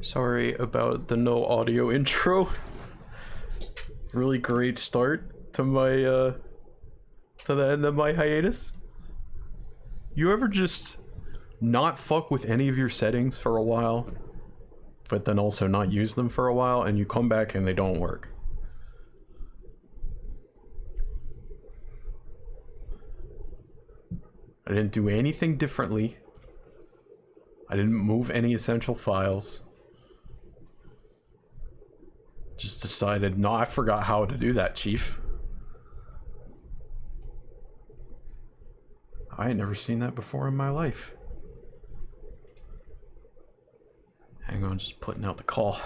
Sorry about the no audio intro. Really great start to my to the end of my hiatus. You ever just not fuck with any of your settings for a while, but then also not use them for a while, and you come back and they don't work? I didn't do anything differently. I didn't move any essential files. Just decided, no, I forgot how to do that, Chief. I had never seen that before in my life. Hang on, just putting out the call.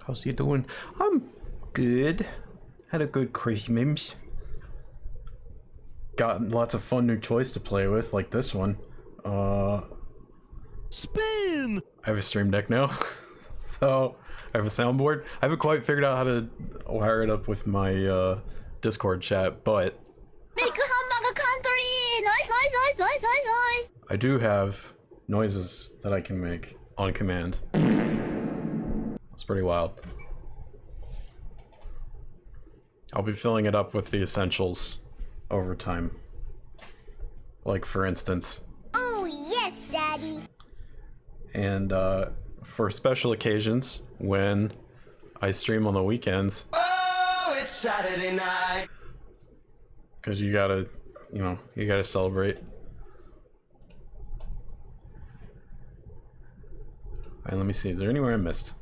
How's you doing? I'm good. Had a good Christmas. Got lots of fun new toys to play with, like this one. Spin! I have a stream deck now. So, I have a soundboard. I haven't quite figured out how to wire it up with my Discord chat, but Make hamburger country! Nice, nice, nice, nice, nice, nice! I do have noises that I can make on command. It's pretty wild. I'll be filling it up with the essentials over time. Like, for instance. Oh, yes, Daddy! And for special occasions, when I stream on the weekends. Oh, it's Saturday night! Because you gotta, you know, you gotta celebrate. Alright, let me see, is there anywhere I missed?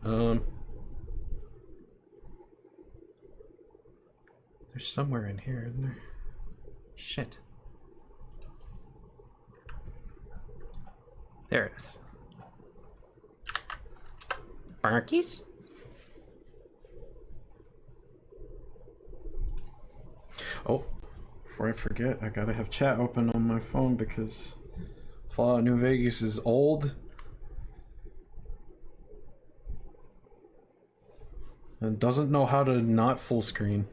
There's somewhere in here, isn't there? Shit. There it is. Barkies? Oh, before I forget, I gotta have chat open on my phone because Fallout New Vegas is old. And doesn't know how to not full screen.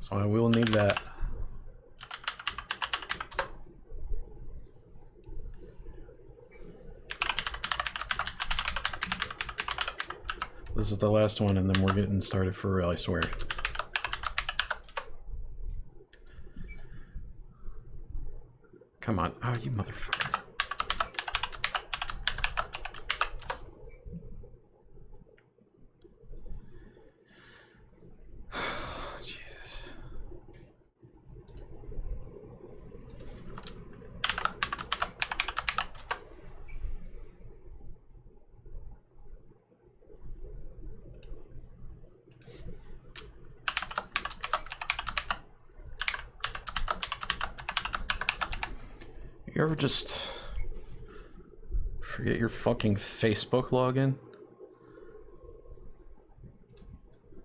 So I will need that. This is the last one, and then we're getting started for real, I swear. Come on. Oh, you motherfucker. You ever just forget your fucking Facebook login?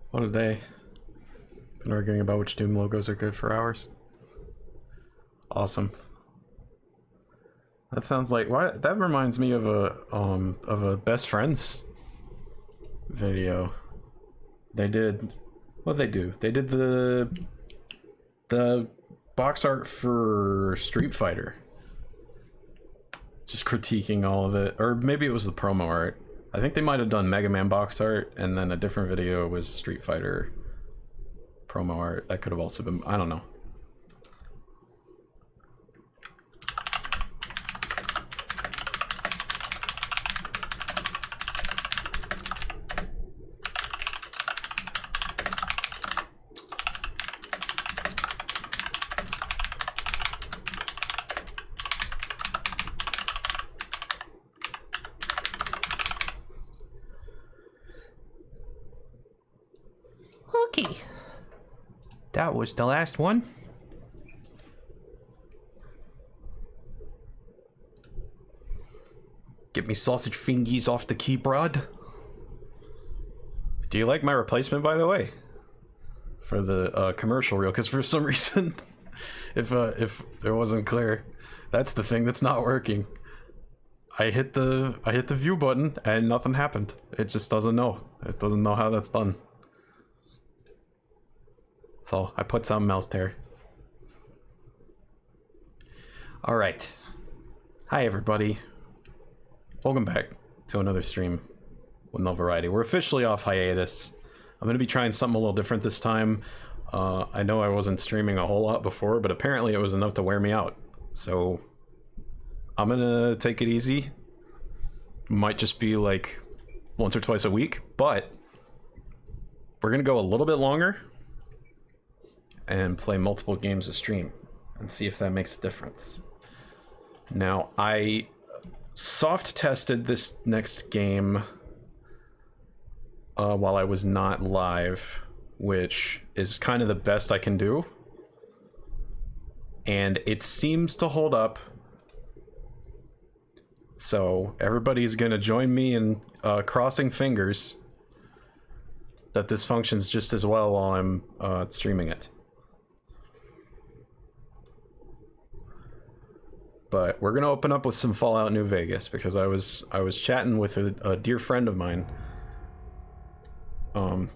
What a day. Been arguing about which Doom logos are good for hours. Awesome. That sounds like that reminds me of a best friends video. They did what they do. They did the box art for Street Fighter. Just critiquing all of it, or maybe it was the promo art. I think they might have done Mega Man box art, and then a different video was Street Fighter promo art. That could have also been, I don't know. Okay. That was the last one. Get me sausage fingies off the keyboard. Do you like my replacement, by the way, for the commercial reel? Because for some reason, if it wasn't clear, that's the thing that's not working. I hit the view button and nothing happened. It just doesn't know. It doesn't know how that's done. So I put something else there. All right. Hi everybody. Welcome back to another stream with no variety. We're officially off hiatus. I'm gonna be trying something a little different this time. I know I wasn't streaming a whole lot before, but apparently it was enough to wear me out. So I'm gonna take it easy. Might just be like once or twice a week, but we're gonna go a little bit longer and play multiple games a stream and see if that makes a difference. Now, I soft tested this next game while I was not live, which is kind of the best I can do. And it seems to hold up. So everybody's gonna join me in crossing fingers that this functions just as well while I'm streaming it. But we're gonna open up with some Fallout New Vegas because I was chatting with a dear friend of mine,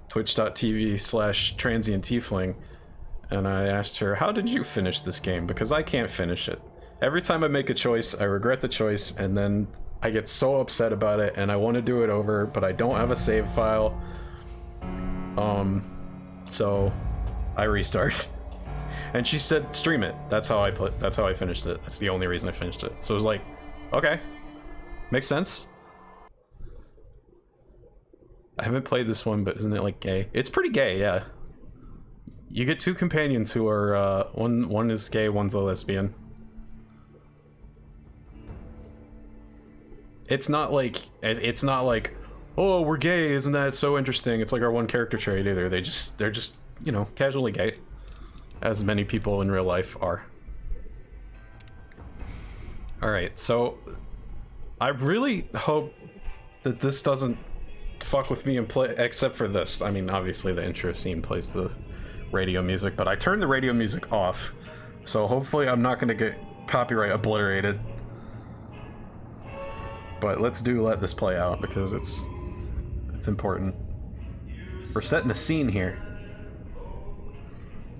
twitch.tv/transienttiefling, and I asked her, how did you finish this game? Because I can't finish it. Every time I make a choice, I regret the choice, and then I get so upset about it, and I want to do it over, but I don't have a save file. So I restart. And she said, stream it. That's how I finished it. That's the only reason I finished it. So it was like, okay. Makes sense. I haven't played this one, but isn't it like gay? It's pretty gay, yeah. You get two companions who are, one is gay, one's a lesbian. It's not like, oh, we're gay, isn't that so interesting? It's like our one character trait either. They're just, you know, casually gay. As many people in real life are. Alright, so I really hope that this doesn't fuck with me and play, except for this. I mean, obviously the intro scene plays the radio music, but I turned the radio music off, so hopefully I'm not gonna get copyright obliterated. But let this play out because it's important. We're setting a scene here.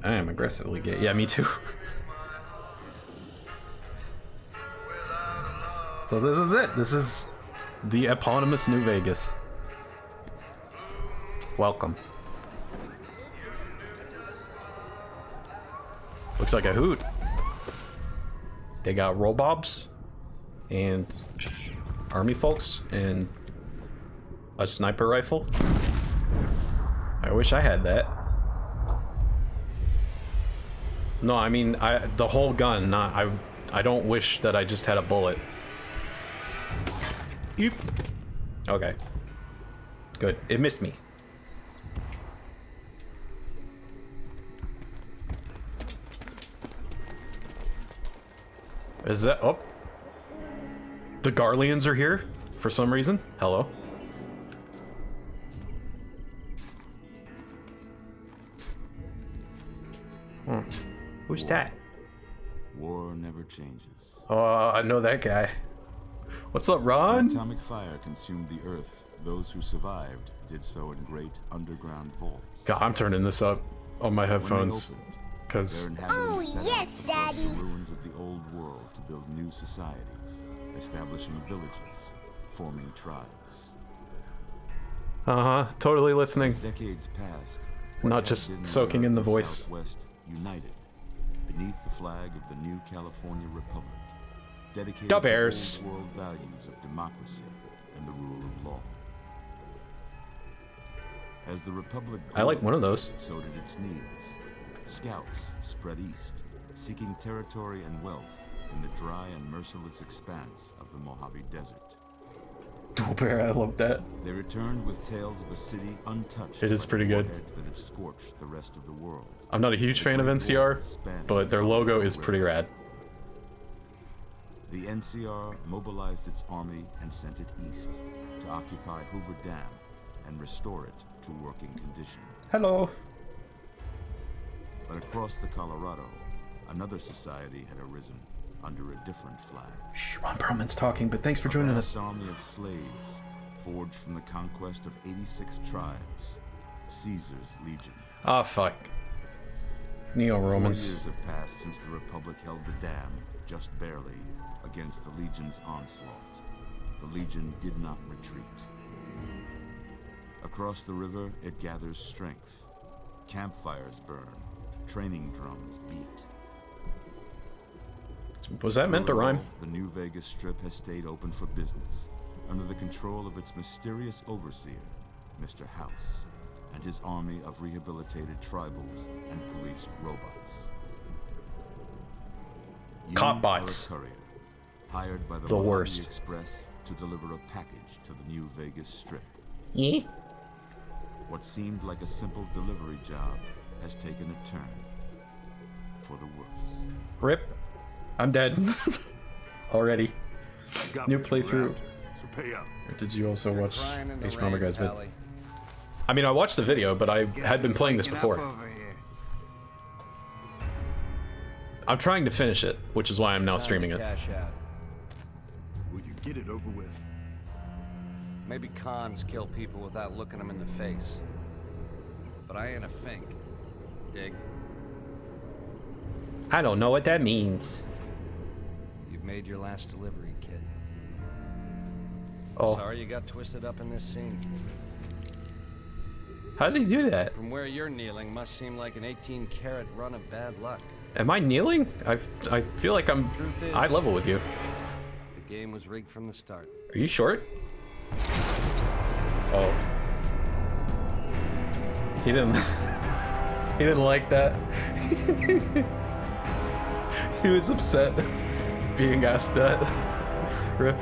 I am aggressively gay. Yeah, me too. So this is it. This is the eponymous New Vegas. Welcome. Looks like a hoot. They got robobs and army folks and a sniper rifle. I wish I had that. No, I mean, the whole gun, not, I don't wish that I just had a bullet. Eep. Okay. Good. It missed me. Is that, oh. The Garleans are here, for some reason. Hello. Who's that? War never changes. Oh, I know that guy. What's up, Ron? When atomic fire consumed the Earth, those who survived did so in great underground vaults. God, I'm turning this up on my headphones. Because... Oh, yes, Daddy! The ruins of the old world to build new societies, establishing villages, forming tribes. Uh-huh, totally listening. As decades passed, Not just soaking in the voice. Southwest united beneath the flag of the new California Republic, dedicated Go to Bears. old world values of democracy and the rule of law. As the Republic grew, I like one of those. so did its needs. Scouts spread east, seeking territory and wealth in the dry and merciless expanse of the Mojave Desert. Dual bear, I love that. They returned with tales of a city untouched. It is by pretty the good. warheads that had scorched the rest of the world. I'm not a huge fan of NCR, but their logo is pretty rad. The NCR mobilized its army and sent it east to occupy Hoover Dam, and restore it to working condition. Hello. But across the Colorado, another society had arisen under a different flag. Shh, Ron Perlman's talking, but thanks for joining us. An army of slaves, forged from the conquest of 86 tribes, Caesar's Legion. Ah, fuck. Neo-Romans. 4 years have passed since the Republic held the dam, just barely, against the Legion's onslaught. The Legion did not retreat. Across the river, it gathers strength. Campfires burn, training drums beat. Was that meant to rhyme? The New Vegas Strip has stayed open for business, under the control of its mysterious overseer, Mr. House, and his army of rehabilitated tribals and police robots. You Cop bots. are a courier, hired by the The Mojave worst. Express to deliver a package to the New Vegas Strip. Yeah? What seemed like a simple delivery job has taken a turn for the worse. Rip. I'm dead. Already. Got New what you were playthrough. after, so pay up. Or did you also watch Crying in the H. Mama rain, Guy's vid? Allie. I mean, I watched the video, but I had been playing this Waking up before. over here. I'm trying to finish it, which is why I'm now Time to streaming it. Cash out. Will you get it over with? Maybe cons kill people without looking them in the face. But I ain't a fink. Dig? I don't know what that means. You've made your last delivery, kid. Oh, Sorry you got twisted up in this scene. how did he do that? From where you're kneeling must seem like an 18-karat run of bad luck. Am I kneeling? I feel like I'm Truth is, eye level with you. the game was rigged from the start. Are you short? Oh. He didn't he didn't like that. He was upset being asked that. Rip.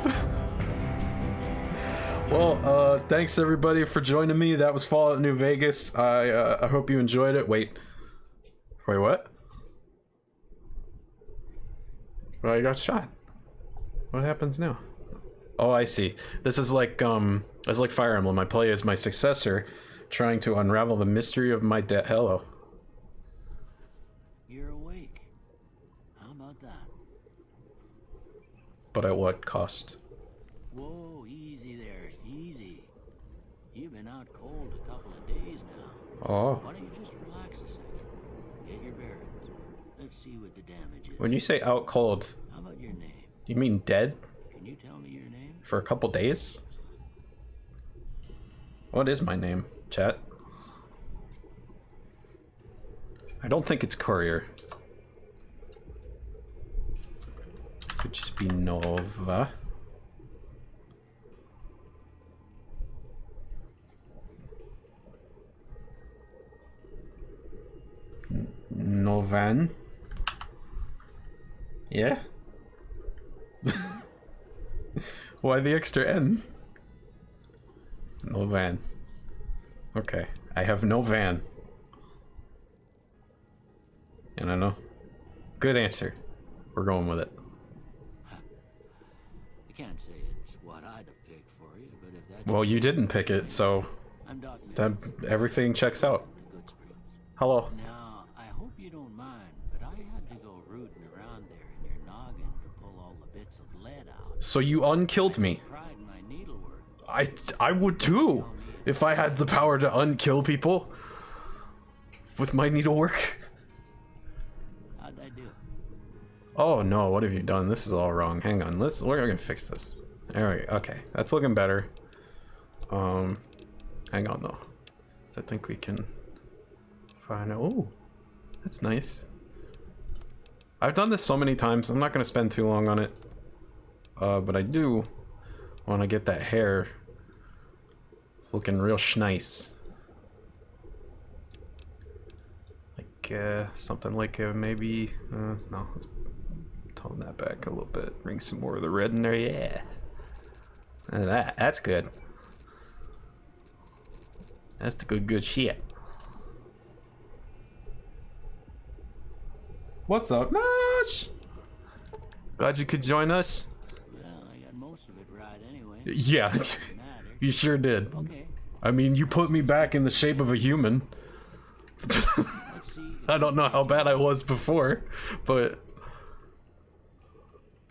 Well, thanks everybody for joining me. That was Fallout New Vegas. I hope you enjoyed it. Wait, what? Well, I got shot. What happens now? Oh, I see. This is like it's like Fire Emblem. I play as my successor, trying to unravel the mystery of my death. Hello. You're awake. How about that? But at what cost? Whoa, easy there, easy. You've been out cold a couple of days now. Oh. Why don't you just relax a second? Get your bearings. Let's see what the damage is. When you say out cold, How about your name? you mean dead Can you tell me your name? for a couple days? What is my name, chat? I don't think it's Courier. Could just be Nova. Novan. Yeah? Why the extra N? No van. Okay. I have no van. And I know. Good answer. We're going with it. I can't say it's what I'd have picked for you, but if that's Well, you didn't pick it, so I'm Doc that everything checks out. to Good Springs. Hello. Now, I hope you don't mind, but I had to go rooting around there in your noggin to pull all the bits of lead out. So you unkilled me. Pride in my needlework. I would too, if I had the power to unkill people with my needlework. How'd I do? Oh no, what have you done? This is all wrong. Hang on, we're gonna fix this. There we go. Okay, that's looking better. Hang on though. So I think we can find out. Oh, that's nice. I've done this so many times, I'm not gonna spend too long on it. But I do want to get that hair looking real schnice. Like, something like maybe, no, let's tone that back a little bit. Bring some more of the red in there, yeah. And that's good. That's the good shit. What's up, Nash? Glad you could join us. Well, I got most of it right anyway. Yeah, Doesn't matter. you sure did. Okay, I mean, you put me back in the shape of a human. Let's see. I don't know how bad I was before, but...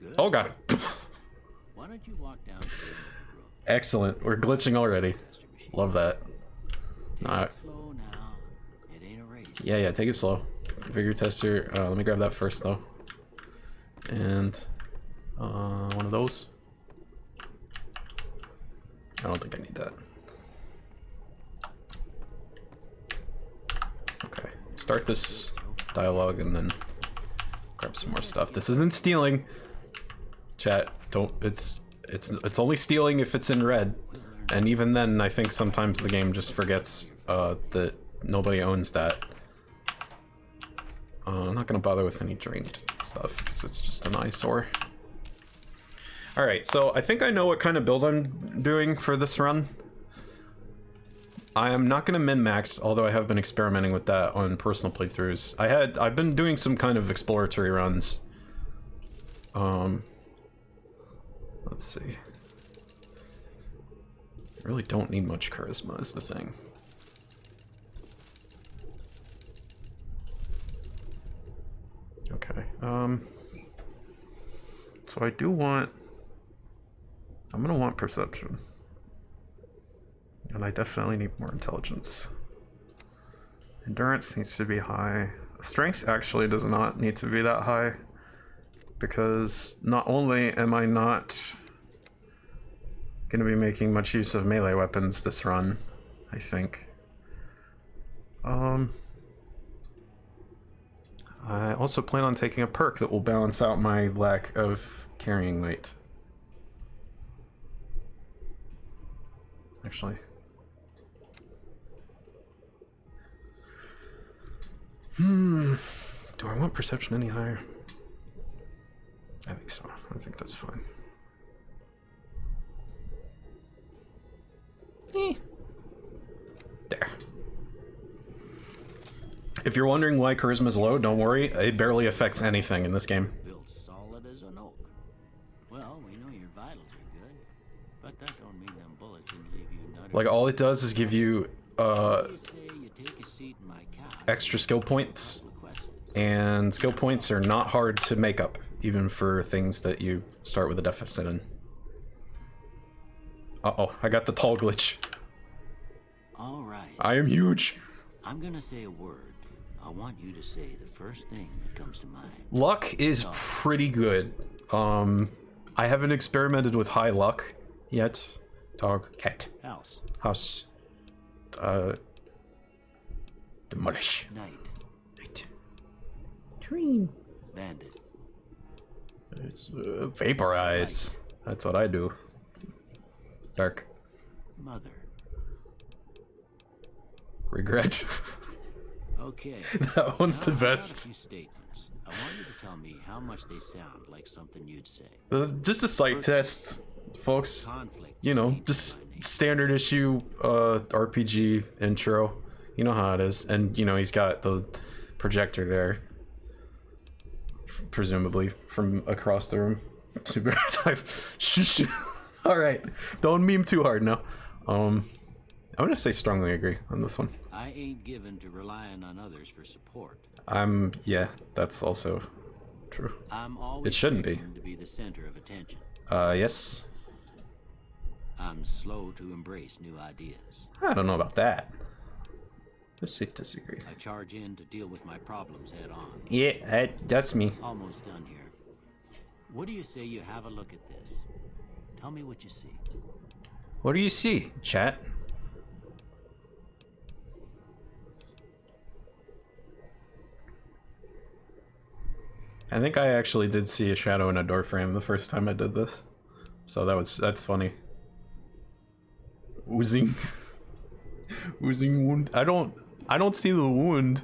Good. Oh god. Why don't you walk down to the end of the room? Excellent. We're glitching already. Test your machine. Love that. Take Alright. it slow now. It ain't a race. Yeah, take it slow. Vigor tester. Let me grab that first, though. And... one of those. I don't think I need that. Okay. Start this dialogue and then grab some more stuff. This isn't stealing. Chat, don't. It's only stealing if it's in red. And even then, I think sometimes the game just forgets that nobody owns that. I'm not gonna bother with any drained stuff because it's just an eyesore. Alright, so I think I know what kind of build I'm doing for this run. I am not gonna min-max, although I have been experimenting with that on personal playthroughs. I've been doing some kind of exploratory runs. Let's see. I really don't need much charisma is the thing. Okay, so I do want... I'm gonna want perception. And I definitely need more intelligence. Endurance needs to be high. Strength actually does not need to be that high. Because not only am I not gonna be making much use of melee weapons this run, I think. I also plan on taking a perk that will balance out my lack of carrying weight. Actually. Do I want perception any higher? I think so. I think that's fine. There. If you're wondering why charisma's low, don't worry. It barely affects anything in this game. Built solid as an oak. Well, we know your vitals are good, but that don't mean them bullets didn't leave you nutty. Like, all it does is give you, You say you take a seat in my couch. extra skill points. Request. And skill points are not hard to make up, even for things that you start with a deficit in. Uh-oh, I got the tall glitch. All right. I am huge. I'm gonna say a word. I want you to say the first thing that comes to mind. Luck is pretty good. I haven't experimented with high luck yet. Dog, cat, House. house, demolish. Night. Right. Dream. Bandit. It's vaporize. That's what I do. Dark. Mother. Regret. Okay. That one's the Now, I got a best. few statements. I want you to tell me how much they sound like something you'd say. This is just a sight test, folks. Conflict. You know, escapes just by nature. standard issue RPG intro. You know how it is. And, you know, he's got the projector there. Presumably from across the room. Shh. Alright. Don't meme too hard now. I'm gonna say strongly agree on this one. I ain't given to relying on others for support. Yeah, that's also true. I'm always It shouldn't be. fixing to be the center of attention. Yes. I'm slow to embrace new ideas. I don't know about that. Let's see, disagree. I charge in to deal with my problems head on. Yeah, that's me. Almost done here. What do you say you have a look at this? Tell me what you see. What do you see, chat? I think I actually did see a shadow in a door frame the first time I did this. So that's funny. Oozing. Oozing wound. I don't see the wound.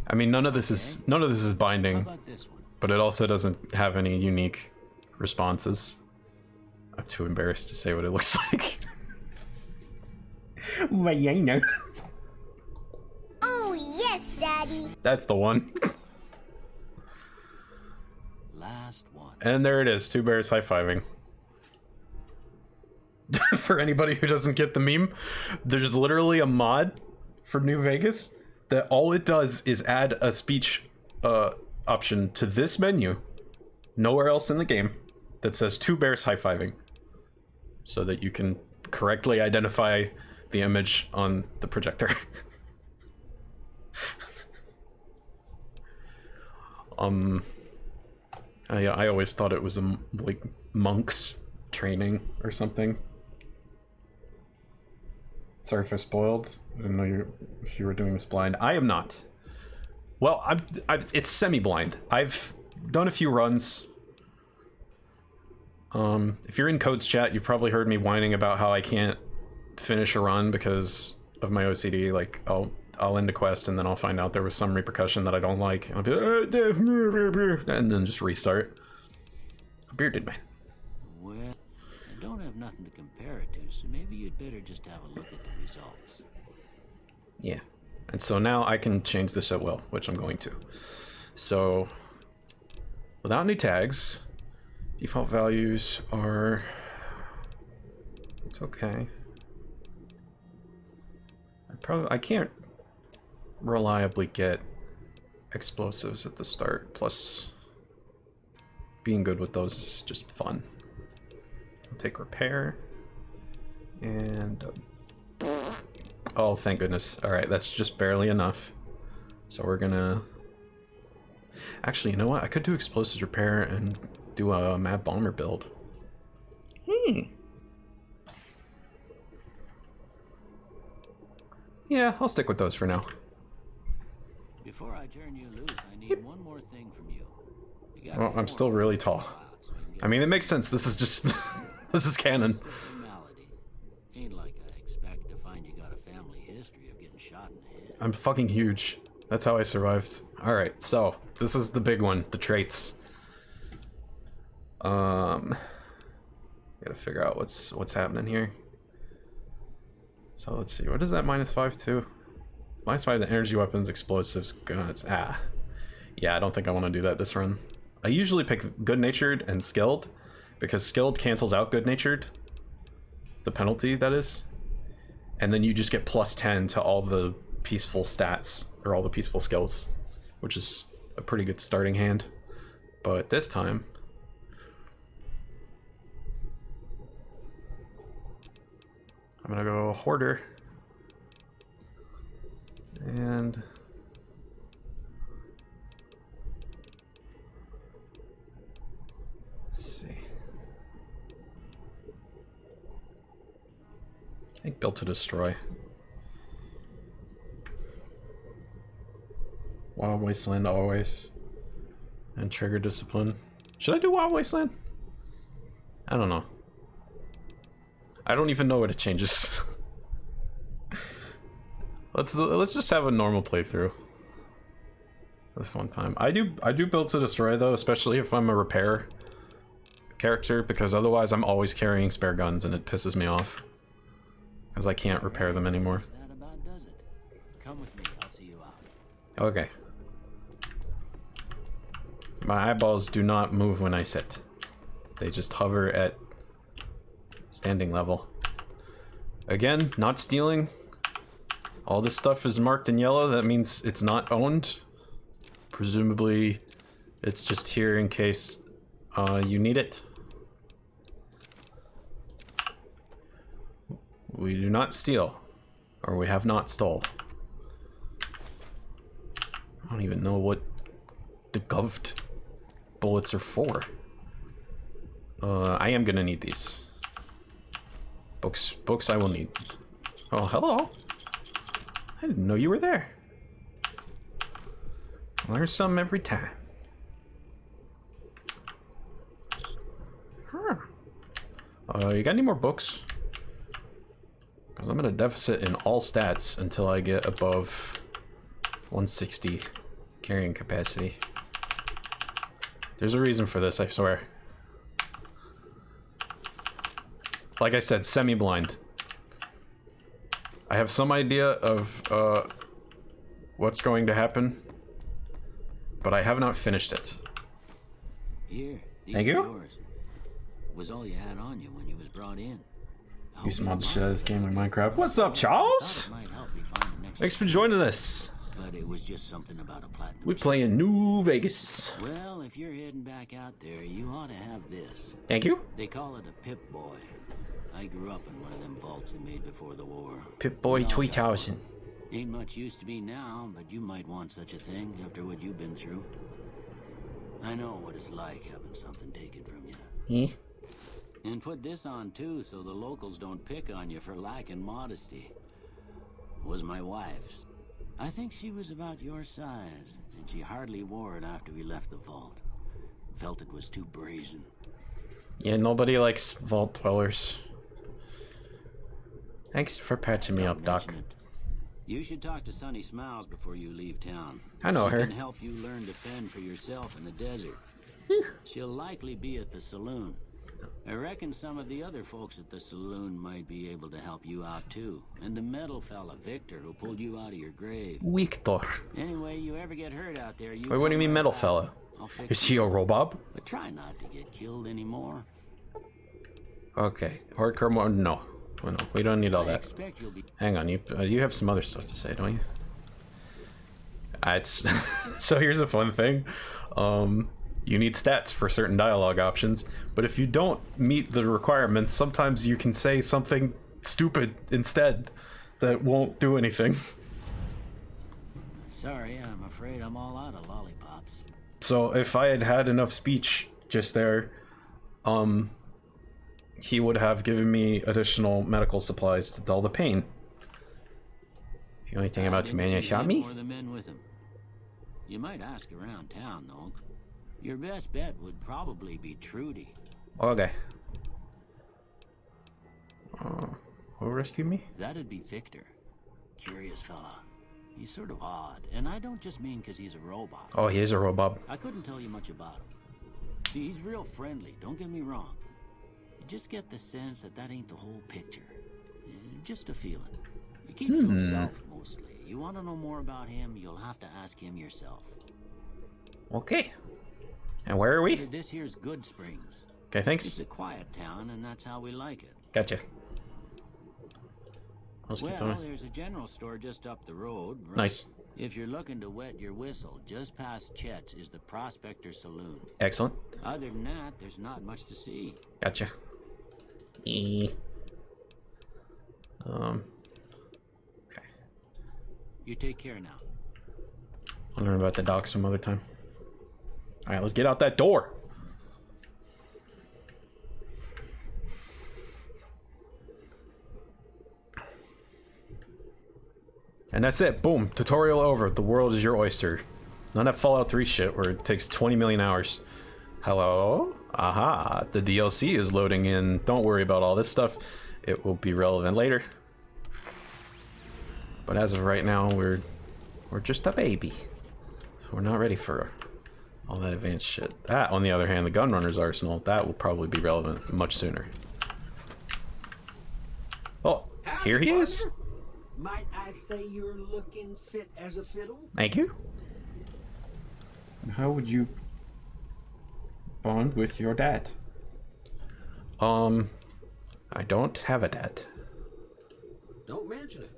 I mean, none of this is How binding, about this one? but it also doesn't have any unique responses. I'm too embarrassed to say what it looks like. Vagina. Oh, yes, Daddy. That's the one. Last one. And there it is, two bears high-fiving. For anybody who doesn't get the meme, there's literally a mod for New Vegas that all it does is add a speech option to this menu, nowhere else in the game, that says two bears high-fiving, so that you can correctly identify the image on the projector. Yeah, I always thought it was like monks training or something. Sorry if I spoiled. I didn't know if you were doing this blind. I am not. Well, it's semi-blind. I've done a few runs. If you're in Code's chat, you've probably heard me whining about how I can't finish a run because of my OCD. Like, I'll end a quest and then I'll find out there was some repercussion that I don't like. And I'll be like, and then just restart. Bearded man. Well, I don't have nothing to compare it to, so maybe you'd better just have a look at the results. Yeah. And so now I can change this at will, which I'm going to. So, without any tags, default values are... It's okay. I can't reliably get explosives at the start, plus being good with those is just fun. I'll take repair, and... oh, thank goodness. Alright, that's just barely enough. So we're gonna... Actually, you know what? I could do explosives repair and do a mad bomber build. Yeah, I'll stick with those for now. Before I turn you loose, I need one more thing from you. Well, I'm still really tall. I mean, it makes sense. This is just... this is canon. Ain't like I expect to find you got a family history of getting shot in the head. I'm fucking huge. That's how I survived. Alright, so, this is the big one. The traits. Gotta figure out what's happening here. So let's see, what is that -5 to? -5 to energy weapons, explosives, guns. Yeah, I don't think I want to do that this run. I usually pick good-natured and skilled, because skilled cancels out good-natured. The penalty, that is. And then you just get +10 to all the peaceful stats, or all the peaceful skills, which is a pretty good starting hand. But this time... I'm gonna go Hoarder. And... let's see. I think Built to Destroy. Wild Wasteland always. And Trigger Discipline. Should I do Wild Wasteland? I don't know. I don't even know what it changes. Let's just have a normal playthrough. This one time. I do Build to Destroy though, especially if I'm a repair character, because otherwise I'm always carrying spare guns and it pisses me off. Because I can't repair them anymore. That about does it. Come with me, I'll see you out. Okay. My eyeballs do not move when I sit. They just hover at standing level. Again, not stealing. All this stuff is marked in yellow. That means it's not owned. Presumably, it's just here in case you need it. We do not steal. Or we have not stole. I don't even know what the goved bullets are for. I am gonna need these. Books I will need. Oh, hello. I didn't know you were there. Learn some every time. Huh. You got any more books? Because I'm at a deficit in all stats until I get above 160 carrying capacity. There's a reason for this, I swear. Like I said, semi-blind. I have some idea of what's going to happen, but I have not finished it. Here, these Thank are you. yours. Was all you had on you when you was brought in. Used to mod the shit out of this game like Minecraft. What's up, Charles? Thanks for joining us. But it was just something about a platinum. We play in New Vegas. Well, if you're heading back out there, you ought to have this. Thank you. They call it a Pip-Boy. I grew up in one of them vaults they made before the war. Pip-Boy 3000. Ain't much used to be now, but you might want such a thing after what you've been through. I know what it's like having something taken from you. Yeah. And put this on too, so the locals don't pick on you for lacking modesty. Was my wife's. I think she was about your size, and she hardly wore it after we left the vault. Felt it was too brazen. Yeah, nobody likes vault dwellers. Thanks for patching me up, Doc. You should talk to Sunny Smiles before you leave town. I know her. She can help you learn to fend for yourself in the desert. She'll likely be at the saloon. I reckon some of the other folks at the saloon might be able to help you out too. And the metal fella, Victor, who pulled you out of your grave. Victor. Anyway, you ever get hurt out there, you Wait, what do you mean metal fella? Is he a robot? But try not to get killed anymore. Okay. Hardcore mode? No. Oh, no. We don't need all I that. expect you'll be... Hang on, you have some other stuff to say, don't you? It's so here's a fun thing. You need stats for certain dialogue options, but if you don't meet the requirements, sometimes you can say something stupid instead that won't do anything. Sorry, I'm afraid I'm all out of lollipops. So if I had had enough speech just there, he would have given me additional medical supplies to dull the pain. If you know anything about Emmanuel Shami? Or the men with him. You might ask around town, though. Your best bet would probably be Trudy. Okay. Who rescued me? That'd be Victor. Curious fella. He's sort of odd, and I don't just mean because he's a robot. Oh, he is a robot. I couldn't tell you much about him. He's real friendly, don't get me wrong. You just get the sense that that ain't the whole picture. Just a feeling. He keeps to himself, mostly. You want to know more about him, you'll have to ask him yourself. Okay. And where are we? This here's Good Springs. Okay, thanks. It's a quiet town, and that's how we like it. Gotcha. Let's keep Well, going. there's a general store just up the road. Right? Nice. If you're looking to wet your whistle, just past Chet's is the Prospector Saloon. Excellent. Other than that, there's not much to see. Gotcha. Okay. You take care now. I'll learn about the dock some other time. Alright, let's get out that door. And that's it. Boom. Tutorial over. The world is your oyster. None of that Fallout 3 shit where it takes 20 million hours. Hello? Aha. The DLC is loading in. Don't worry about all this stuff. It will be relevant later. But as of right now, we're just a baby. So we're not ready for all that advanced shit. That, on the other hand, the Gunrunner's Arsenal, that will probably be relevant much sooner. Oh, here he is. Might I say you're looking fit as a fiddle? Thank you. How would you bond with your dad? I don't have a dad. Don't mention it.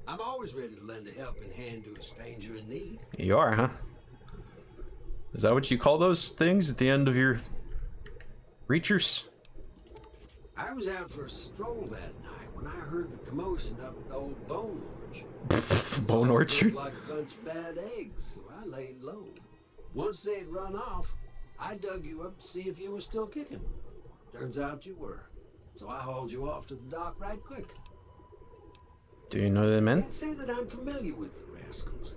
I'm always ready to lend a helping hand to a stranger in need. You are, huh? Is that what you call those things at the end of your reachers? I was out for a stroll that night when I heard the commotion up at the old bone orchard. Bone orchard? Looked like a bunch of bad eggs, so I laid low. Once they'd run off, I dug you up to see if you were still kicking. Turns out you were. So I hauled you off to the dock right quick. Do you know the men? Can't say that I'm familiar with the rascals.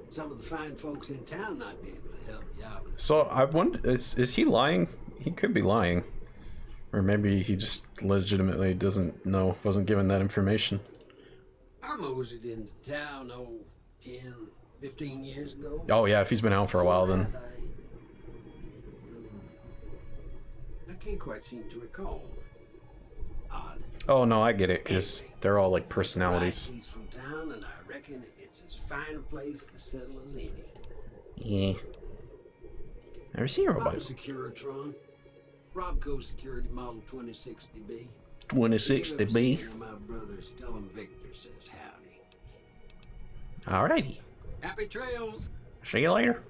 Some of the fine folks in town might be able to help you out. So I wonder, is he lying? He could be lying. Or maybe he just legitimately doesn't know, wasn't given that information. I moseyed into town, 10, 15 years ago. Oh yeah, if he's been out for a while then. I can't quite seem to recall. Odd. Oh no, I get it, because they're all like personalities. He's from town, and I reckon it's as fine a place to settle as any. Yeah. Never seen a I'm a robot. Securitron. Robco Security Model 2060B. 26 to be. My brothers, tell him Victor says howdy. Alrighty. Happy trails. See you later.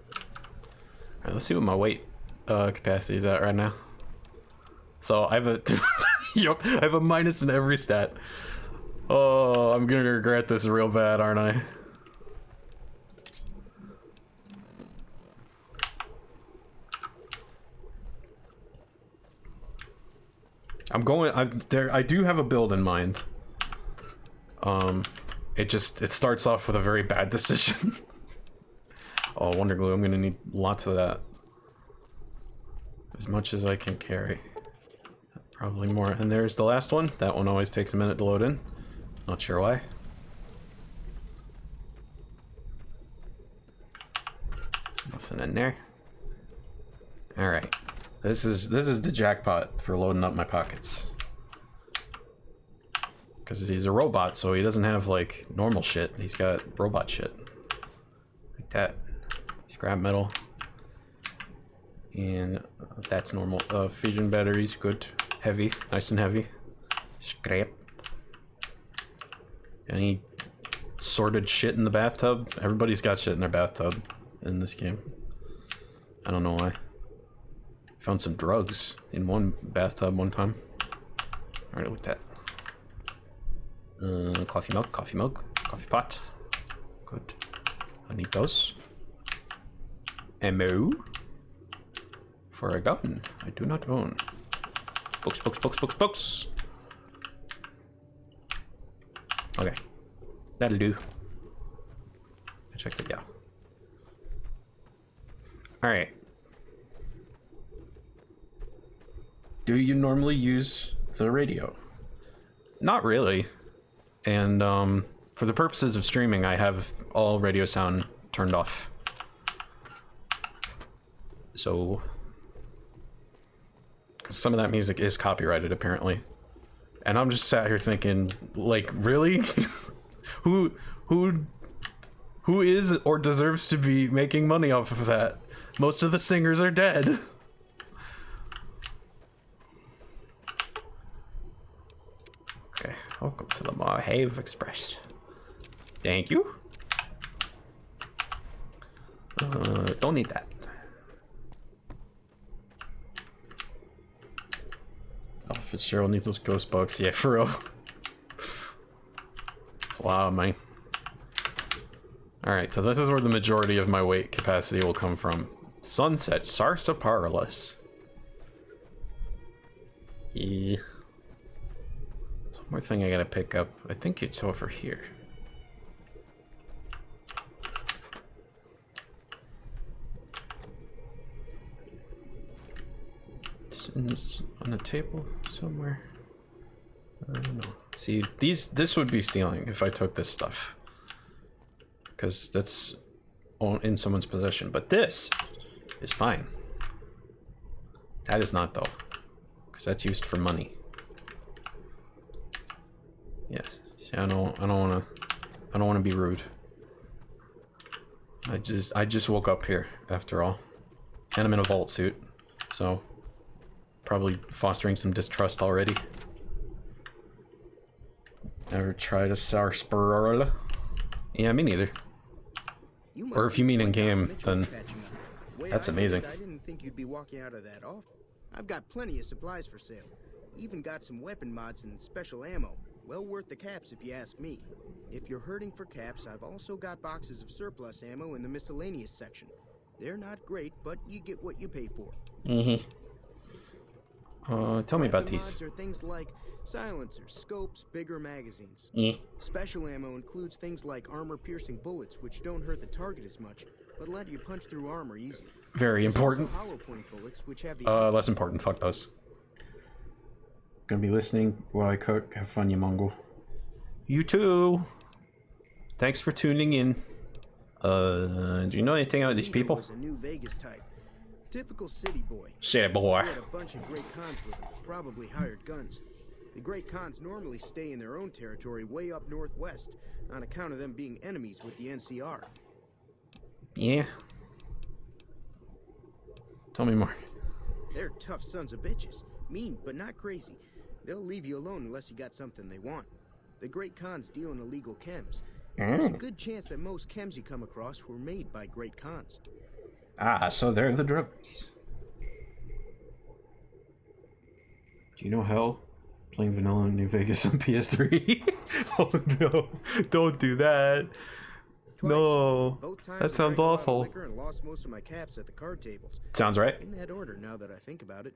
Alright, let's see what my weight capacity is at right now. So I have a yup, I have a minus in every stat. Oh, I'm gonna regret this real bad, aren't I? I do have a build in mind. It starts off with a very bad decision. Oh, Wonder Glue, I'm gonna need lots of that. As much as I can carry. Probably more. And there's the last one. That one always takes a minute to load in. Not sure why. Nothing in there. Alright. This is the jackpot for loading up my pockets. Because he's a robot, so he doesn't have, like, normal shit. He's got robot shit. Like that. Scrap metal. And that's normal. Fission batteries, good. Heavy. Nice and heavy. Scrap. Any sorted shit in the bathtub? Everybody's got shit in their bathtub in this game. I don't know why. Found some drugs in one bathtub one time. Alright, with that. Coffee milk, coffee pot. Good. I need those. Ammo. For a gun I do not own. Books. Okay. That'll do. Check it out. Alright. Do you normally use the radio? Not really. And for the purposes of streaming, I have all radio sound turned off. So, because some of that music is copyrighted apparently. And I'm just sat here thinking, like, really? who is or deserves to be making money off of that? Most of the singers are dead. Okay, welcome to the Mojave Express. Thank you. Don't need that. Oh, Fitzgerald needs those ghost bugs. Yeah, for real. It's wild, man. Alright, so this is where the majority of my weight capacity will come from. Sunset Sarsaparillus. Yeah. One more thing I gotta pick up. I think it's over here. It's on the table somewhere. I don't know. See, this would be stealing if I took this stuff. Because that's in someone's possession. But this is fine. That is not, though. Because that's used for money. Yeah. See, I don't wanna be rude. I just woke up here after all. And I'm in a vault suit. So probably fostering some distrust already. Never tried a sarsaparilla? Yeah, me neither. Or if you mean in game, then that's amazing. I didn't think you'd be walking out of that off. I've got plenty of supplies for sale. Even got some weapon mods and special ammo. Well worth the caps if you ask me. If you're hurting for caps, I've also got boxes of surplus ammo in the miscellaneous section. They're not great, but you get what you pay for. Mm-hmm. Tell me about these. Mods are things like silencers, scopes, bigger magazines. Special ammo includes things like armor-piercing bullets, which don't hurt the target as much, but let you punch through armor easier. Very important. Hollow point bullets, which have the less important. Fuck those. Gonna be listening while I cook. Have fun, you Mongol. You too. Thanks for tuning in. Do you know anything about these people? Was a new Vegas type. Typical city boy. City boy. He had a bunch of great cons with him, probably hired guns. The great cons normally stay in their own territory way up northwest, on account of them being enemies with the NCR. Yeah. Tell me more. They're tough sons of bitches. Mean, but not crazy. They'll leave you alone unless you got something they want. The Great Khans deal in illegal chems. There's a good chance that most chems you come across were made by Great Khans. Ah, so they're the druggies. Do you know how playing vanilla in New Vegas on PS3? Oh no, don't do that. Twice. No, Both times that I sounds drank a lot of awful. liquor and lost most of my caps at the card tables. Sounds right. In that order, now that I think about it.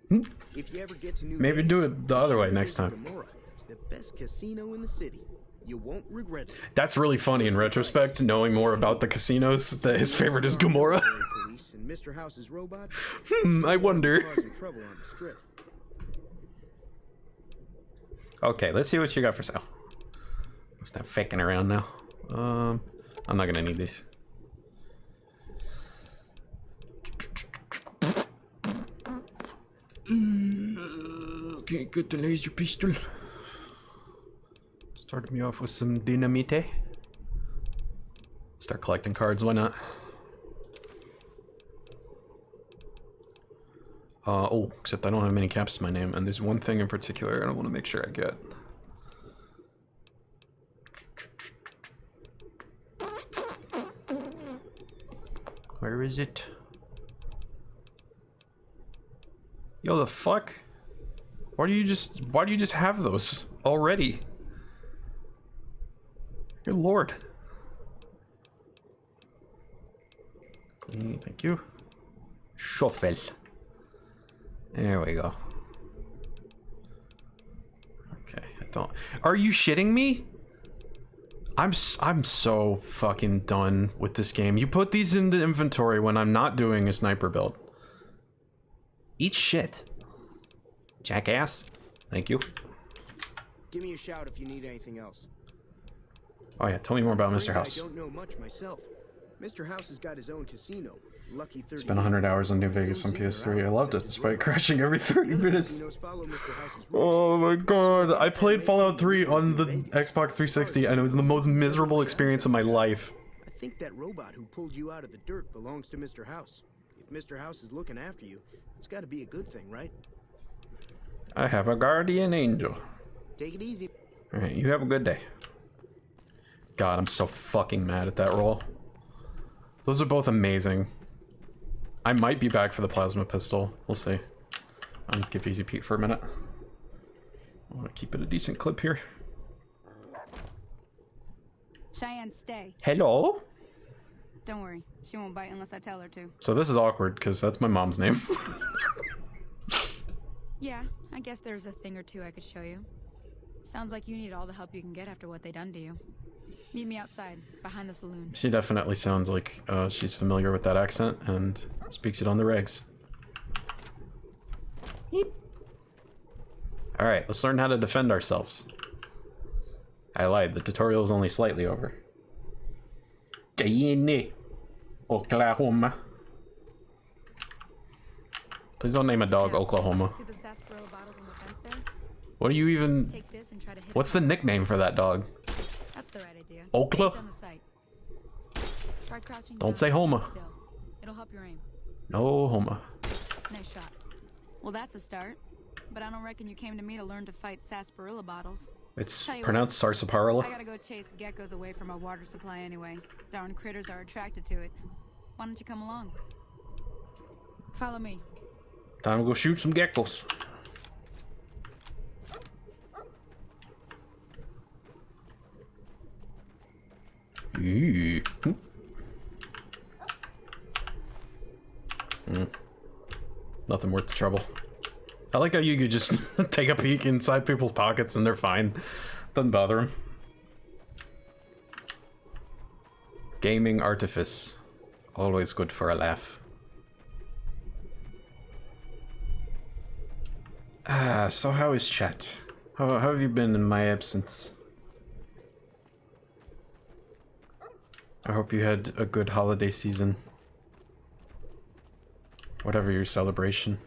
If you ever get to New Maybe Vegas, do it the other way be sure to next visit time. Gomorrah. It's the best casino in the city. You won't regret it. That's really funny in retrospect, knowing more about the casinos, that his favorite is Gomorrah. Police and Mr. House's robots. I wonder. Causing trouble on the strip. Okay, let's see what you got for sale. Stop faking around now. I'm not gonna need these. Can't get the laser pistol. Started me off with some dynamite. Start collecting cards, why not? Oh, except I don't have many caps to my name, and there's one thing in particular I want to make sure I get. Where is it? Yo, the fuck? Why do you just have those already? Good lord. Thank you. Shuffle. There we go. Okay, I don't. Are you shitting me? I'm so fucking done with this game. You put these into inventory when I'm not doing a sniper build. Eat shit. Jackass. Thank you. Give me a shout if you need anything else. Oh yeah, tell me more about Mr. Afraid House. I don't know much myself. Mr. House has got his own casino. Lucky 30. Spent 100 hours on New Vegas on PS3. I loved it, despite crashing every 30 minutes. Oh my god, I played Fallout 3 on the Xbox 360 and it was the most miserable experience of my life. I think that robot who pulled you out of the dirt belongs to Mr. House. If Mr. House is looking after you, it's got to be a good thing, right? I have a guardian angel. Take it easy. Alright, you have a good day. God, I'm so fucking mad at that roll. Those are both amazing. I might be back for the plasma pistol. We'll see. I'll just give Easy Pete for a minute. I want to keep it a decent clip here. Cheyenne, stay. Hello? Don't worry. She won't bite unless I tell her to. So this is awkward, because that's my mom's name. Yeah, I guess there's a thing or two I could show you. Sounds like you need all the help you can get after what they done to you. Meet me outside, behind the saloon. She definitely sounds like she's familiar with that accent and speaks it on the regs. Alright, let's learn how to defend ourselves. I lied, the tutorial is only slightly over. Cheyenne, Oklahoma. Please don't name a dog Oklahoma. See the sarsaparilla bottles on the fence there? What do you even... Take this and try to hit What's the nickname for that dog? That's the right idea. Okla? Down the sight. Try crouching Don't down say and Homa. stand still. It'll help your aim. No Homa. Nice shot. Well, that's a start. But I don't reckon you came to me to learn to fight sarsaparilla bottles. It's Tell you pronounced I sarsaparilla. gotta go chase geckos away from our water supply anyway. Darn critters are attracted to it. Why don't you come along? Follow me. Time to go shoot some geckos. Nothing worth the trouble. I like how you could just take a peek inside people's pockets and they're fine. Doesn't bother them. Gaming artifice. Always good for a laugh. So how is chat? How have you been in my absence? I hope you had a good holiday season. Whatever your celebration.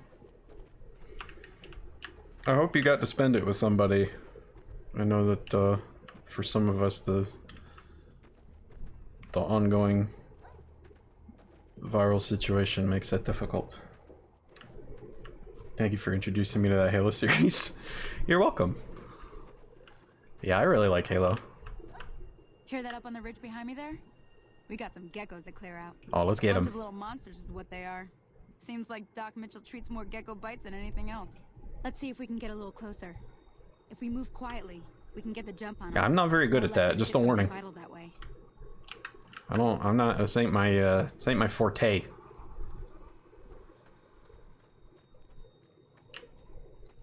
I hope you got to spend it with somebody. I know that for some of us the ongoing viral situation makes that difficult. Thank you for introducing me to that Halo series. You're welcome. Yeah, I really like Halo. Hear that up on the ridge behind me there? We got some geckos to clear out. Oh, let's get Bunch them. of little monsters is what they are. Seems like Doc Mitchell treats more gecko bites than anything else. Let's see if we can get a little closer. If we move quietly, we can get the jump on them. Yeah, I'm not very good at that. Just a warning. Vital that way. I'm not. This ain't my forte.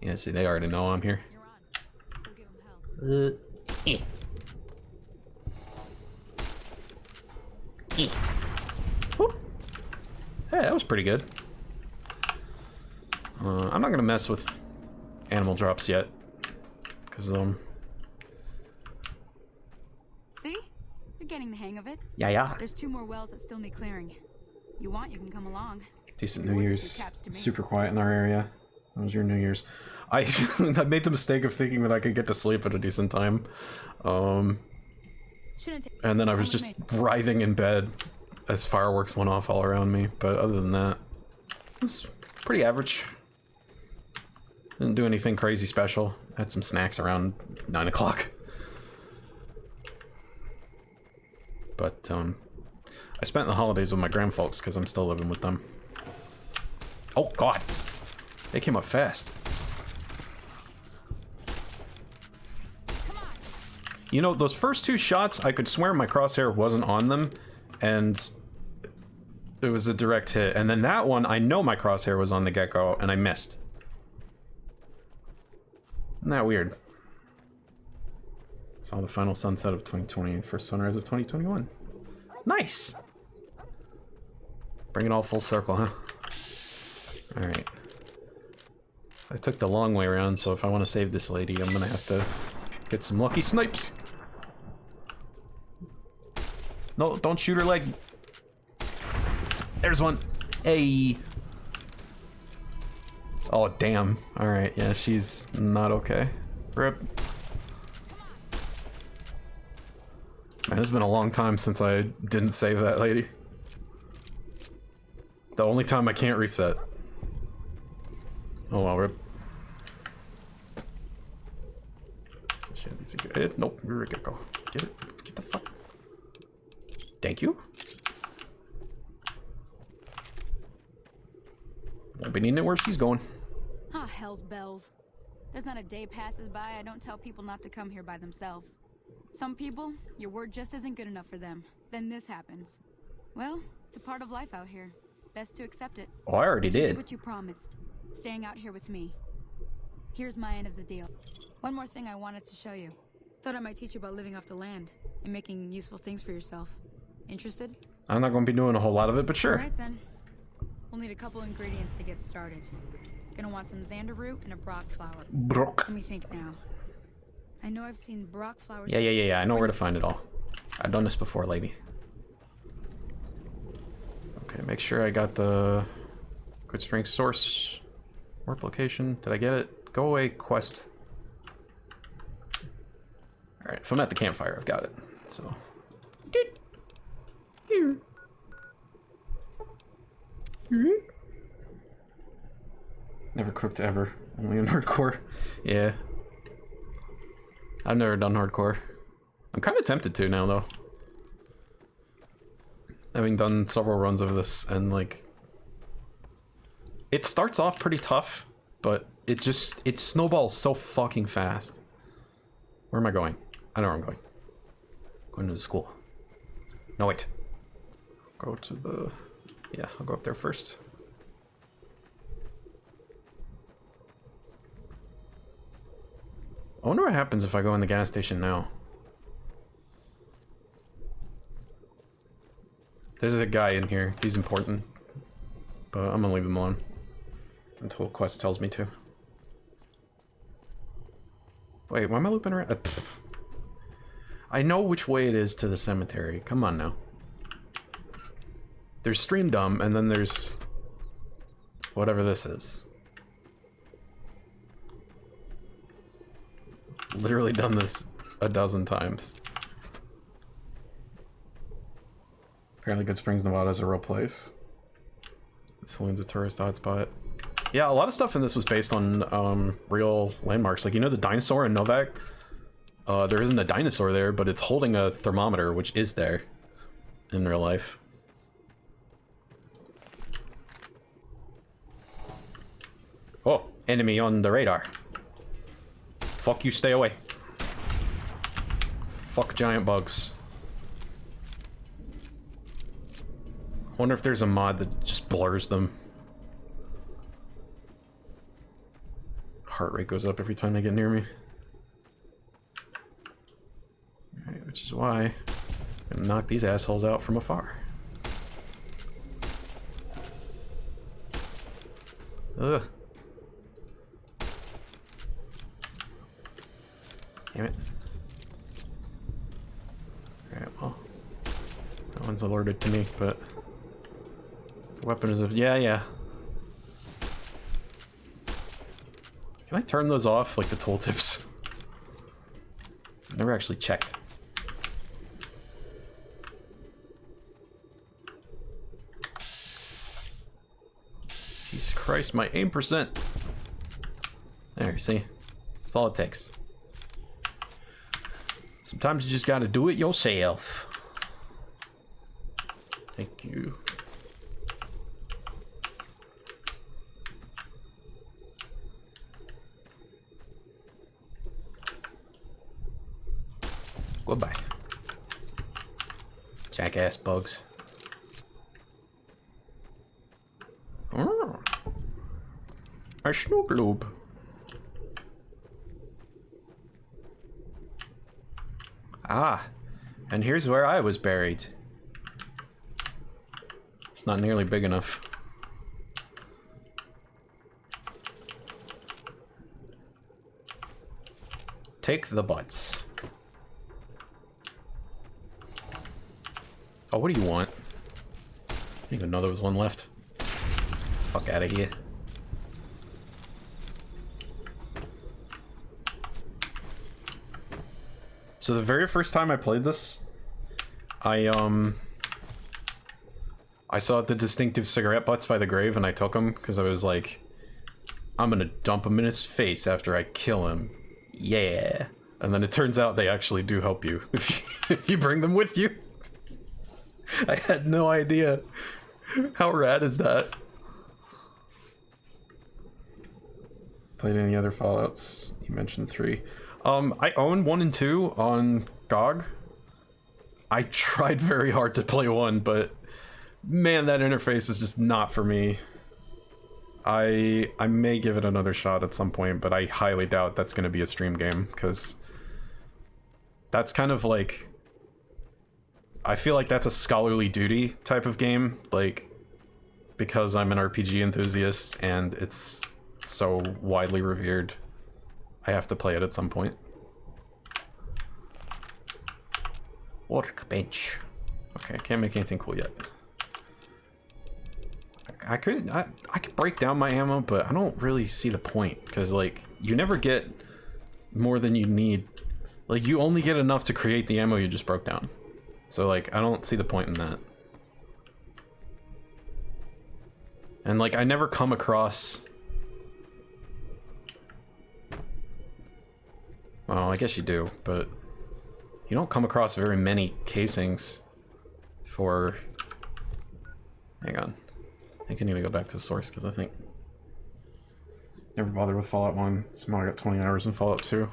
Yeah, see, they already know I'm here. You're on. Go give 'em hell. Whoop. Hey, that was pretty good. I'm not gonna mess with animal drops yet, cause See? You're getting the hang of it. yeah. There's 2 more wells that still need clearing. You want, you can come along. Decent New Year's. Super quiet in our area. How was your New Year's? I I made the mistake of thinking that I could get to sleep at a decent time, and then I was just writhing in bed as fireworks went off all around me. But other than that, it was pretty average. Didn't do anything crazy special. Had some snacks around 9 o'clock. But I spent the holidays with my grandfolks because I'm still living with them. Oh God, they came up fast. You know, those first 2 shots, I could swear my crosshair wasn't on them, and it was a direct hit. And then that one, I know my crosshair was on the gecko, and I missed. Isn't that weird? Saw the final sunset of 2020 and first sunrise of 2021. Nice! Bring it all full circle, huh? Alright. I took the long way around, so if I want to save this lady, I'm gonna have to get some lucky snipes. No, don't shoot her leg. There's one. Hey. Oh, damn. Alright, yeah, she's not okay. Rip. Man, it's been a long time since I didn't save that lady. The only time I can't reset. Oh well, rip. Nope, you're a gecko. Get it. Get the fuck. Thank you. I've been needing it where she's going. Ah, hell's bells. There's not a day passes by I don't tell people not to come here by themselves. Some people, your word just isn't good enough for them. Then this happens. Well, it's a part of life out here. Best to accept it. Oh, I already did. What you promised. Staying out here with me. Here's my end of the deal. One more thing I wanted to show you. Thought I might teach you about living off the land and making useful things for yourself. Interested? I'm not going to be doing a whole lot of it, but sure. Alright then. We'll need a couple ingredients to get started. Gonna want some xander root and a brock flower. Brock. Let me think now. I know I've seen brock flowers. Yeah. I know where to find it all. I've done this before, lady. Okay, make sure I got the Good Spring source warp location. Did I get it? Go away, quest. Alright, if I'm at the campfire, I've got it. So. Never cooked ever. Only in hardcore. Yeah. I've never done hardcore. I'm kind of tempted to now, though. Having done several runs of this, and like... It starts off pretty tough, but it snowballs so fucking fast. Where am I going? I know where I'm going. Going to the school. No, wait. Go to the... Yeah, I'll go up there first. I wonder what happens if I go in the gas station now. There's a guy in here. He's important. But I'm gonna leave him alone. Until quest tells me to. Wait, why am I looping around? I know which way it is to the cemetery. Come on now. There's Stream Dumb, and then there's... whatever this is. Literally done this a dozen times. Apparently Good Springs, Nevada is a real place. Saloon's a tourist hotspot. Yeah, a lot of stuff in this was based on real landmarks. Like, you know the dinosaur in Novak? There isn't a dinosaur there, but it's holding a thermometer, which is there in real life. Oh, enemy on the radar. Fuck you, stay away. Fuck giant bugs. Wonder if there's a mod that just blurs them. Heart rate goes up every time they get near me. Alright, which is why I'm gonna knock these assholes out from afar. Ugh. Damn it. Alright, well. That one's alerted to me, but... the weapon is a... yeah. Can I turn those off, like the tooltips? Never actually checked. Jesus Christ, my aim percent. There, see? That's all it takes. Sometimes you just gotta do it yourself. Thank you. Goodbye. Jackass bugs. Oh. A snow globe. Ah, and here's where I was buried. It's not nearly big enough. Take the butts. Oh, what do you want? I didn't even know there was one left. Fuck out of here. So the very first time I played this, I saw the distinctive cigarette butts by the grave and I took them because I was like, I'm gonna dump him in his face after I kill him. Yeah. And then it turns out they actually do help you if you bring them with you. I had no idea. How rad is that? Played any other Fallouts? You mentioned 3. I own 1 and 2 on GOG. I tried very hard to play 1, but man, that interface is just not for me. I may give it another shot at some point, but I highly doubt that's going to be a stream game, because that's kind of like... I feel like that's a scholarly duty type of game, like, because I'm an RPG enthusiast and it's so widely revered, I have to play it at some point. Workbench. Okay, I can't make anything cool yet. I could break down my ammo, but I don't really see the point, because, like, you never get more than you need. Like, you only get enough to create the ammo you just broke down. So, like, I don't see the point in that. And, like, I never come across... Well, I guess you do, but... you don't come across very many casings for... Hang on. I think I need to go back to the source, because I think... Never bothered with Fallout 1. Somehow I got 20 hours in Fallout 2.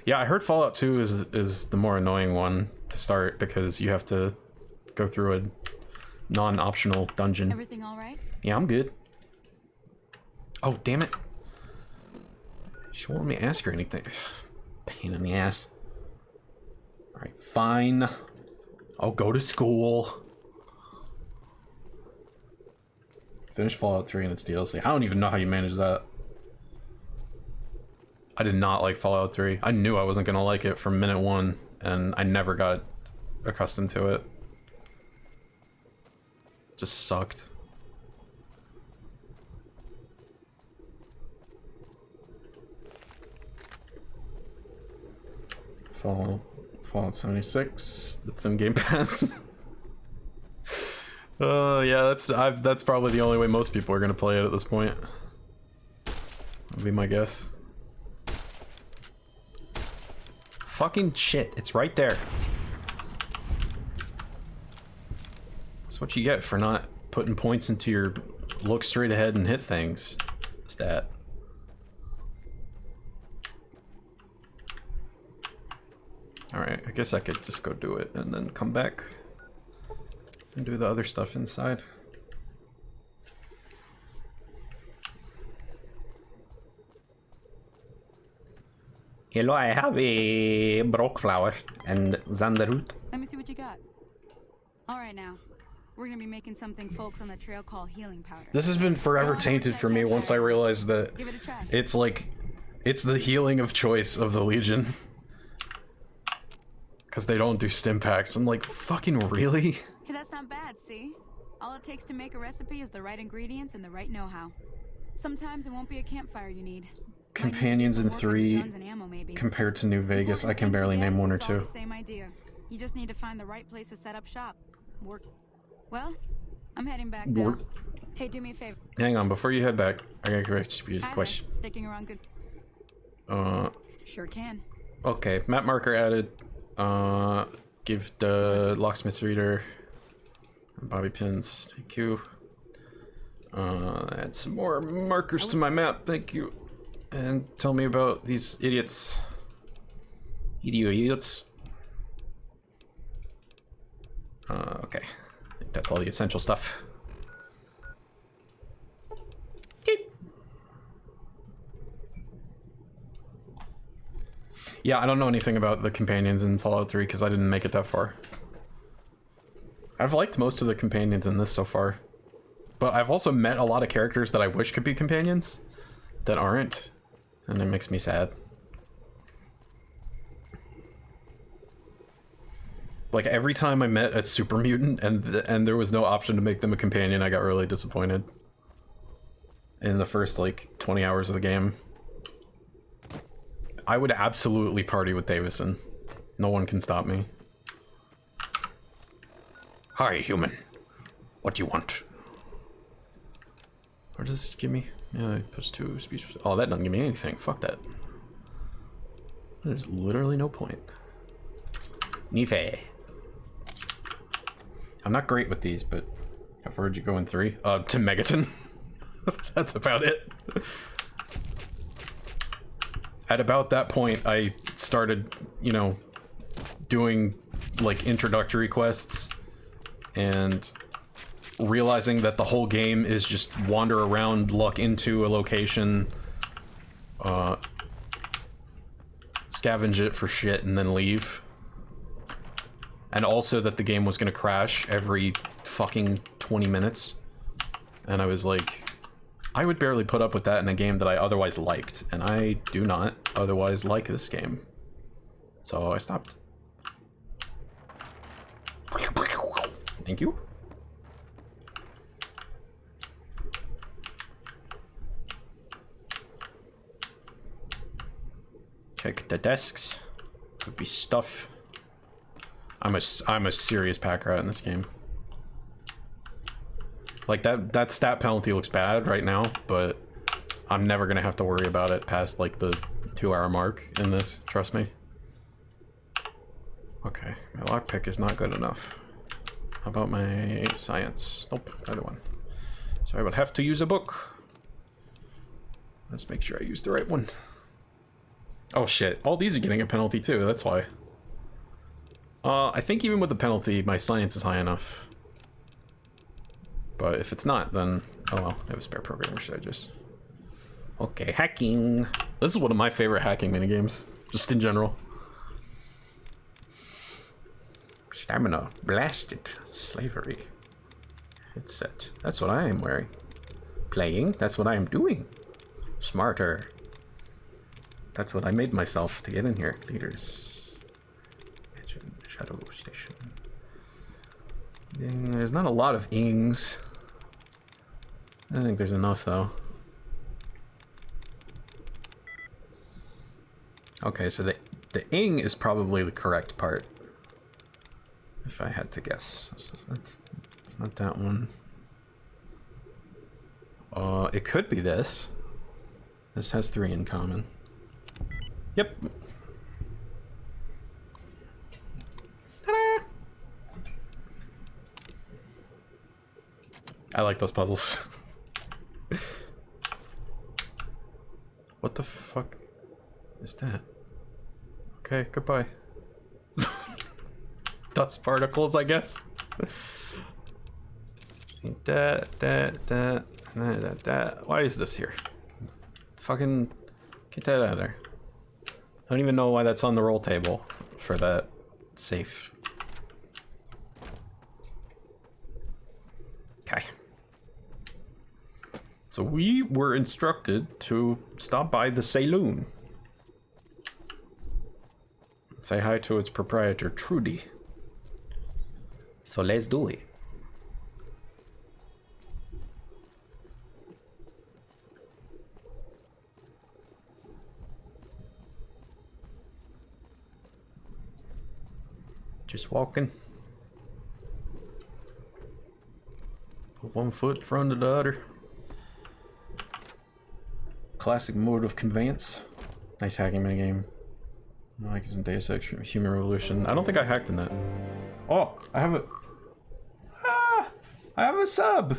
Yeah, I heard Fallout 2 is the more annoying one to start because you have to go through a non-optional dungeon. Everything all right? Yeah, I'm good. Oh, damn it. She won't let me ask her anything. Pain in the ass. Alright, fine. I'll go to school. Finish Fallout 3 and its DLC. I don't even know how you manage that. I did not like Fallout 3. I knew I wasn't gonna like it from minute 1, and I never got accustomed to it. Just sucked. Fallout 76. It's in Game Pass. Yeah, that's probably the only way most people are gonna play it at this point. would be my guess. Fucking shit, it's right there. That's what you get for not putting points into your look straight ahead and hit things stat. Alright, I guess I could just go do it and then come back and do the other stuff inside. Hello, I have a brock flower and zanderut. Let me see what you got. All right, now. We're gonna be making something folks on the trail call healing powder. This has been forever tainted for me once I realized that Give it a try. it's like, it's the healing of choice of the Legion. Because they don't do stim packs. I'm like, fucking really? Hey, that's not bad, see? All it takes to make a recipe is the right ingredients and the right know-how. Sometimes it won't be a campfire you need. Companions in 3 guns and ammo, maybe. compared to New Vegas, I can barely name one or two. Same idea. You just need to find the right place to set up shop. Work. Well, I'm heading back now. Work. Hey, do me a favor. Hang on, before you head back, I gotta correct you a question. Sticking around good. Sure can. Okay, map marker added. Give the locksmith reader and bobby pins. Thank you. Add some more markers to my map. Thank you. And tell me about these idiots. Idiots. Okay. I think that's all the essential stuff. Yeah, I don't know anything about the companions in Fallout 3 because I didn't make it that far. I've liked most of the companions in this so far. But I've also met a lot of characters that I wish could be companions that aren't. And it makes me sad. Like every time I met a super mutant and there was no option to make them a companion, I got really disappointed. In the first like 20 hours of the game. I would absolutely party with Davison. No one can stop me. Hi, human. What do you want? What does it give me? Yeah, +2 speech. Oh, that doesn't give me anything. Fuck that. There's literally no point. Nife. I'm not great with these, but how far did you go in 3? To Megaton. That's about it. At about that point, I started, you know, doing like introductory quests and realizing that the whole game is just wander around, luck into a location, scavenge it for shit, and then leave. And also that the game was gonna crash every fucking 20 minutes. And I was like, I would barely put up with that in a game that I otherwise liked, and I do not otherwise like this game. So I stopped. Thank you. Check the desks. Could be stuff. I'm a serious pack rat in this game. Like that stat penalty looks bad right now, but I'm never gonna have to worry about it past like the 2-hour mark in this, trust me. Okay, my lockpick is not good enough. How about my science? Nope, other one. So I will have to use a book. Let's make sure I use the right one. Oh shit, all these are getting a penalty too, that's why. I think even with the penalty, my science is high enough. But if it's not, then... Oh well, I have a spare program, or should I just... Okay, hacking! This is one of my favorite hacking minigames, just in general. Stamina, blasted, slavery. Headset, that's what I am wearing. Playing, that's what I am doing. Smarter. That's what I made myself to get in here. Leaders. Shadow Station. There's not a lot of ings. I think there's enough though. Okay, so the ing is probably the correct part. If I had to guess. It's not that one. It could be this. This has 3 in common. Yep. Ta-da! I like those puzzles. What the fuck is that? Okay, goodbye. Dust particles, I guess. That. Why is this here? Fucking get that out of there. I don't even know why that's on the roll table for that safe. Okay. So we were instructed to stop by the saloon. Say hi to its proprietor, Trudy. So let's do it. Just walking. Put one foot in front of the other. Classic mode of conveyance. Nice hacking minigame. Like it's in Deus Ex Human Revolution. I don't think I hacked in that. Oh, I have a... Ah! I have a sub!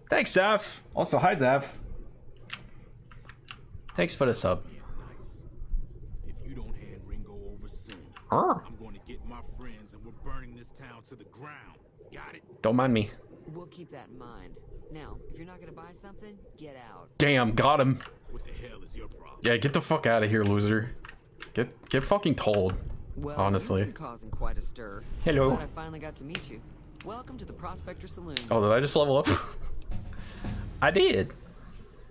Thanks, Zaf. Also, hi, Zaf. Thanks for the sub. If you don't hand Ringo over soon, I'm going to get my friends and we're burning this town to the ground. Got it? Don't mind me. We'll keep that in mind. Now, if you're not gonna buy something, get out. Damn, got him. What the hell is your problem? Yeah, get the fuck out of here, loser. Get fucking told. Well, honestly. you've been causing quite a stir. Hello. Glad I finally got to meet you. Welcome to the Prospector Saloon. Oh, did I just level up? I did.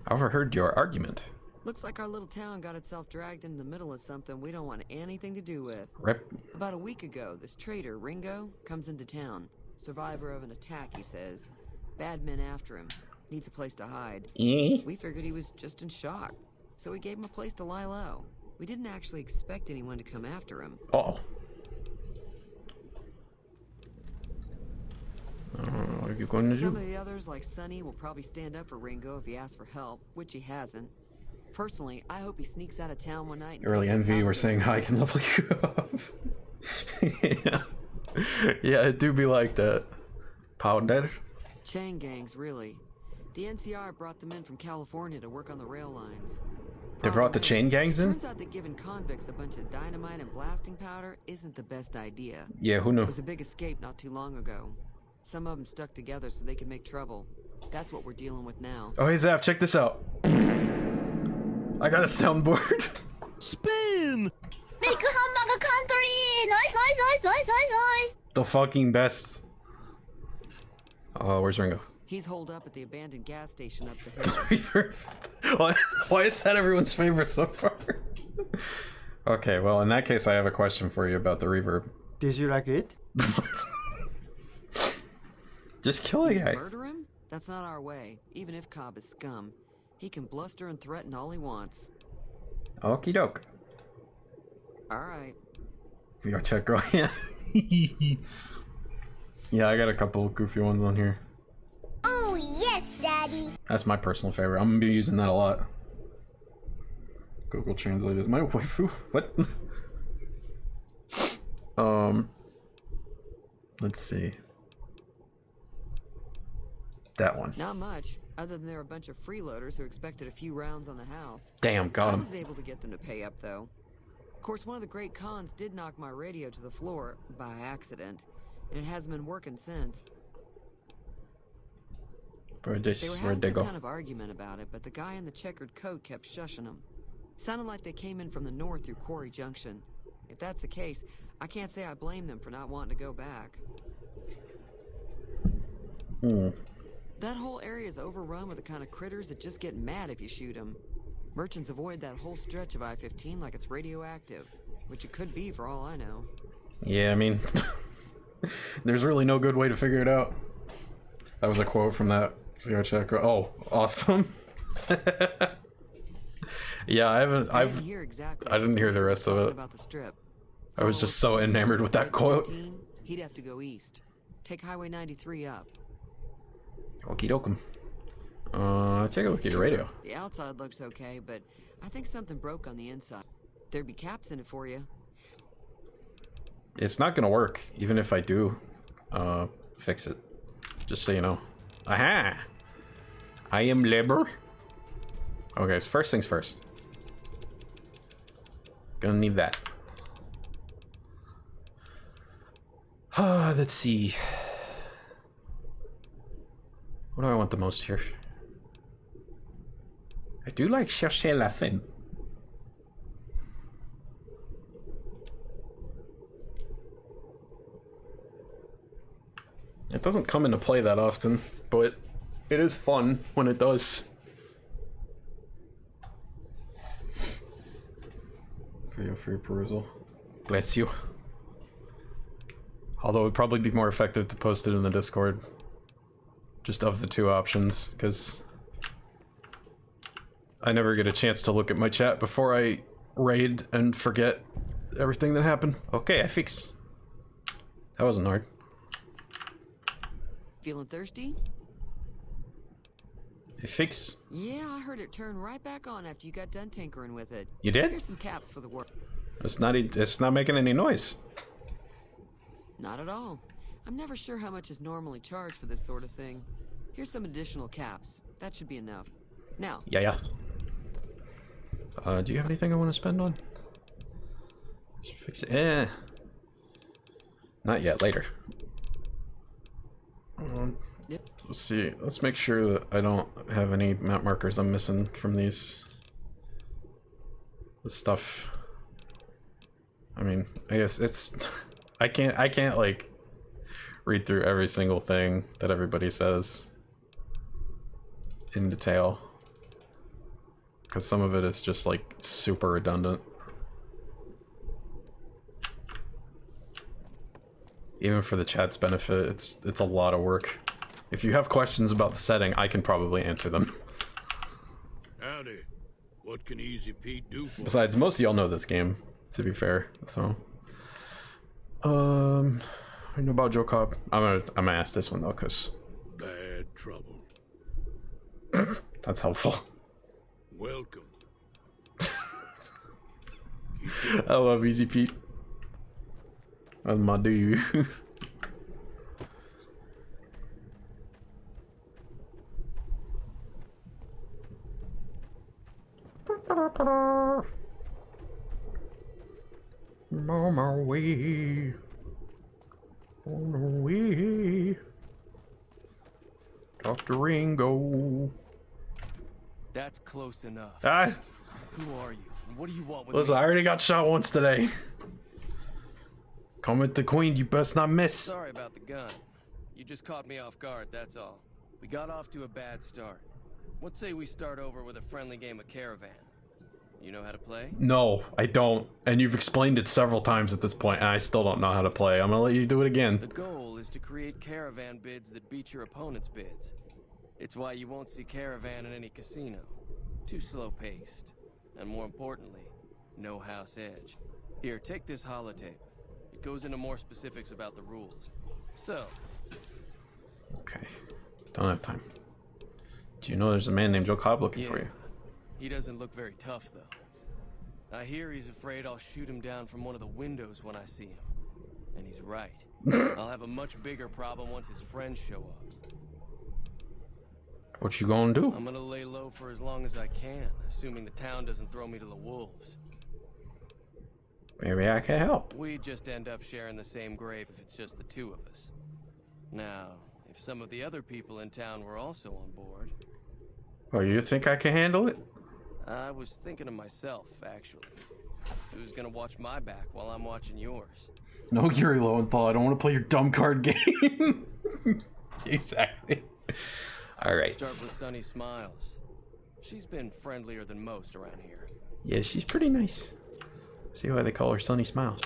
I overheard your argument. Looks like our little town got itself dragged into the middle of something we don't want anything to do with. Rip. About a week ago, this traitor, Ringo, comes into town. Survivor of an attack, he says. Bad men after him. Needs a place to hide. We figured he was just in shock, so we gave him a place to lie low. We didn't actually expect anyone to come after him. Oh. What are you going to do? Some of the others, like Sonny, will probably stand up for Ringo if he asks for help, which he hasn't. Personally, I hope he sneaks out of town one night. Early envy, we're saying hi can level you up. Yeah. Yeah, it do be like that. Powder. Chain gangs, really. The NCR brought them in from California to work on the rail lines. They brought the chain gangs in? Turns out that giving convicts a bunch of dynamite and blasting powder isn't the best idea. Yeah, who knew? It was a big escape not too long ago. Some of them stuck together so they could make trouble. That's what we're dealing with now. Oh, hey Zap, check this out. I got a soundboard. Spin! Make hamburger country! Nice. The fucking best. Oh, where's Ringo? He's holed up at the abandoned gas station up the hill. Why is that everyone's favorite so far? Okay, well, in that case, I have a question for you about the reverb. Did you like it? Just kill the guy. Murder him? That's not our way. Even if Cobb is scum, he can bluster and threaten all he wants. Okie doke. All right. We gotta check girl. Yeah. Yeah, I got a couple goofy ones on here. Oh, yes, Daddy. That's my personal favorite. I'm gonna be using that a lot. Google Translate is my waifu. What? Let's see. That one. Not much, other than there were a bunch of freeloaders who expected a few rounds on the house. Damn, got him. I was able to get them to pay up, though. Of course, one of the great cons did knock my radio to the floor by accident, and it hasn't been working since. They were having some kind of argument about it, but the guy in the checkered coat kept shushing them. Sounded like they came in from the north through Quarry Junction. If that's the case, I can't say I blame them for not wanting to go back. That whole area is overrun with the kind of critters that just get mad if you shoot them. Merchants avoid that whole stretch of I-15 like it's radioactive, which it could be for all I know. Yeah, I mean, there's really no good way to figure it out. That was a quote from that video check. Oh, awesome. Yeah, I didn't hear the rest of it. About the strip. I was just so enamored with that quote. He'd have to go east. Take Highway 93 up. Okie dokum. Take a look at your radio. The outside looks okay, but I think something broke on the inside. There'd be caps in it for you. It's not gonna work, even if I do fix it. Just so you know. Aha! I am labor. Okay, so first things first. Gonna need that. Let's see. What do I want the most here? I do like chercher la fin. It doesn't come into play that often, but it is fun when it does. Video for your perusal. Bless you. Although it would probably be more effective to post it in the Discord. Just of the two options, because I never get a chance to look at my chat before I raid and forget everything that happened. Okay, I fix. That wasn't hard. Feeling thirsty? I fix. Yeah, I heard it turn right back on after you got done tinkering with it. You did? Here's some caps for the work. It's not making any noise. Not at all. I'm never sure how much is normally charged for this sort of thing. Here's some additional caps. That should be enough. Now. Yeah. Do you have anything I want to spend on? Let's fix it. Not yet. Later. Yep. Let's see. Let's make sure that I don't have any map markers I'm missing from this stuff. I mean, I guess it's. I can't like read through every single thing that everybody says in detail, because some of it is just like super redundant. Even for the chat's benefit, it's a lot of work. If you have questions about the setting, I can probably answer them. Howdy. What can Easy Pete do for Besides, most of y'all know this game, to be fair, so. I know about Joe Cobb. I'm gonna ask this one though, cause bad trouble. That's helpful. Welcome. I love Easy Pete. That's my dude. On my way. On the way. Dr. Ringo. That's close enough. Ah! Who are you? What do you want with Listen, me? I already got shot once today. Come with the queen, you best not miss. Sorry about the gun. You just caught me off guard, that's all. We got off to a bad start. Let's say we start over with a friendly game of Caravan. You know how to play? No, I don't. And you've explained it several times at this point, and I still don't know how to play. I'm gonna let you do it again. The goal is to create Caravan bids that beat your opponent's bids. It's why you won't see Caravan in any casino. Too slow-paced. And more importantly, no house edge. Here, take this holotape. It goes into more specifics about the rules. So. Okay. Don't have time. Do you know there's a man named Joe Cobb looking for you? He doesn't look very tough, though. I hear he's afraid I'll shoot him down from one of the windows when I see him. And he's right. I'll have a much bigger problem once his friends show up. What you gonna do? I'm gonna lay low for as long as I can, assuming the town doesn't throw me to the wolves. Maybe I can help. We just end up sharing the same grave if it's just the two of us. Now, if some of the other people in town were also on board... Oh, you think I can handle it? I was thinking of myself, actually. Who's gonna watch my back while I'm watching yours? No, Yuri Lowenthal, I don't want to play your dumb card game. Exactly. Alright. Start with Sunny Smiles. She's been friendlier than most around here. Yeah, she's pretty nice. See why they call her Sunny Smiles.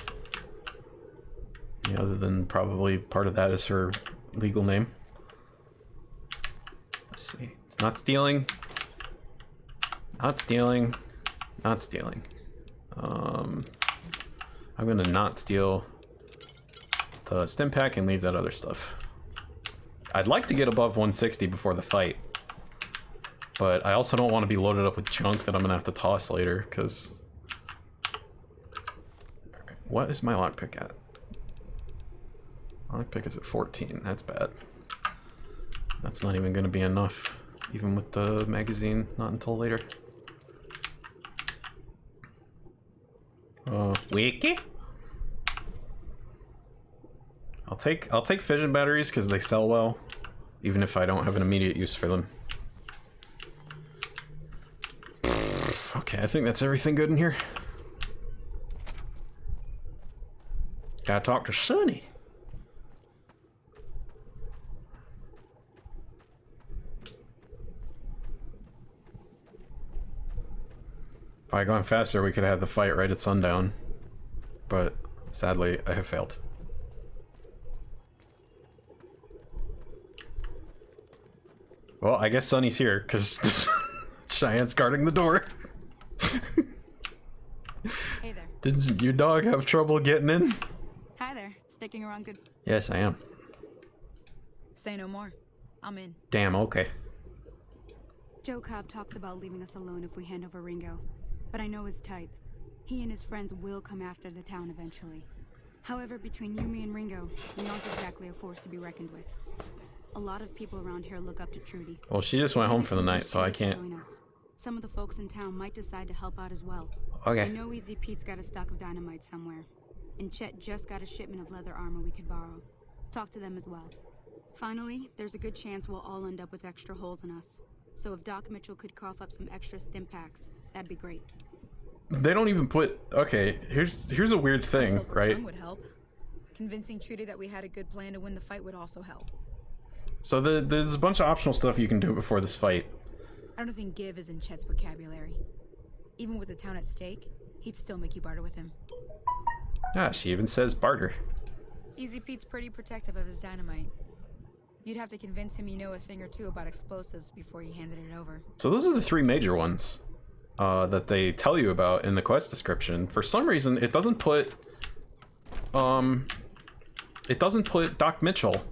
Yeah, other than probably part of that is her legal name. Let's see. It's not stealing. Not stealing. Not stealing. I'm gonna not steal the stim pack and leave that other stuff. I'd like to get above 160 before the fight. But I also don't want to be loaded up with junk that I'm gonna have to toss later, because... What is my lockpick at? Lockpick is at 14, that's bad. That's not even gonna be enough, even with the magazine, not until later. Wiki? I'll take fission batteries because they sell well, even if I don't have an immediate use for them. Okay, I think that's everything good in here. Gotta talk to Sonny. If I had gone faster, we could have had the fight right at sundown. But sadly, I have failed. Well, I guess Sonny's here, because Cheyenne's guarding the door. Hey there. Did your dog have trouble getting in? Hi there. Sticking around good. Yes, I am. Say no more. I'm in. Damn, okay. Joe Cobb talks about leaving us alone if we hand over Ringo. But I know his type. He and his friends will come after the town eventually. However, between you, me, and Ringo, we aren't exactly a force to be reckoned with. A lot of people around here look up to Trudy. Well, she just went home for the night, so I can't... Some of the folks in town might decide to help out as well. Okay. I know Easy Pete's got a stock of dynamite somewhere. And Chet just got a shipment of leather armor we could borrow. Talk to them as well. Finally, there's a good chance we'll all end up with extra holes in us. So if Doc Mitchell could cough up some extra stim packs, that'd be great. They don't even put... Okay, here's a weird thing, right? Tongue would help. Convincing Trudy that we had a good plan to win the fight would also help. So there's a bunch of optional stuff you can do before this fight. I don't think give is in Chet's vocabulary. Even with the town at stake, he'd still make you barter with him. Ah, she even says barter. Easy Pete's pretty protective of his dynamite. You'd have to convince him you know a thing or two about explosives before you handed it over. So those are the three major ones that they tell you about in the quest description. For some reason, it doesn't put Doc Mitchell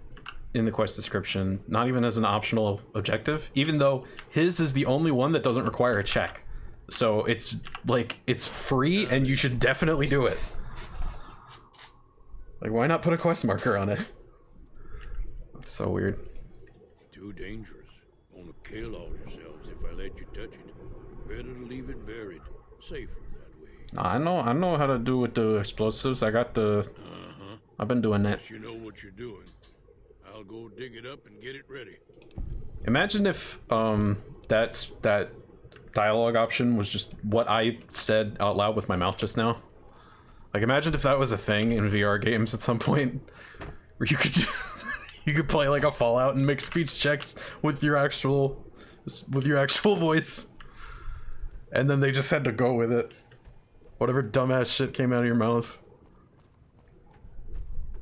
in the quest description, not even as an optional objective, even though his is the only one that doesn't require a check. So it's like, it's free and you should definitely do it. Like, why not put a quest marker on it? That's so weird. Too dangerous. Gonna kill all yourselves if I let you touch it. Better to leave it buried. Safer that way. I know how to do with the explosives. I got the... I've been doing that. Guess you know what you're doing. I'll go dig it up and get it ready. Imagine if that dialogue option was just what I said out loud with my mouth just now. Like, imagine if that was a thing in VR games at some point, where you could just, you could play like a Fallout and make speech checks with your actual voice, and then they just had to go with it. Whatever dumbass shit came out of your mouth.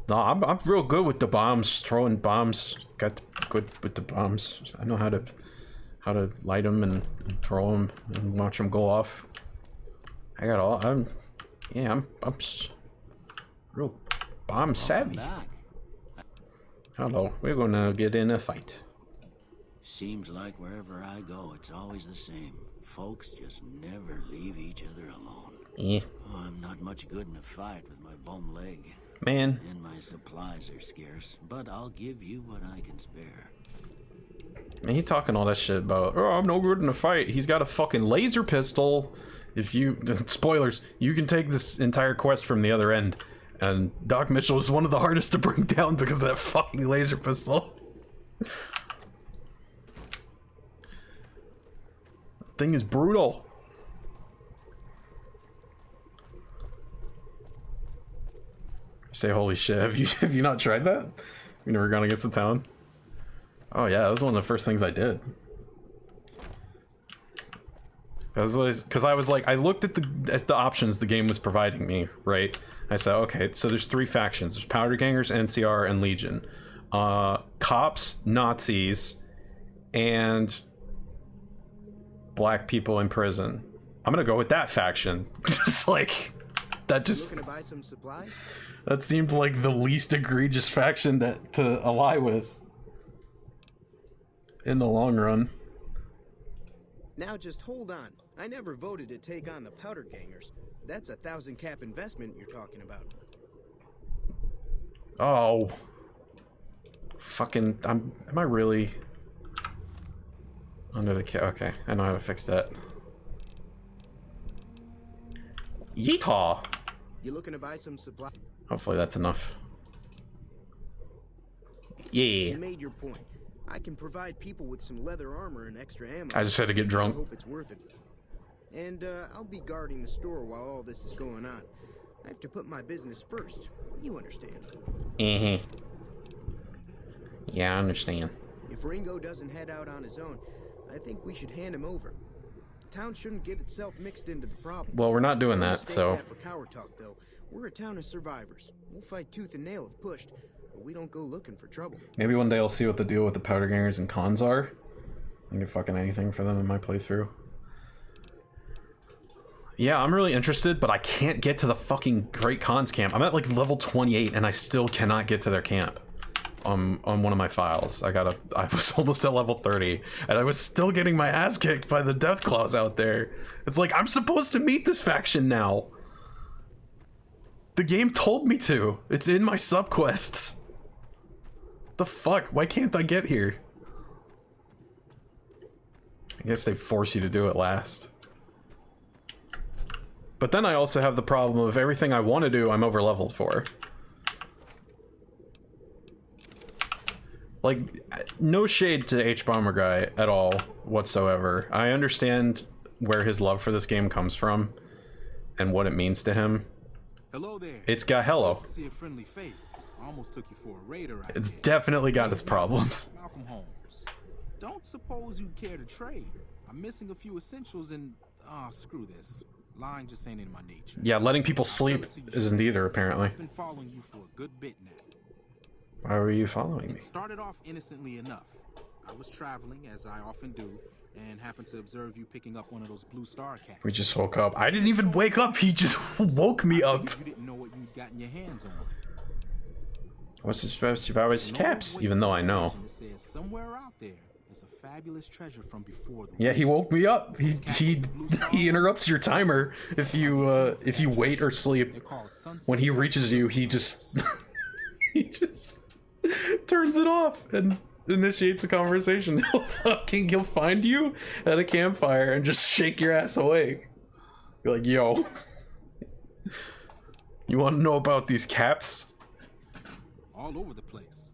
No, I'm real good with the bombs, throwing bombs. Got good with the bombs. I know how to light them and throw them and watch them go off. I got all. I'm real bomb savvy. Hello, we're gonna get in a fight. Seems like wherever I go, it's always the same. Folks just never leave each other alone. Yeah. Oh, I'm not much good in a fight with my bum leg. Man. And my supplies are scarce, but I'll give you what I can spare. Man, he's talking all that shit about, oh, I'm no good in a fight. He's got a fucking laser pistol. If you, spoilers, you can take this entire quest from the other end. And Doc Mitchell is one of the hardest to bring down because of that fucking laser pistol. Thing is brutal. Say holy shit, have you not tried that? You never gone against the town? Oh yeah, that was one of the first things I did. Because I was like, I looked at the options the game was providing me, right? I said, okay, so there's three factions. There's Powder Gangers, NCR, and Legion. Cops, Nazis, and black people in prison. I'm gonna go with that faction. Just like, that just... Looking to buy some supplies? That seemed like the least egregious faction to ally with in the long run. Now just hold on. I never voted to take on the powder gangers. That's a 1,000 cap investment you're talking about. Oh. Fucking, am I really under the okay, I know how to fix that. Yeehaw! You looking to buy some supply? Hopefully that's enough. Yeah. You made your point. I can provide people with some leather armor and extra ammo. I just had to get drunk. I hope it's worth it. And I'll be guarding the store while all this is going on. I have to put my business first. You understand? Mm-hmm. Yeah, I understand. If Ringo doesn't head out on his own, I think we should hand him over. The town shouldn't get itself mixed into the problem. Well, we're not doing Don't that, mistake so... that for coward talk, though. We're a town of survivors. We'll fight tooth and nail if pushed, but we don't go looking for trouble. Maybe one day I'll see what the deal with the powder gangers and cons are. I can do fucking anything for them in my playthrough. Yeah, I'm really interested, but I can't get to the fucking Great Cons camp. I'm at like level 28 and I still cannot get to their camp on one of my files. I was almost at level 30 and I was still getting my ass kicked by the death claws out there. It's like, I'm supposed to meet this faction now. The game told me to. It's in my subquests. The fuck? Why can't I get here? I guess they force you to do it last. But then I also have the problem of everything I want to do, I'm over-leveled for. Like, no shade to H-Bomber Guy at all, whatsoever. I understand where his love for this game comes from, and what it means to him. Hello there. It's got hello. See a friendly face. I almost took you for a raider out It's there. definitely got its problems. Malcolm Holmes. Don't suppose you'd care to trade. I'm missing a few essentials and... ah, screw this. Lying just ain't in my nature. Yeah, letting people sleep isn't either, apparently. I've been following you for a good bit now. Why were you following me? It started off innocently enough. I was traveling, as I often do, and happened to observe you picking up one of those blue star caps. We just woke up. I didn't even wake up, he just woke me up. You didn't know what you'd gotten your hands on. What's this supposed to about his caps? Even though I know. It says somewhere out there is a fabulous treasure from before the Yeah, he woke me up. He interrupts your timer if you wait or sleep. When he reaches you, he just he just turns it off and initiates a conversation. He'll find you at a campfire and just shake your ass awake. You're like, yo, you want to know about these caps? All over the place.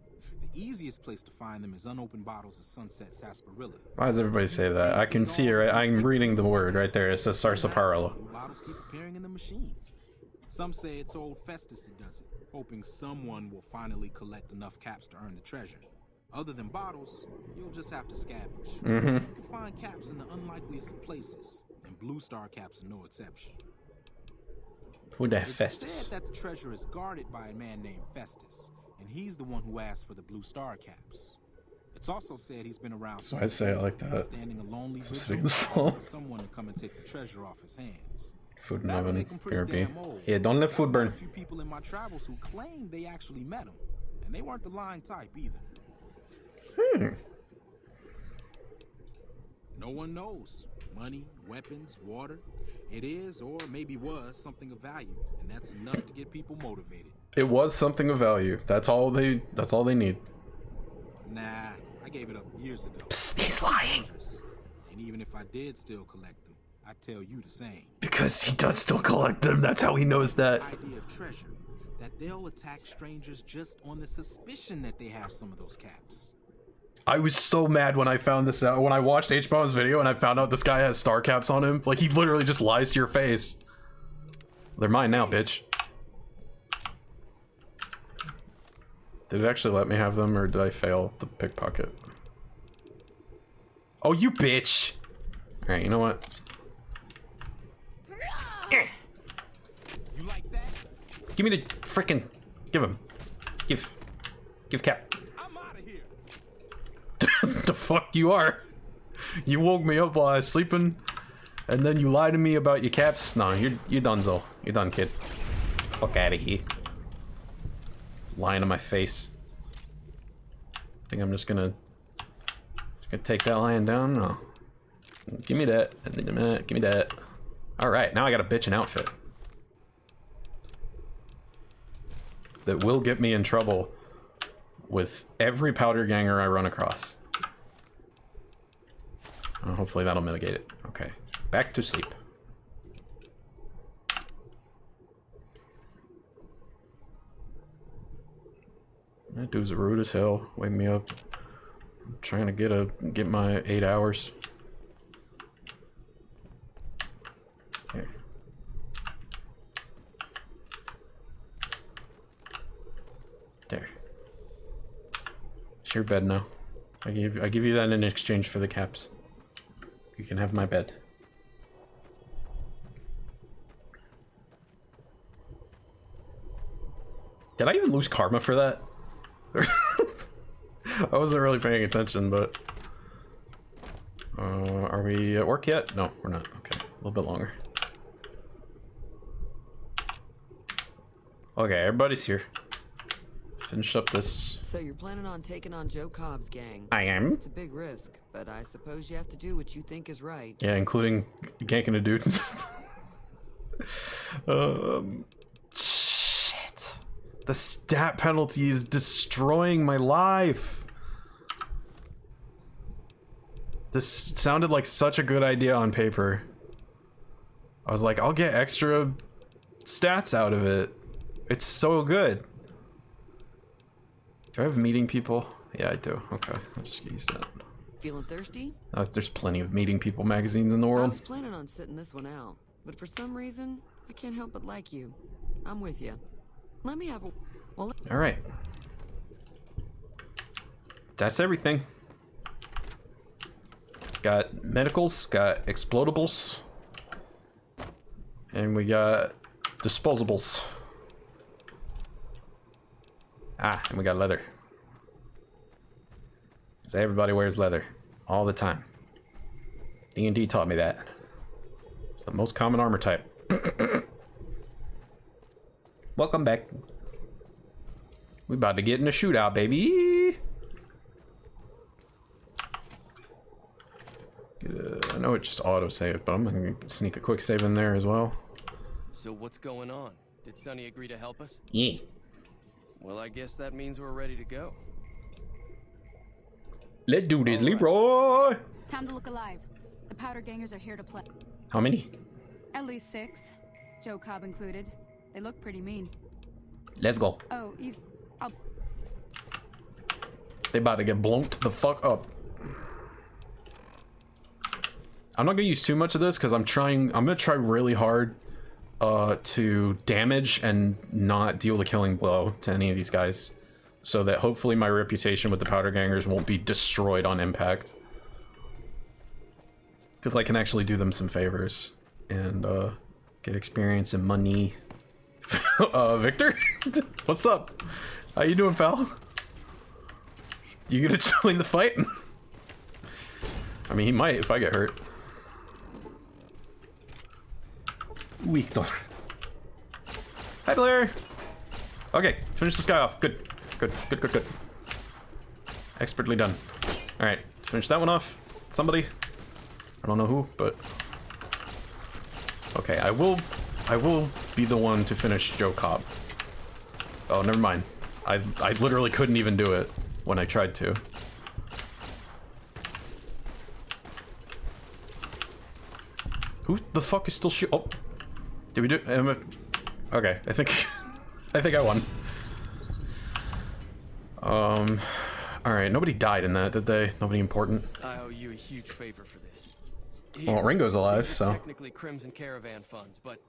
The easiest place to find them is unopened bottles of Sunset Sarsaparilla. Why does everybody say that? I can see it. Right? I'm reading the word right there. It says sarsaparilla. Bottles keep appearing in the machines. Some say it's old Festus that does it, hoping someone will finally collect enough caps to earn the treasure. Other than bottles, you'll just have to scavenge. Mm-hmm. You can find caps in the unlikeliest of places, and blue star caps are no exception. Who the It's Festus? said that the treasure is guarded by a man named Festus, and he's the one who asked for the blue star caps. It's also said he's been around. So I say it like that. Standing a lonely Some vigil things fall. for someone to come and take the treasure off his hands. Food and That'll oven. make 'em pretty BRB. damn old. Yeah, don't let food burn. A few people in my travels who claim they actually met him, and they weren't the lying type either. No one knows. Money, weapons, water. It is, or maybe was, something of value, and that's enough to get people motivated. It was something of value. That's all they need. Nah, I gave it up years ago. Psst, he's lying. And even if I did still collect them, I'd tell you the same. Because he does still collect them. That's how he knows that. The idea of treasure, that they'll attack strangers just on the suspicion that they have some of those caps. I was so mad when I found this out. When I watched H-Bomb's video and I found out this guy has star caps on him. Like, he literally just lies to your face. They're mine now, bitch. Did it actually let me have them, or did I fail the pickpocket? Oh, you bitch! Alright, you know what? You like that? Give me the frickin'... Give him. Give Cap. I'm out of here. The fuck you are? You woke me up while I was sleeping, and then you lied to me about your caps? No, you're done, Zo. You're done, kid. Fuck out of here. Lying to my face. I think I'm just gonna take that lion down. No. Give me that. Give me that. Alright, now I got a bitchin' outfit. That will get me in trouble with every powder ganger I run across. Hopefully that'll mitigate it. Okay, back to sleep. That dude's rude as hell. Wake me up. I'm trying to get my 8 hours. Here. There. It's your bed now. I give you that in exchange for the caps. You can have my bed. Did I even lose karma for that? I wasn't really paying attention, but... are we at work yet? No, we're not. Okay, a little bit longer. Okay, everybody's here. Finish up this. So you're planning on taking on Joe Cobb's gang? I am. It's a big risk, but I suppose you have to do what you think is right. Yeah, including ganking a dude. Shit. The stat penalty is destroying my life. This sounded like such a good idea on paper. I was like, I'll get extra stats out of it. It's so good. Do I have meeting people? Yeah, I do. Okay, I'll just use that. Feeling thirsty? There's plenty of meeting people magazines in the I world. was planning on sitting this one out, but for some reason, I can't help but like you. I'm with you. Let me have a... Well, all right. That's everything. Got medicals, got explodables, and we got disposables. Ah, and we got leather. So everybody wears leather all the time. D&D taught me that. It's the most common armor type. Welcome back. We about to get in a shootout, baby. I know it just auto-saved, but I'm gonna sneak a quick save in there as well. So what's going on? Did Sonny agree to help us? Yeah. Well, I guess that means we're ready to go. Let's do this, Leroy! Time to look alive. The powder gangers are here to play. How many? At least 6. Joe Cobb included. They look pretty mean. Let's go. Oh, They about to get blown the fuck up. I'm not gonna use too much of this because I'm gonna try really hard to damage and not deal a killing blow to any of these guys, so that hopefully my reputation with the powder gangers won't be destroyed on impact, because I can actually do them some favors and get experience and money. Victor? What's up? How you doing, pal? You gonna join the fight? I mean, he might if I get hurt. Victor. Hi, Blair. Okay, finish this guy off. Good. Good, good, good, good. Expertly done. Alright, finish that one off. Somebody. I don't know who, but... Okay, I will be the one to finish Joe Cobb. Oh, never mind. I literally couldn't even do it when I tried to. Who the fuck is still shooting? Oh. Did we do it? Okay, I think I won. Alright, nobody died in that, did they? Nobody important? I owe you a huge favor for this. Well, Ringo's alive, these are so... technically Crimson Caravan funds, but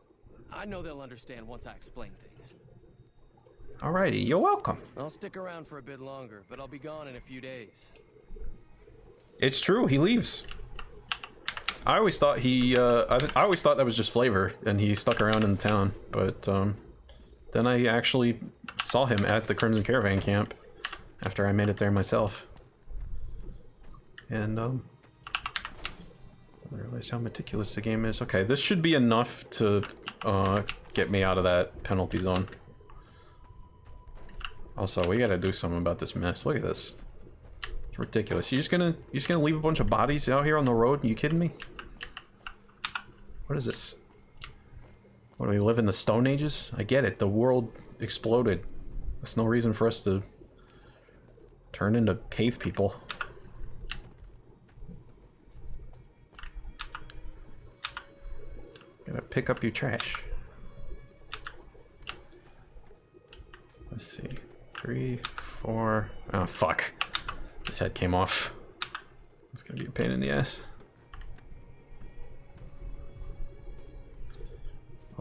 I know they'll understand once I explain things. Alrighty, you're welcome. I'll stick around for a bit longer, but I'll be gone in a few days. It's true, he leaves. I always thought he, I always thought that was just flavor, and he stuck around in the town, but, then I actually saw him at the Crimson Caravan camp after I made it there myself. And, I realize how meticulous the game is. Okay, this should be enough to, get me out of that penalty zone. Also, we gotta do something about this mess. Look at this. It's ridiculous. You just gonna leave a bunch of bodies out here on the road? Are you kidding me? What is this? What, do we live in the Stone Ages? I get it. The world exploded. There's no reason for us to turn into cave people. Gotta pick up your trash. Let's see. 3, 4... Oh, fuck. His head came off. It's gonna be a pain in the ass.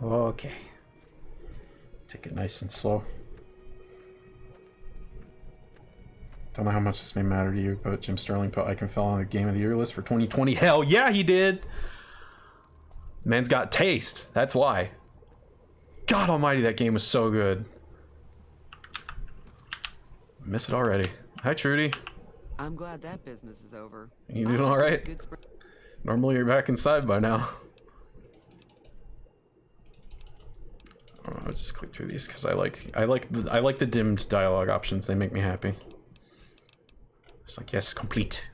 Okay. Take it nice and slow. Don't know how much this may matter to you, but Jim Sterling put I Can Fell on the Game of the Year list for 2020. Hell yeah, he did! Man's got taste. That's why. God almighty, that game was so good. I miss it already. Hi, Trudy. I'm glad that business is over. You doing alright? Normally you're back inside by now. I'll just click through these because I like the dimmed dialogue options. They make me happy. It's like, yes, complete.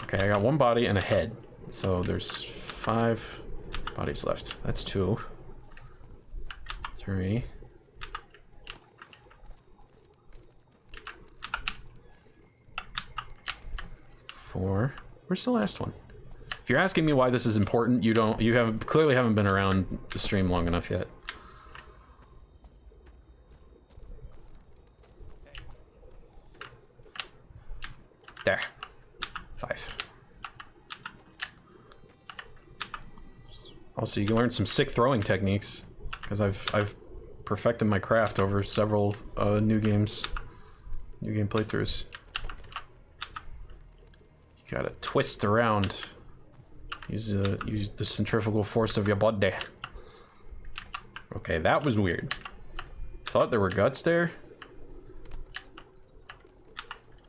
Okay, I got one body and a head. So there's 5 bodies left. That's 2. 3. 4. Where's the last one? If you're asking me why this is important, you clearly haven't been around the stream long enough yet. There. 5. Also, you can learn some sick throwing techniques, because I've perfected my craft over several new game playthroughs. You gotta twist around. Use the centrifugal force of your body. Okay, that was weird. Thought there were guts there.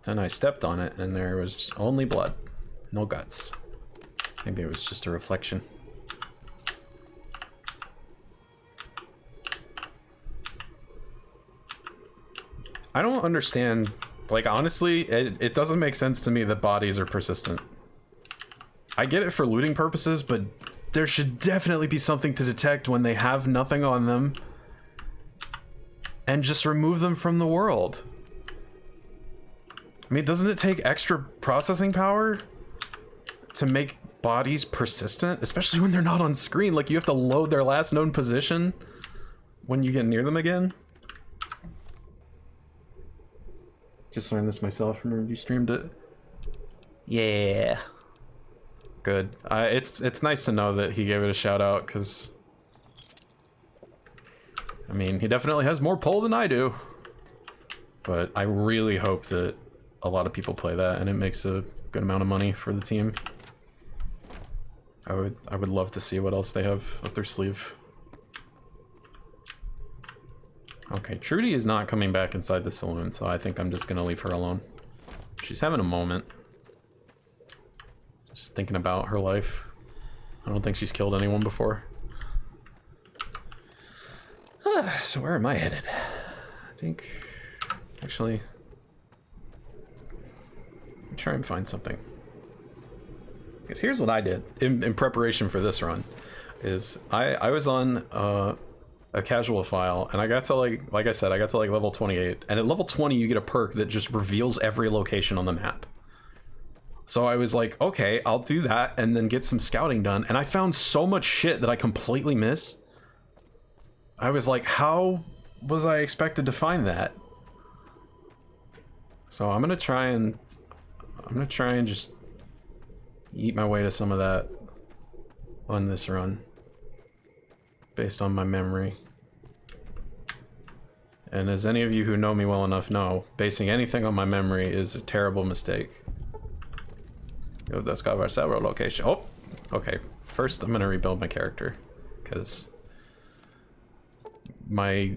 Then I stepped on it and there was only blood. No guts. Maybe it was just a reflection. I don't understand. Like, honestly, it doesn't make sense to me that bodies are persistent. I get it for looting purposes, but there should definitely be something to detect when they have nothing on them and just remove them from the world. I mean, doesn't it take extra processing power to make bodies persistent, especially when they're not on screen? Like, you have to load their last known position when you get near them again. Just learned this myself. Remember you streamed it? Yeah. Good. It's nice to know that he gave it a shout out, because I mean, he definitely has more pull than I do. But I really hope that a lot of people play that and it makes a good amount of money for the team. I would love to see what else they have up their sleeve. Okay, Trudy is not coming back inside the saloon, so I think I'm just gonna leave her alone. She's having a moment. Just thinking about her life. I don't think she's killed anyone before. So where am I headed? I think... Actually... Let me try and find something. Because here's what I did in preparation for this run. Is I was on a casual file, and I got to like I said, I got to like level 28, and at level 20 you get a perk that just reveals every location on the map. So I was like, okay, I'll do that and then get some scouting done, and I found so much shit that I completely missed. I was like, how was I expected to find that? So I'm gonna try and just eat my way to some of that on this run, based on my memory. And as any of you who know me well enough know, basing anything on my memory is a terrible mistake. Go discover several locations. Oh, okay. First, I'm gonna rebuild my character, because my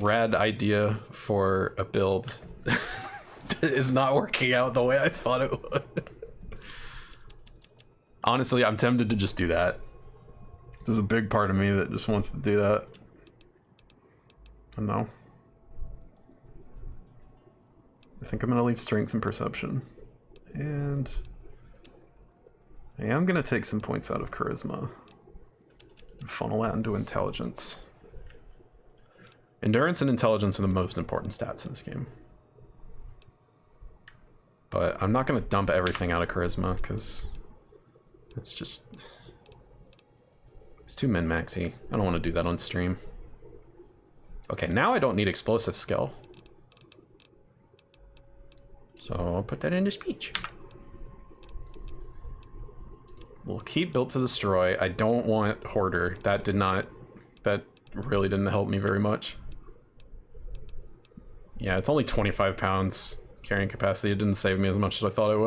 rad idea for a build is not working out the way I thought it would. Honestly, I'm tempted to just do that. There's a big part of me that just wants to do that. I don't know. I think I'm gonna leave strength and perception. And I am gonna take some points out of charisma and funnel that into intelligence. Endurance and intelligence are the most important stats in this game. But I'm not gonna dump everything out of charisma, because it's just... it's too min-maxy. I don't want to do that on stream. Okay, now I don't need explosive skill. So I'll put that into speech. We'll keep built to destroy. I don't want hoarder. That really didn't help me very much. Yeah, it's only 25 pounds carrying capacity. It didn't save me as much as I thought it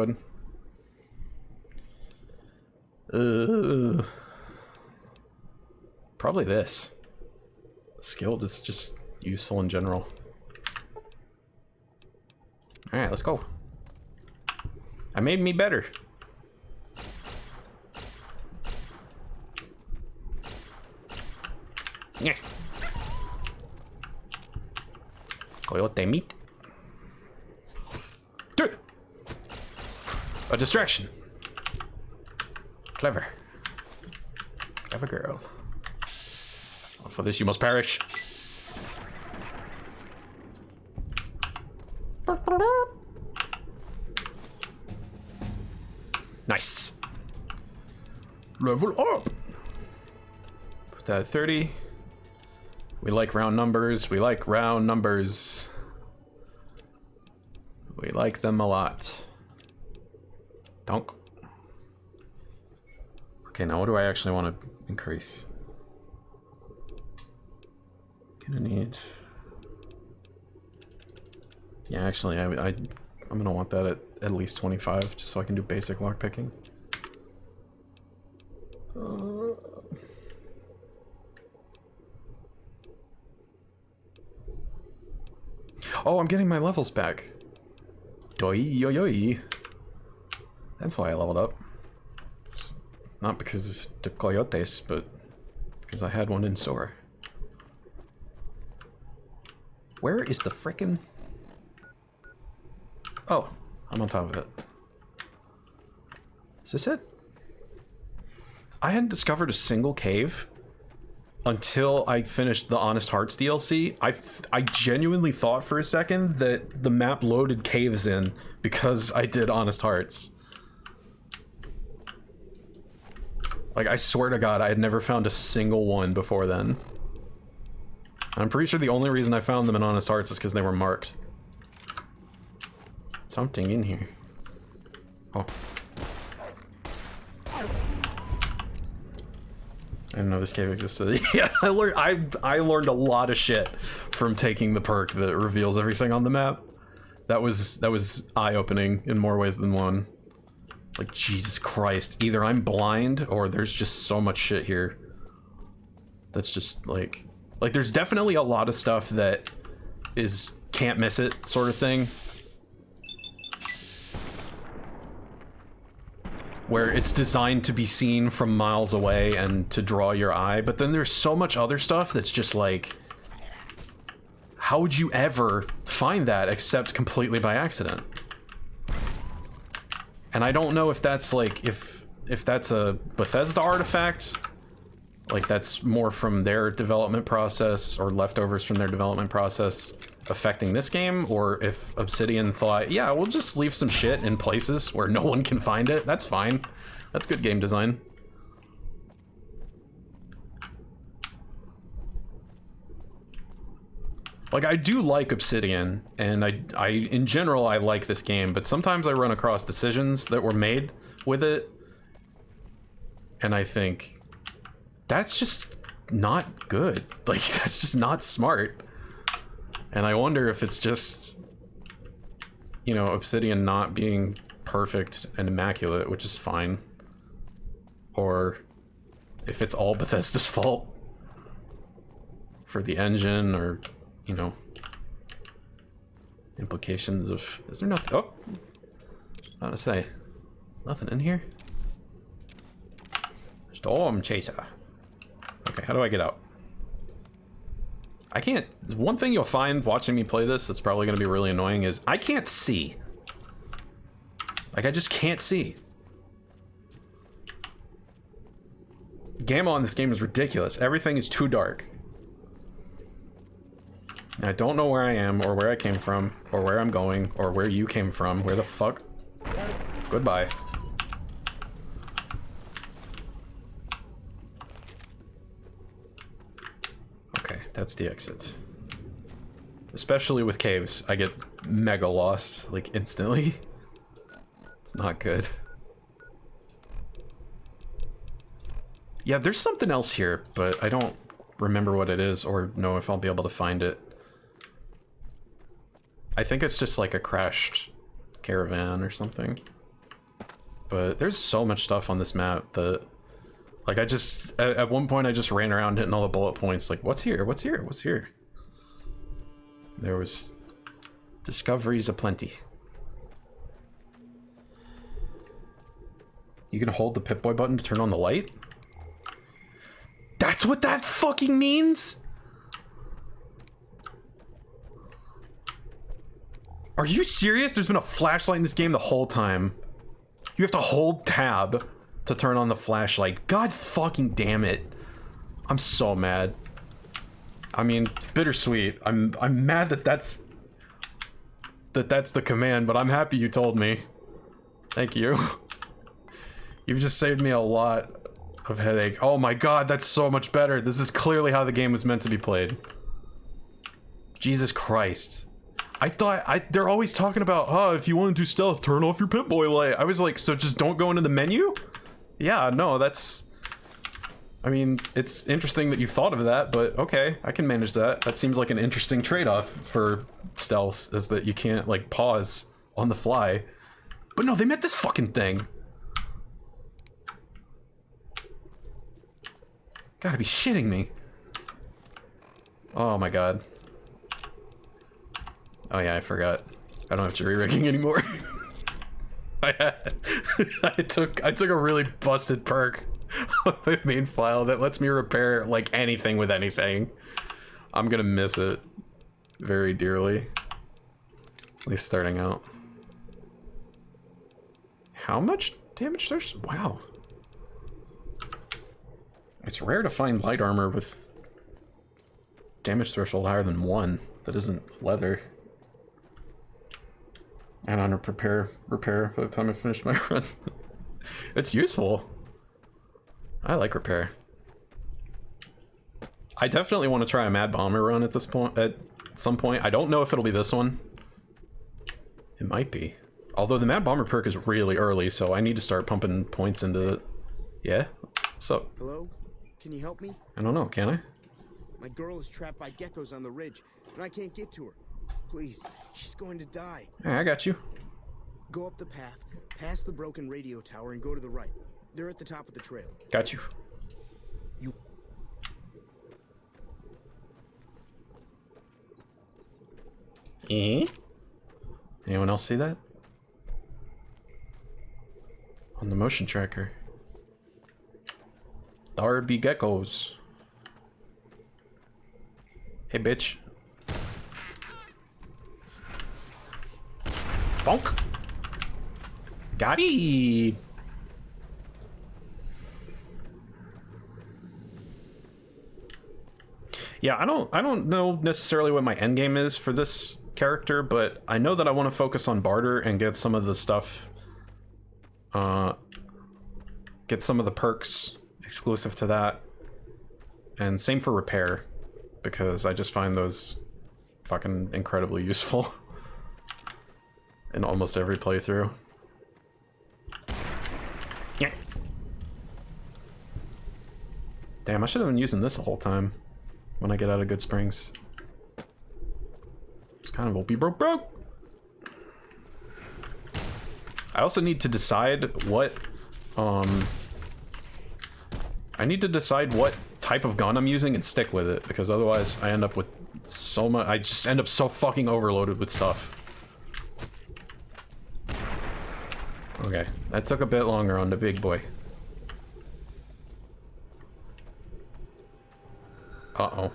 would. Probably this. Skilled is just useful in general. Alright, let's go. I made me better. Yeah. Coyote meat. A distraction. Clever. Clever girl. Well, for this you must perish. Nice. Level up. Put that at 30. We like round numbers. We like round numbers. We like them a lot. Donk. Okay, now what do I actually want to increase? Gonna need... yeah, actually, I'm gonna want that at least 25, just so I can do basic lockpicking. Oh, I'm getting my levels back. Doi-yo-yo-y. That's why I leveled up. Not because of the coyotes, but because I had one in store. Where is the frickin'... oh, I'm on top of it. Is this it? I hadn't discovered a single cave until I finished the Honest Hearts DLC. I genuinely thought for a second that the map loaded caves in because I did Honest Hearts. Like, I swear to God, I had never found a single one before then. I'm pretty sure the only reason I found them in Honest Hearts is because they were marked. Something in here. Oh. I didn't know this cave existed. Yeah, I learned a lot of shit from taking the perk that reveals everything on the map. That was eye-opening in more ways than one. Like, Jesus Christ, either I'm blind or there's just so much shit here. That's just like there's definitely a lot of stuff that is can't miss it sort of thing. Where it's designed to be seen from miles away and to draw your eye, but then there's so much other stuff that's just like, how would you ever find that except completely by accident? And I don't know if that's like, if that's a Bethesda artifact, like that's more from their development process or leftovers from their development process affecting this game, or if Obsidian thought, yeah, we'll just leave some shit in places where no one can find it. That's fine. That's good game design. Like, I do like Obsidian, and I in general, I like this game, but sometimes I run across decisions that were made with it, and I think, that's just not good. Like, that's just not smart. And I wonder if it's just, you know, Obsidian not being perfect and immaculate, which is fine, or if it's all Bethesda's fault for the engine, or, you know, implications of... is there nothing? Oh! Not to say. Nothing in here? Storm Chaser. Okay, how do I get out? I can't... one thing you'll find watching me play this that's probably going to be really annoying is I can't see. Like, I just can't see. gamma on this game is ridiculous. Everything is too dark. I don't know where I am, or where I came from, or where I'm going, or where you came from. Where the fuck? Goodbye. Okay, that's the exit. Especially with caves, I get mega lost, like, instantly. It's not good. Yeah, there's something else here, but I don't remember what it is or know if I'll be able to find it. I think it's just like a crashed caravan or something. But there's so much stuff on this map that... Like, I just... At one point, I just ran around hitting all the bullet points, like, what's here? What's here? What's here? There was... discoveries aplenty. You can hold the Pip-Boy button to turn on the light? That's what that fucking means? Are you serious? There's been a flashlight in this game the whole time. You have to hold tab to turn on the flashlight. God fucking damn it. I'm so mad. I mean, bittersweet. I'm mad that that's the command, but I'm happy you told me. Thank you. You've just saved me a lot of headache. Oh my god, that's so much better. This is clearly how the game was meant to be played. Jesus Christ. I thought, they're always talking about, oh, if you want to do stealth, turn off your Pip-Boy light. I was like, so just don't go into the menu? Yeah, no, that's... I mean, it's interesting that you thought of that, but okay, I can manage that. That seems like an interesting trade-off for stealth, is that you can't, like, pause on the fly. But no, they meant this fucking thing. Gotta be shitting me. Oh my god. Oh yeah, I forgot. I don't have jury-rigging anymore. I took a really busted perk on my main file that lets me repair like anything with anything. I'm gonna miss it very dearly. At least starting out. How much damage there's? Wow. It's rare to find light armor with damage threshold higher than 1 that isn't leather. And on a repair by the time I finish my run. It's useful. I like repair. I definitely want to try a Mad Bomber run at this point. At some point, I don't know if it'll be this one. It might be. Although the Mad Bomber perk is really early, so I need to start pumping points into it. Yeah. So. Hello? Can you help me? I don't know. Can I? My girl is trapped by geckos on the ridge, and I can't get to her. Please, she's going to die. Yeah, I got you. Go up the path, past the broken radio tower, and go to the right. They're at the top of the trail. Got you. Anyone else see that? On the motion tracker. There be geckos. Hey, bitch. Bonk. Got it. Yeah, I don't know necessarily what my end game is for this character, but I know that I want to focus on barter and get some of the stuff, get some of the perks exclusive to that, and same for repair, because I just find those fucking incredibly useful in almost every playthrough. Yeah. Damn, I should have been using this the whole time when I get out of Good Springs. It's kind of OP broke. I also need to decide what, I need to decide what type of gun I'm using and stick with it, because otherwise I end up with so much, I just end up so fucking overloaded with stuff. Okay, that took a bit longer on the big boy. Uh-oh.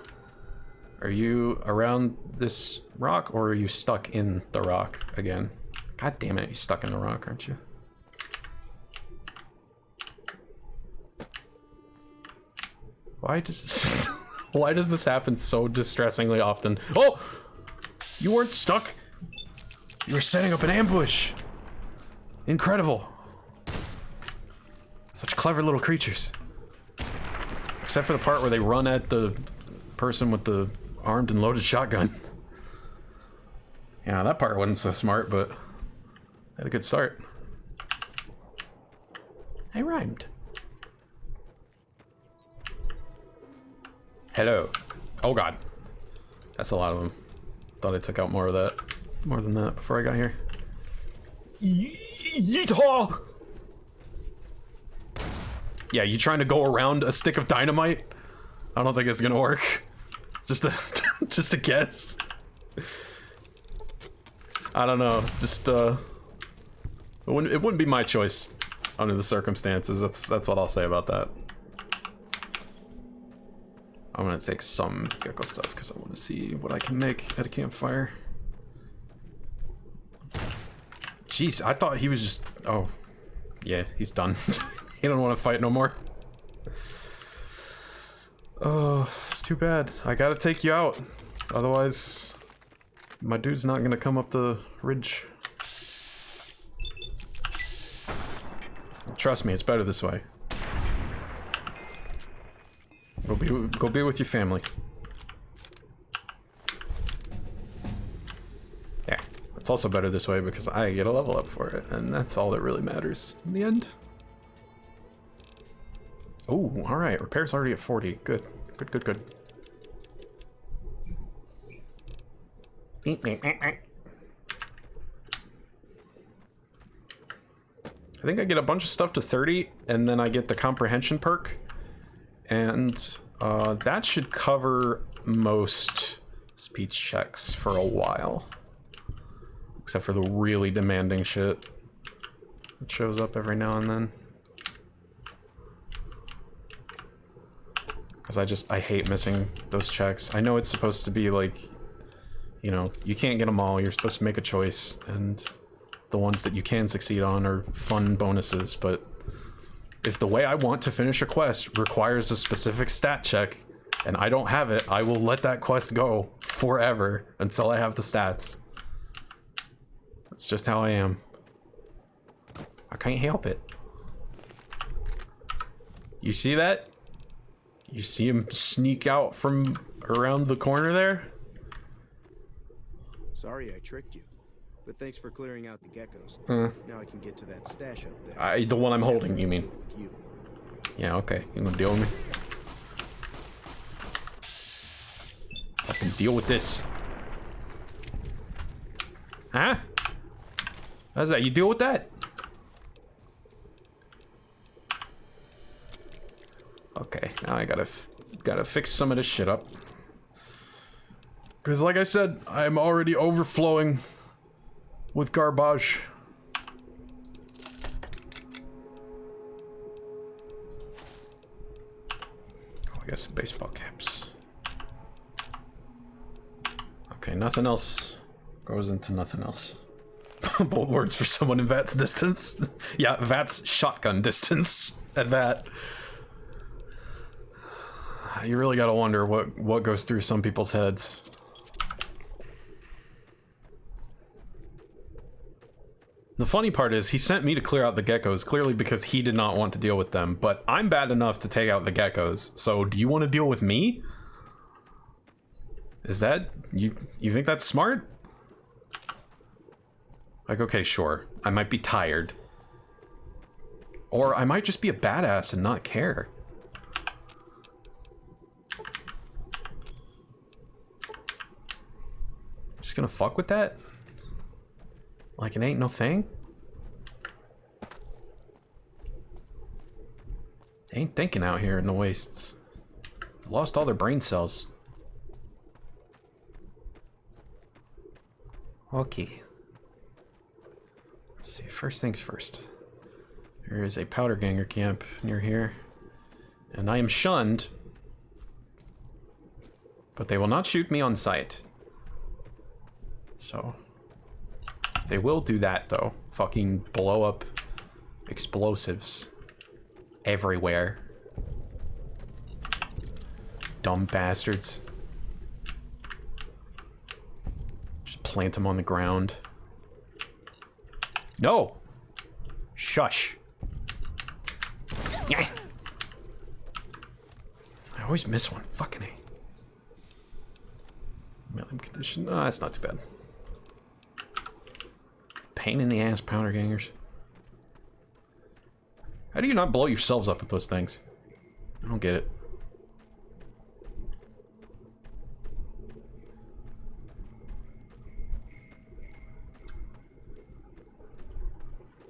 Are you around this rock, or are you stuck in the rock again? God damn it, you're stuck in the rock, aren't you? Why does why does this happen so distressingly often? Oh! You weren't stuck! You were setting up an ambush! Incredible. Such clever little creatures. Except for the part where they run at the person with the armed and loaded shotgun. Yeah, that part wasn't so smart, but had a good start. I rhymed. Hello. Oh god. That's a lot of them. Thought I took out more of that. More than that before I got here. Yeehaw! Yeah, you trying to go around a stick of dynamite? I don't think it's gonna work. Just a just a guess. I don't know. Just it wouldn't be my choice under the circumstances. That's what I'll say about that. I'm gonna take some gecko stuff because I want to see what I can make at a campfire. Jeez, I thought he was just... Oh, yeah, he's done. He don't want to fight no more. Oh, it's too bad. I gotta take you out. Otherwise, my dude's not gonna come up the ridge. Trust me, it's better this way. Go be with your family. Yeah, it's also better this way because I get a level up for it, and that's all that really matters in the end. Oh, alright, repair's already at 40. Good. Good. I think I get a bunch of stuff to 30, and then I get the comprehension perk. And that should cover most speech checks for a while. Except for the really demanding shit. It shows up every now and then. Because I hate missing those checks. I know it's supposed to be like, you know, you can't get them all, you're supposed to make a choice, and the ones that you can succeed on are fun bonuses, but if the way I want to finish a quest requires a specific stat check, and I don't have it, I will let that quest go forever until I have the stats. That's just how I am. I can't help it. You see that? You see him sneak out from around the corner there? Sorry I tricked you, but thanks for clearing out the geckos. Now I can get to that stash up there. The one I'm holding, you mean? Yeah, okay. You gonna deal with me? I can deal with this. Huh? How's that? You deal with that? Okay, now I gotta fix some of this shit up. Because like I said, I'm already overflowing with garbage. Oh, I got some baseball caps. Okay, nothing else goes into nothing else. Bold words for someone in Vat's distance. Yeah, Vat's shotgun distance at that. You really gotta wonder what goes through some people's heads. The funny part is, he sent me to clear out the geckos, clearly because he did not want to deal with them, but I'm bad enough to take out the geckos, so do you want to deal with me? Is that... you think that's smart? Like, okay, sure. I might be tired. Or I might just be a badass and not care. Just gonna fuck with that? Like it ain't no thing? They ain't thinking out here in the wastes. They lost all their brain cells. Okay. Let's see, first things first. There is a powder ganger camp near here. And I am shunned. But they will not shoot me on sight. So... they will do that, though. Fucking blow up explosives everywhere. Dumb bastards. Just plant them on the ground. No! Shush. Yeah. I always miss one. Fucking A. Million condition. Oh, that's not too bad. Pain in the ass, powder gangers. How do you not blow yourselves up with those things? I don't get it.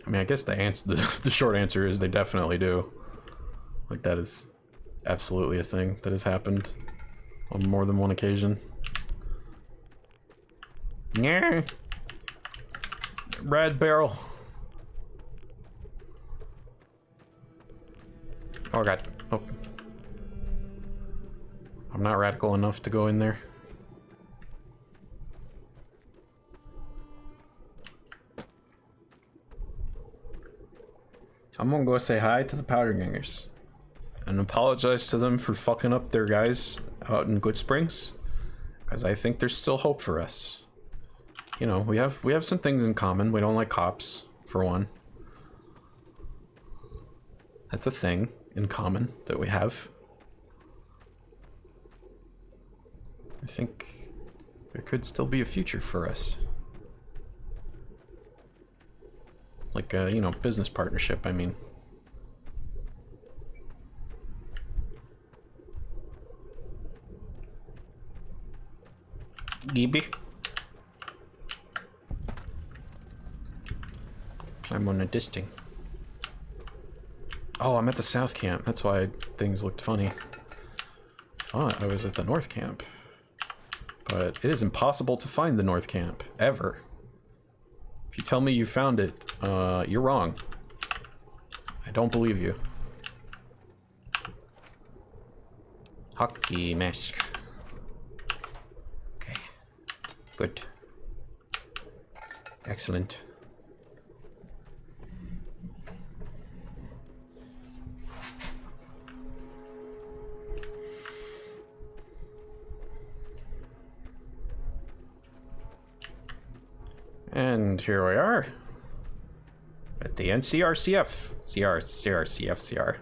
I mean, I guess the short answer is they definitely do. Like, that is absolutely a thing that has happened on more than one occasion. Yeah. Red barrel. Oh god. Oh. I'm not radical enough to go in there. I'm gonna go say hi to the powder gangers and apologize to them for fucking up their guys out in Good Springs, because I think there's still hope for us. You know, we have some things in common. We don't like cops, for one. That's a thing in common that we have. I think there could still be a future for us. Like a, you know, business partnership, I mean. Gibby. I'm on a disting. Oh, I'm at the south camp. That's why things looked funny. Thought I was at the north camp. But it is impossible to find the north camp, ever. If you tell me you found it, you're wrong. I don't believe you. Hockey mask. Okay. Good. Excellent. And here we are at the NCRCF. CR.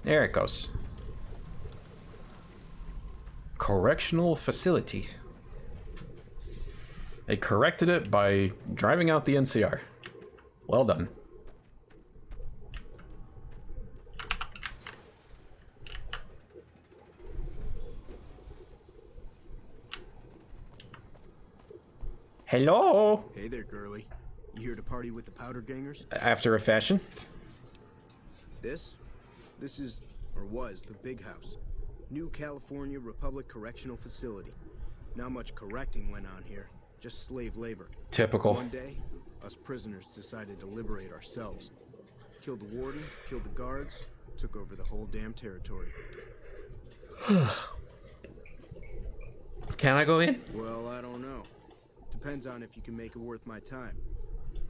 There it goes. Correctional facility. They corrected it by driving out the NCR. Well done. Hello? Hey there, girly. You here to party with the powder gangers? After a fashion. This is, or was, the Big House. New California Republic Correctional Facility. Not much correcting went on here. Just slave labor. Typical. One day, us prisoners decided to liberate ourselves. Killed the warden, killed the guards, took over the whole damn territory. Can I go in? Well, I don't know. Depends on if you can make it worth my time.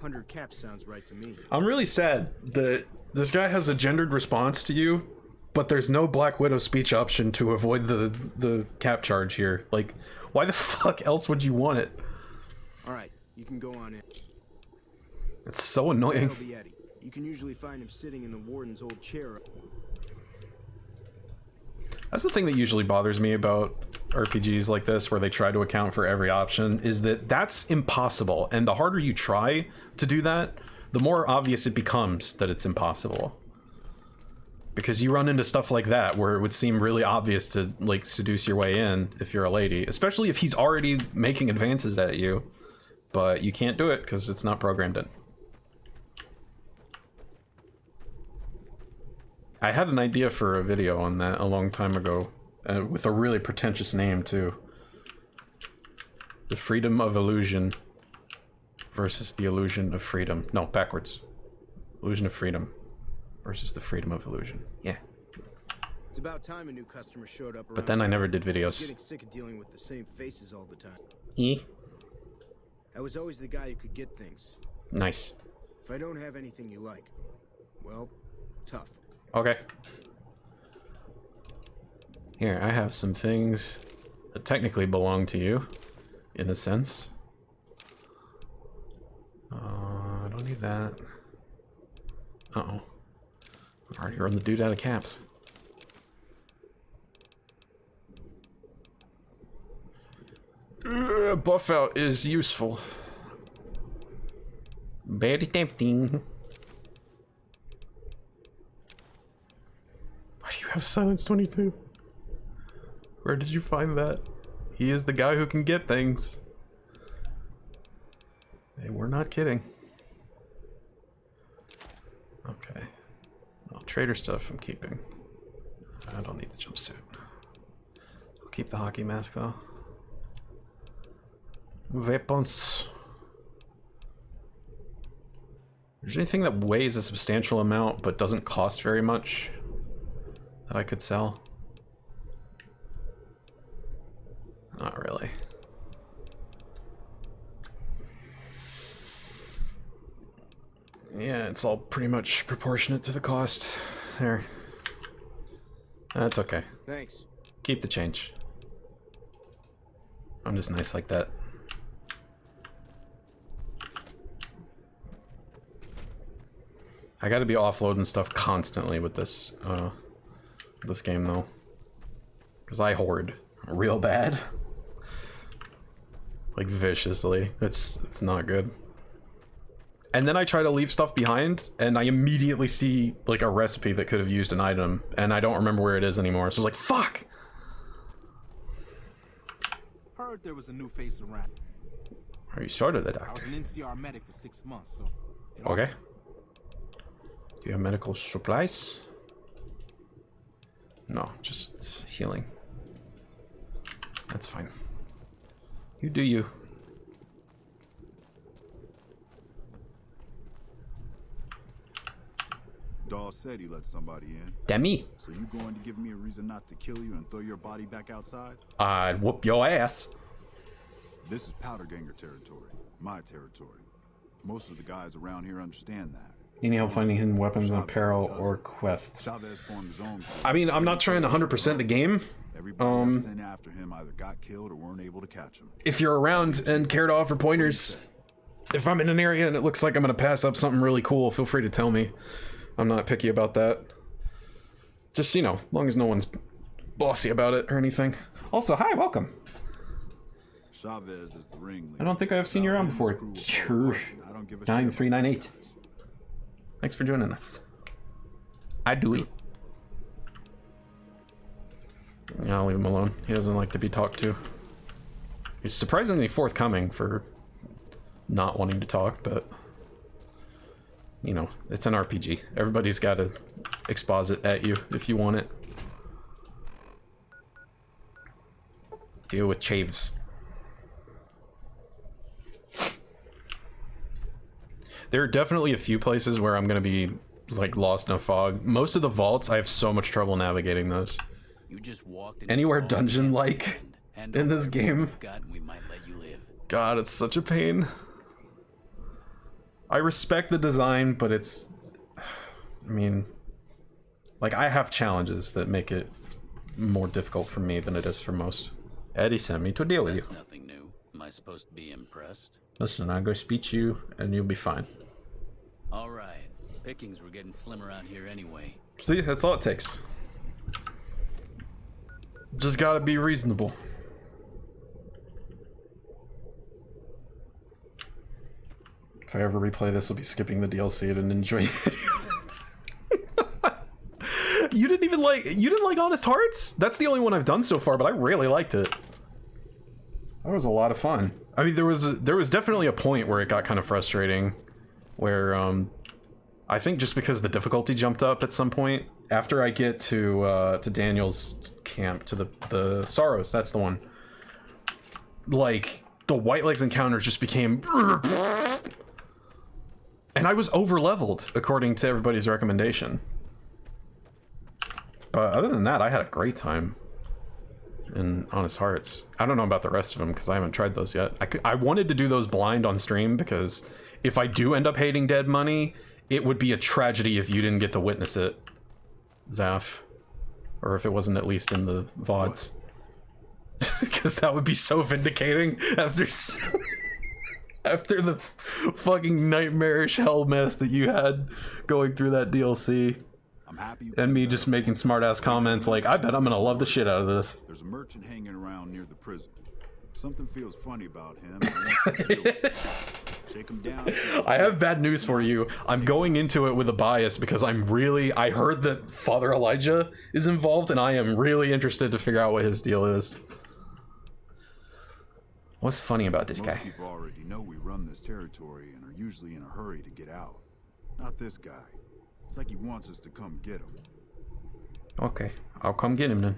100 caps sounds right to me. I'm really sad that this guy has a gendered response to you, but there's no Black Widow speech option to avoid the cap charge here. Like, why the fuck else would you want it? Alright, you can go on in. It's so annoying. That'll be Eddie. You can usually find him sitting in the warden's old chair. That's the thing that usually bothers me about RPGs like this, where they try to account for every option, is that that's impossible. And the harder you try to do that, the more obvious it becomes that it's impossible. Because you run into stuff like that, where it would seem really obvious to, like, seduce your way in if you're a lady. Especially if he's already making advances at you. But you can't do it, because it's not programmed in. I had an idea for a video on that a long time ago, with a really pretentious name too. The freedom of illusion versus the illusion of freedom. No, backwards. Illusion of freedom versus the freedom of illusion. Yeah. It's about time a new customer showed up. But then I never did I'm videos. getting sick of dealing with the same faces all the time. E? I was always the guy who could get things. Nice. If I don't have anything you like, well, tough. Okay. Here, I have some things that technically belong to you, in a sense. I don't need that. Uh-oh. I've already run the dude out of caps. Buff out is useful. Very tempting. Why do you have Silence 22? Where did you find that? He is the guy who can get things. Hey, we're not kidding. Okay. Well, trader stuff I'm keeping. I don't need the jumpsuit. I'll keep the hockey mask though. Weapons. Is there anything that weighs a substantial amount but doesn't cost very much that I could sell? Not really. Yeah, it's all pretty much proportionate to the cost. There. That's okay. Thanks. Keep the change. I'm just nice like that. I gotta be offloading stuff constantly with this, this game though. Because I hoard real bad. Like viciously. It's not good. And then I try to leave stuff behind, and I immediately see like a recipe that could have used an item, and I don't remember where it is anymore. So it's like, fuck! Heard there was a new face around. Are you started the I doc? was an NCR medic for 6 months, so... Okay. Do you have medical supplies? No, just healing. That's fine. You do you. Dawes said he let somebody in. That me. So you going to give me a reason not to kill you and throw your body back outside? I'd whoop your ass. This is Powder Ganger territory. My territory. Most of the guys around here understand that. Any help finding hidden weapons and apparel or quests? Chavez formed his own. I mean, I'm not trying to 100% the game. Everybody that sent after him either got killed or weren't able to catch him. If you're around and care to offer pointers, if I'm in an area and it looks like I'm gonna pass up something really cool, feel free to tell me. I'm not picky about that. Just, you know, as long as no one's bossy about it or anything. Also, hi, welcome. Chavez is the ringleader. I don't think I've seen you around before. Sure. 9398. Thanks for joining us. I do it. Yeah, I'll leave him alone. He doesn't like to be talked to. He's surprisingly forthcoming for not wanting to talk, but you know, it's an RPG. Everybody's got to exposit at you if you want it. Deal with Chaves. There are definitely a few places where I'm going to be like lost in a fog. Most of the vaults, I have so much trouble navigating those. You just walked Anywhere dungeon-like in this game. We might let you live. God, it's such a pain. I respect the design, but it's... I mean... Like, I have challenges that make it more difficult for me than it is for most. Eddie sent me to deal with you. That's nothing new. Am I supposed to be impressed? Listen, I'll go speech you, and you'll be fine. Alright. Pickings were getting slim around here anyway. See, that's all it takes. Just gotta be reasonable. If I ever replay this, I'll be skipping the DLC and enjoying it. You didn't like Honest Hearts? That's the only one I've done so far, but I really liked it. That was a lot of fun. I mean, there was definitely a point where it got kind of frustrating, where I think just because the difficulty jumped up at some point after I get to Daniel's camp, to the Sorrows, that's the one. Like the White Legs encounters just became, and I was over leveled according to everybody's recommendation. But other than that, I had a great time in Honest Hearts. I don't know about the rest of them because I haven't tried those yet. I wanted to do those blind on stream because if I do end up hating Dead Money, it would be a tragedy if you didn't get to witness it. Zaf. Or if it wasn't at least in the VODs. Because that would be so vindicating after after the fucking nightmarish hell mess that you had going through that DLC. And me just making smart-ass comments like, I bet I'm gonna love the shit out of this. There's a merchant hanging around near the prison. Something feels funny about him. Shake him down. I have bad news for you. I'm going into it with a bias because I heard that Father Elijah is involved and I am really interested to figure out what his deal is. What's funny about this guy? Most people already know we run this territory and are usually in a hurry to get out. Not this guy. It's like he wants us to come get him. Okay, I'll come get him then.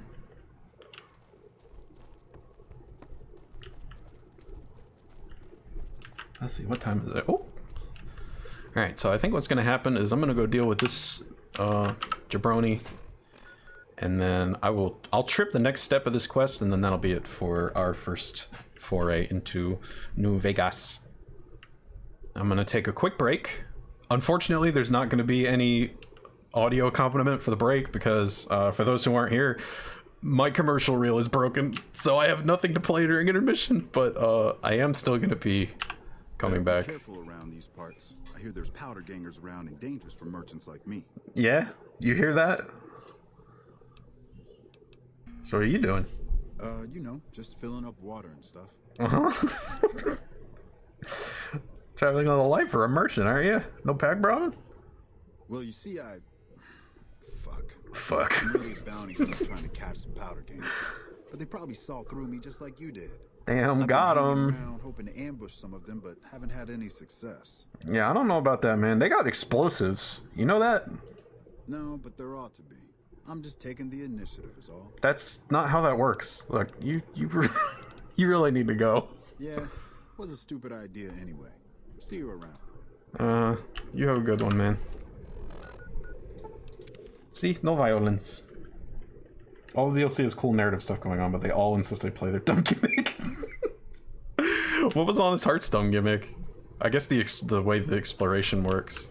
Let's see, what time is it? Oh! Alright, so I think what's gonna happen is I'm gonna go deal with this jabroni. And then I'll trip the next step of this quest, and then that'll be it for our first foray into New Vegas. I'm gonna take a quick break. Unfortunately, there's not gonna be any audio accompaniment for the break because for those who aren't here, my commercial reel is broken, so I have nothing to play during intermission, but I am still gonna be coming back. Be careful around these parts. I hear there's powder gangers around and dangerous for merchants like me. Yeah? You hear that? So what are you doing? You know, just filling up water and stuff. Uh-huh. Traveling on the light for a merchant, aren't you? No pack problem? Well, you see, Fuck. I'm really bounty hunter trying to catch some powder gangers. But they probably saw through me just like you did. Damn, got him. Around hoping to ambush some of them, but haven't had any success. Yeah, I don't know about that, man. They got explosives. You know that? No, but there ought to be. I'm just taking the initiative is all. That's not how that works. Look, you you really need to go. Yeah, was a stupid idea anyway. See you around. You have a good one, man. See? No violence. All the DLC has cool narrative stuff going on, but they all insist I play their dumb gimmick. What was Honest Heart's dumb gimmick? I guess the way the exploration works.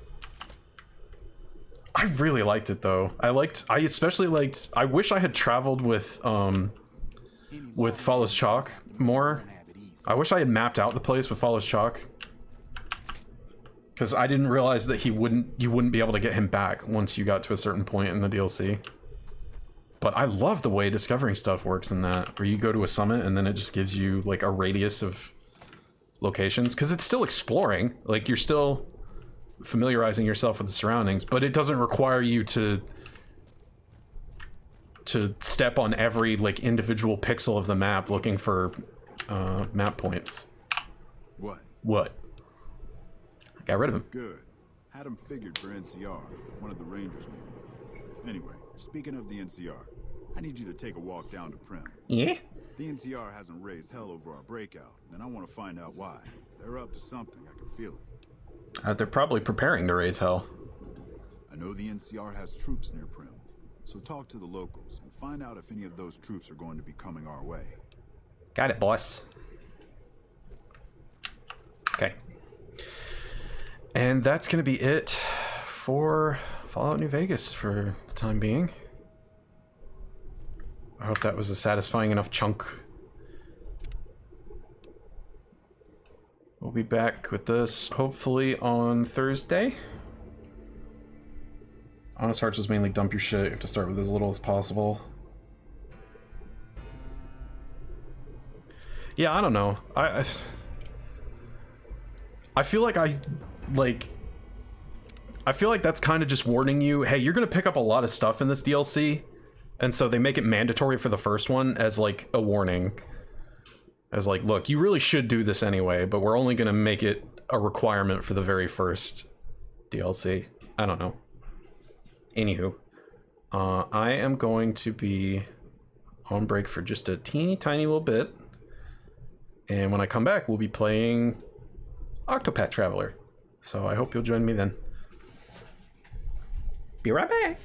I really liked it though. I especially liked, I wish I had traveled with Follows Chalk more. I wish I had mapped out the place with Follows Chalk. Because I didn't realize that you wouldn't be able to get him back once you got to a certain point in the DLC. But I love the way discovering stuff works in that, where you go to a summit and then it just gives you like a radius of locations. Because it's still exploring, like you're still familiarizing yourself with the surroundings, but it doesn't require you to step on every like individual pixel of the map looking for map points. What? Got rid of him. Good. Had him figured for NCR, one of the Rangers maybe. Anyway, speaking of the NCR, I need you to take a walk down to Prim. Yeah? The NCR hasn't raised hell over our breakout, and I want to find out why. They're up to something, I can feel it. They're probably preparing to raise hell. I know the NCR has troops near Prim, so talk to the locals and find out if any of those troops are going to be coming our way. Got it, boss. Okay. And that's gonna be it for Fallout New Vegas for the time being. I hope that was a satisfying enough chunk. We'll be back with this hopefully on Thursday. Honest Hearts was mainly dump your shit. You have to start with as little as possible. Yeah, I don't know. I feel like I feel like that's kind of just warning you, hey, you're gonna pick up a lot of stuff in this DLC, and so they make it mandatory for the first one as like a warning. As like, look, you really should do this anyway, but we're only gonna make it a requirement for the very first DLC. I don't know. Anywho, I am going to be on break for just a teeny tiny little bit, and when I come back, we'll be playing Octopath Traveler. So I hope you'll join me then. Be right back.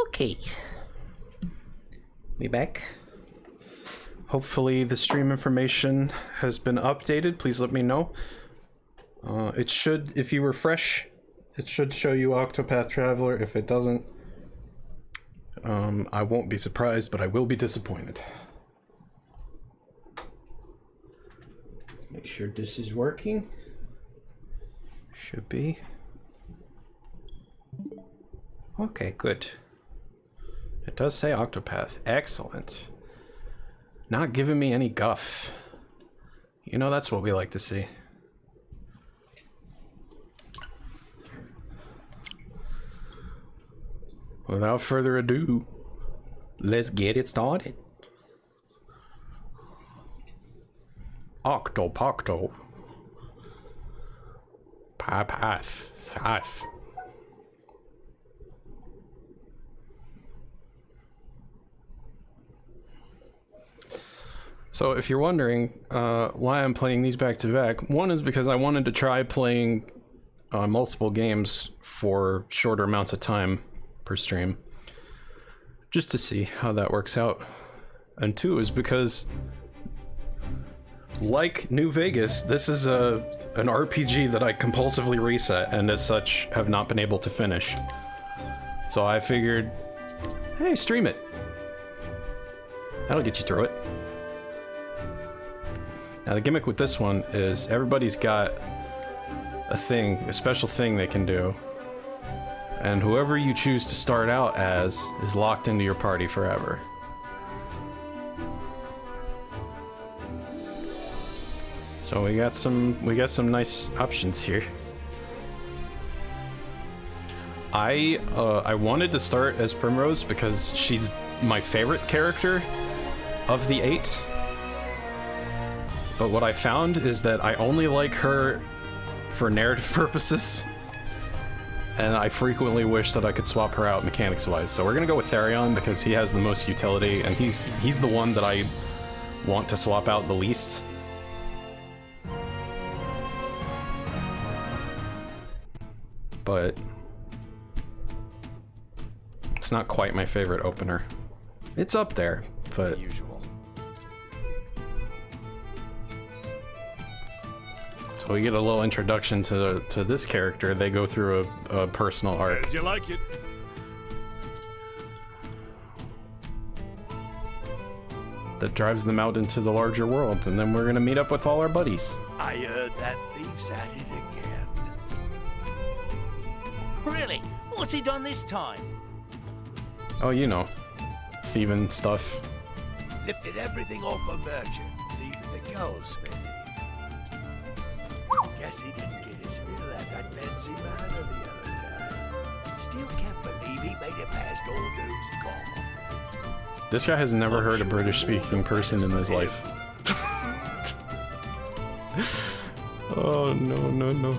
Okay. We back. Hopefully the stream information has been updated. Please let me know. It should, if you refresh, it should show you Octopath Traveler. If it doesn't, I won't be surprised, but I will be disappointed. Let's make sure this is working. Should be. Okay, good. It does say Octopath. Excellent. Not giving me any guff. You know, that's what we like to see. Without further ado, let's get it started. Octopath. Path. So if you're wondering why I'm playing these back to back, one is because I wanted to try playing multiple games for shorter amounts of time per stream, just to see how that works out. And two is because, like New Vegas, this is an RPG that I compulsively reset and as such have not been able to finish. So I figured, hey, stream it. That'll get you through it. Now the gimmick with this one is everybody's got a special thing they can do. And whoever you choose to start out as is locked into your party forever. So we got some nice options here. I wanted to start as Primrose because she's my favorite character of the 8. But what I found is that I only like her for narrative purposes, and I frequently wish that I could swap her out mechanics-wise. So we're gonna go with Therion because he has the most utility, and he's the one that I want to swap out the least. But it's not quite my favorite opener. It's up there, but usual. So we get a little introduction to this character. They go through a personal arc. As you like it. That drives them out into the larger world, and then we're gonna meet up with all our buddies. I heard that thief's at it again. Really? What's he done this time? Oh, you know, thieving stuff. Lifted everything off a merchant, even the goldsmith. Guess he didn't get his fill at that fancy manor the other day. Still can't believe he made it past all those guards. This guy has never heard a British-speaking person in his life. Oh, no.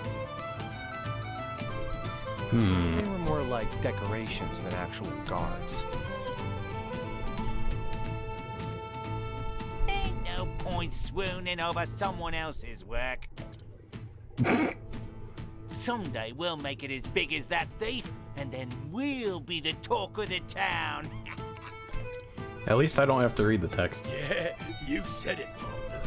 They were more like decorations than actual guards. Ain't no point swooning over someone else's work. Someday we'll make it as big as that thief, and then we'll be the talk of the town. At least I don't have to read the text. Yeah, you said it, Mona.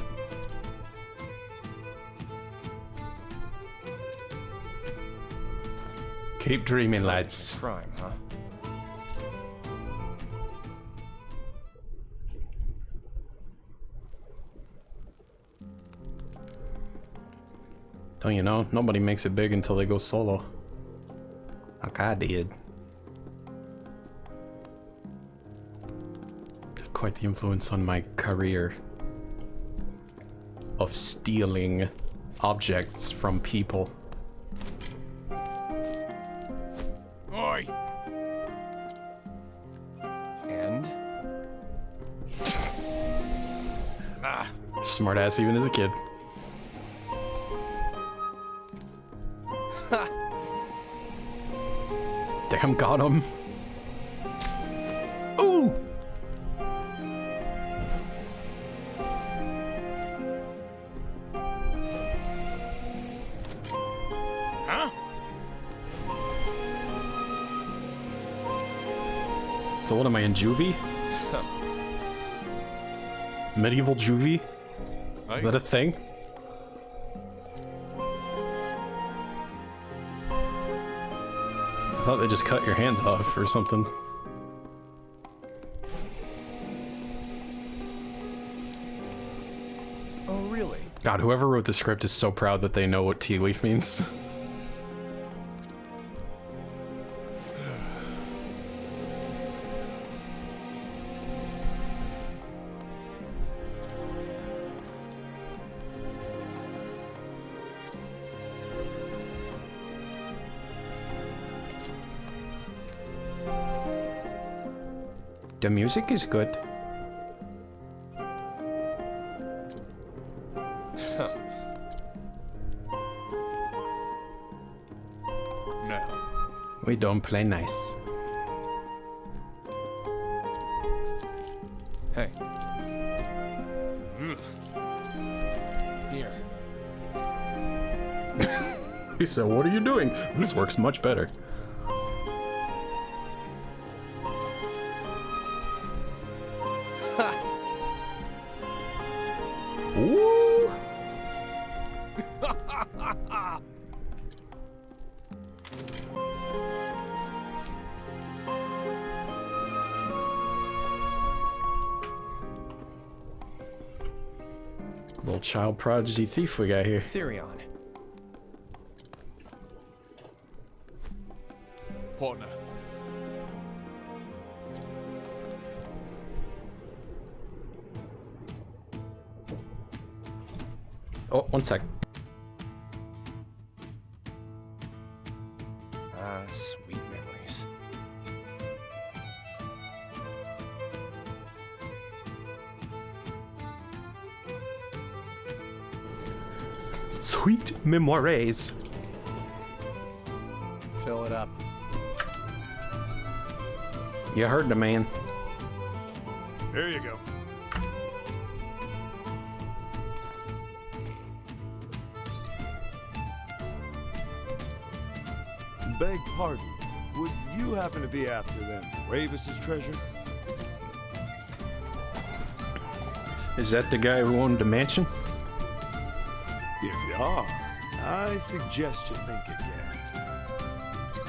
Keep dreaming, lads. Crime, huh? Don't you know? Nobody makes it big until they go solo. Like I did. Had quite the influence on my career of stealing objects from people. Oi! And? Smart ass even as a kid. Damn, got him. Ooh! Huh? So what am I in, juvie? Medieval juvie? Is that a thing? I thought they just cut your hands off or something. Oh, really? God, whoever wrote the script is so proud that they know what tea leaf means. The music is good. No. We don't play nice. Hey. Here. He said, what are you doing? This works much better. Ooh. Little child prodigy thief we got here. Therion. Partner. Oh, one sec. Sweet memories. Sweet memories. Fill it up. You heard the man. There you go. Beg pardon, would you happen to be after them Ravis's treasure? Is that the guy who owned the mansion? If you are, I suggest you think again.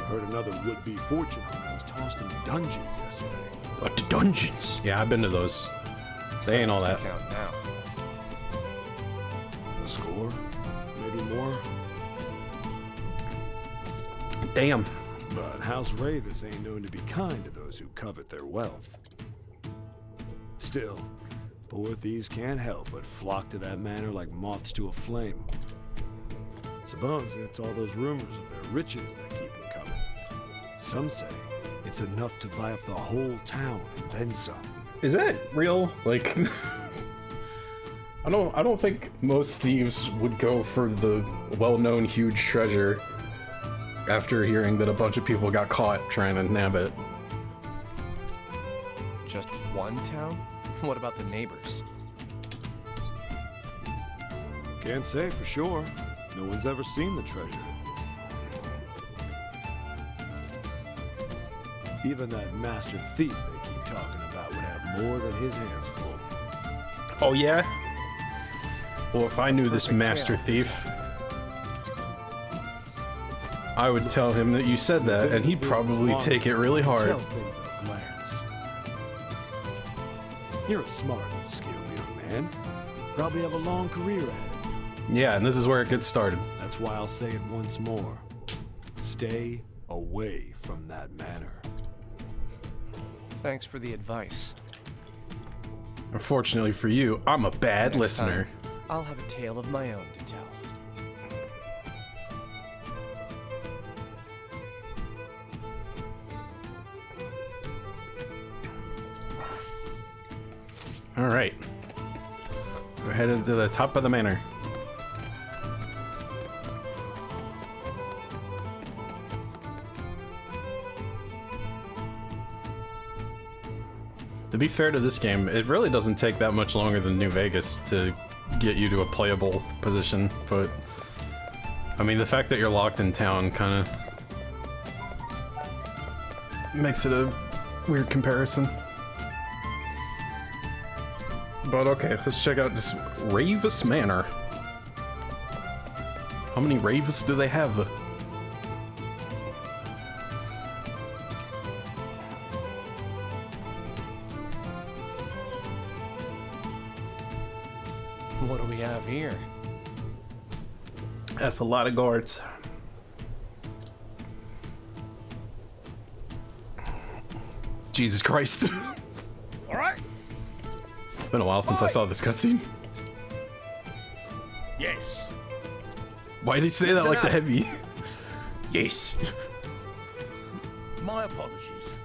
Heard another would-be fortune hunter was tossed into dungeons yesterday. What, the dungeons? Yeah, I've been to those. They ain't all that. Count now. A score? Maybe more? Damn. But House Ravis ain't known to be kind to those who covet their wealth. Still, poor thieves can't help but flock to that manor like moths to a flame. Suppose it's all those rumors of their riches that keep them coming. Some say it's enough to buy up the whole town and then some. Is that real? Like, I don't think most thieves would go for the well-known huge treasure after hearing that a bunch of people got caught trying to nab it. Just one town? What about the neighbors? Can't say for sure. No one's ever seen the treasure. Even that master thief they keep talking about would have more than his hands full. Oh yeah? Well, if I knew this master thief, I would tell him that you said that, and he'd probably take it really hard. Tell things at a glance. You're a smart and skilled young man. Probably have a long career at it. Yeah, and this is where it gets started. That's why I'll say it once more. Stay away from that manor. Thanks for the advice. Unfortunately for you, I'm a bad Next listener. time, I'll have a tale of my own to tell. Alright. We're headed to the top of the manor. To be fair to this game, it really doesn't take that much longer than New Vegas to get you to a playable position, but I mean, the fact that you're locked in town kind of makes it a Weird comparison. But okay, let's check out this Ravis Manor. How many Ravis do they have? What do we have here? That's a lot of guards. Jesus Christ. Alright? Been a while since I saw this cutscene. Yes. Why did he say that like the heavy? Yes. My apologies.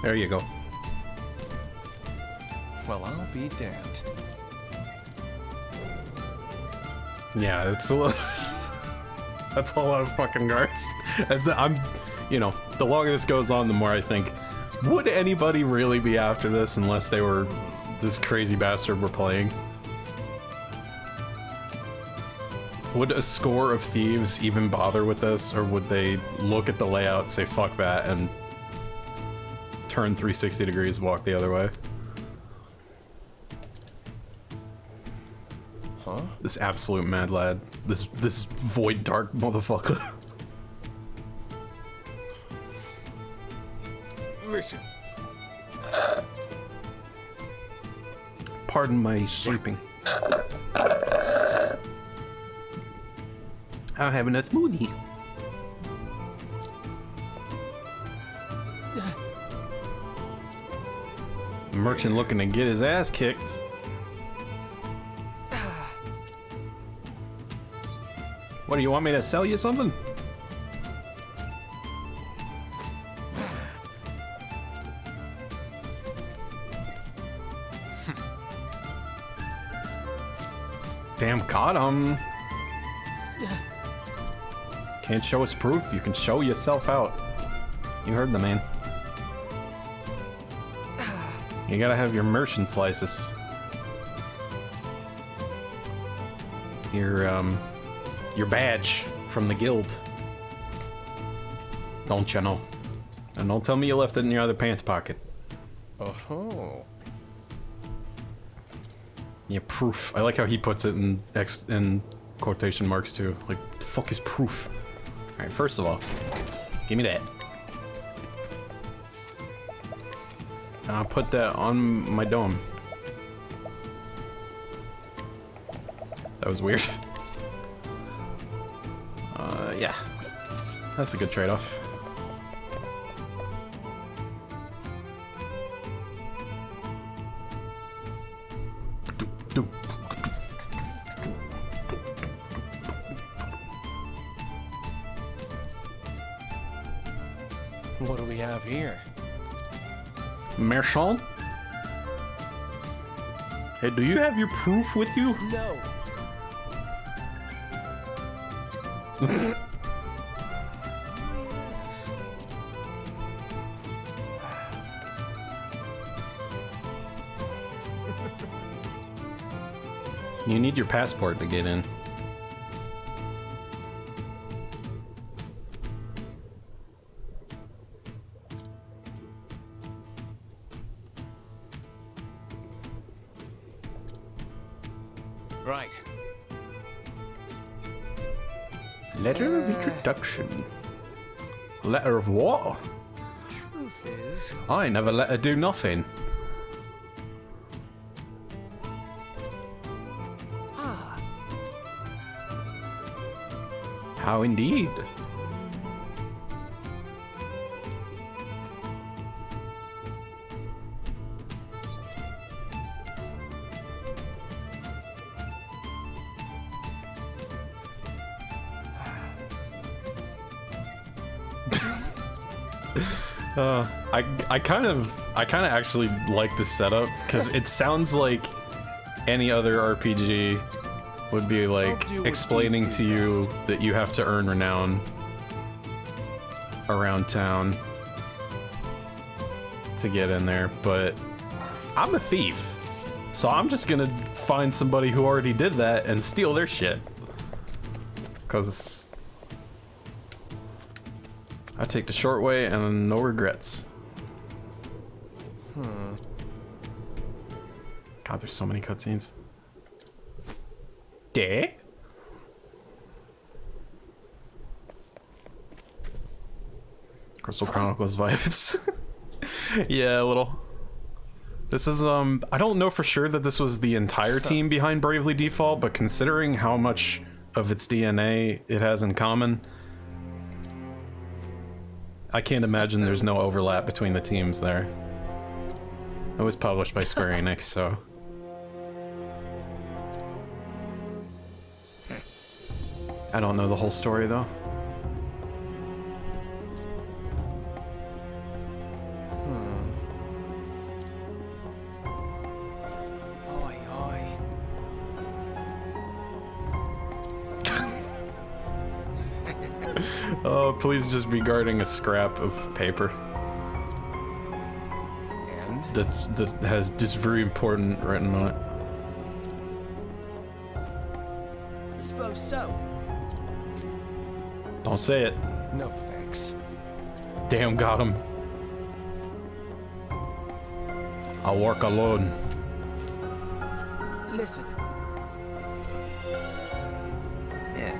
There you go. Well, I'll be damned. Yeah, it's a little... That's a lot of fucking guards. And I'm, you know, the longer this goes on, the more I think, would anybody really be after this unless they were this crazy bastard we're playing? Would a score of thieves even bother with this, or would they look at the layout, say fuck that, and turn 360 degrees, walk the other way? Huh? This absolute mad lad. This void dark motherfucker. Listen. Pardon my sleeping. I'm having a smoothie. Merchant looking to get his ass kicked. What, do you want me to sell you something? Damn, caught him. Can't show us proof, you can show yourself out. You heard the man. You gotta have your merchant's license. Your badge from the guild. Don't you know? And don't tell me you left it in your other pants pocket. Oh. Yeah, proof. I like how he puts it in quotation marks too. Like, the fuck is proof? Alright, first of all, give me that. I'll put that on my dome. That was weird. Yeah. That's a good trade-off. What do we have here? Merchant? Hey, do you have your proof with you? No. You need your passport to get in. Right. Letter of introduction. Letter of what? Truth is, I never let her do nothing. How indeed? I kind of actually like this setup because it sounds like any other RPG would be like explaining to you that you have to earn renown around town to get in there, but I'm a thief. So I'm just gonna find somebody who already did that and steal their shit. Cause I take the short way and no regrets. God, there's so many cutscenes. Day? Crystal Chronicles vibes. Yeah, a little. This is, I don't know for sure that this was the entire team behind Bravely Default, but considering how much of its DNA it has in common, I can't imagine there's no overlap between the teams there. It was published by Square Enix, so... I don't know the whole story, though. Oi, oi. Oh, please just be guarding a scrap of paper. And? That has just very important written on it. I suppose so. Don't say it. No thanks. Damn, got him. I'll work alone. Listen. Yeah.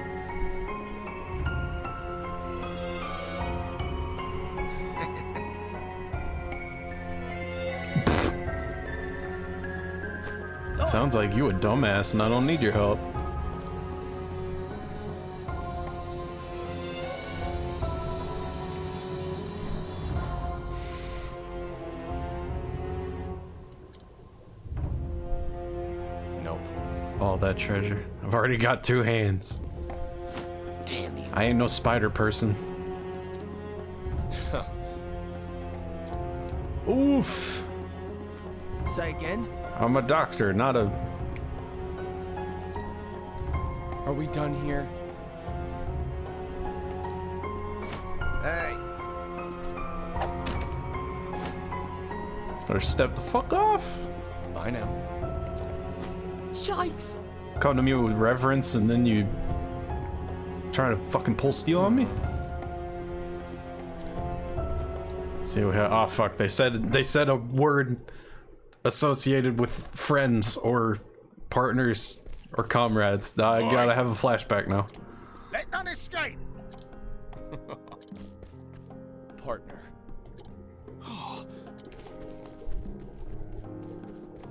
Sounds like you a dumbass and I don't need your help. Nope. All that treasure. I've already got 2 hands. Damn you. I ain't no spider person. Oof. Say again? I'm a doctor, not a... Are we done here? Hey. Or step the fuck off. Bye now. Yikes! Come to me with reverence and then you trying to fucking pull steel on me? See, we have, oh fuck, they said a word associated with friends or partners or comrades. Now I gotta have a flashback now. Let none escape. Partner.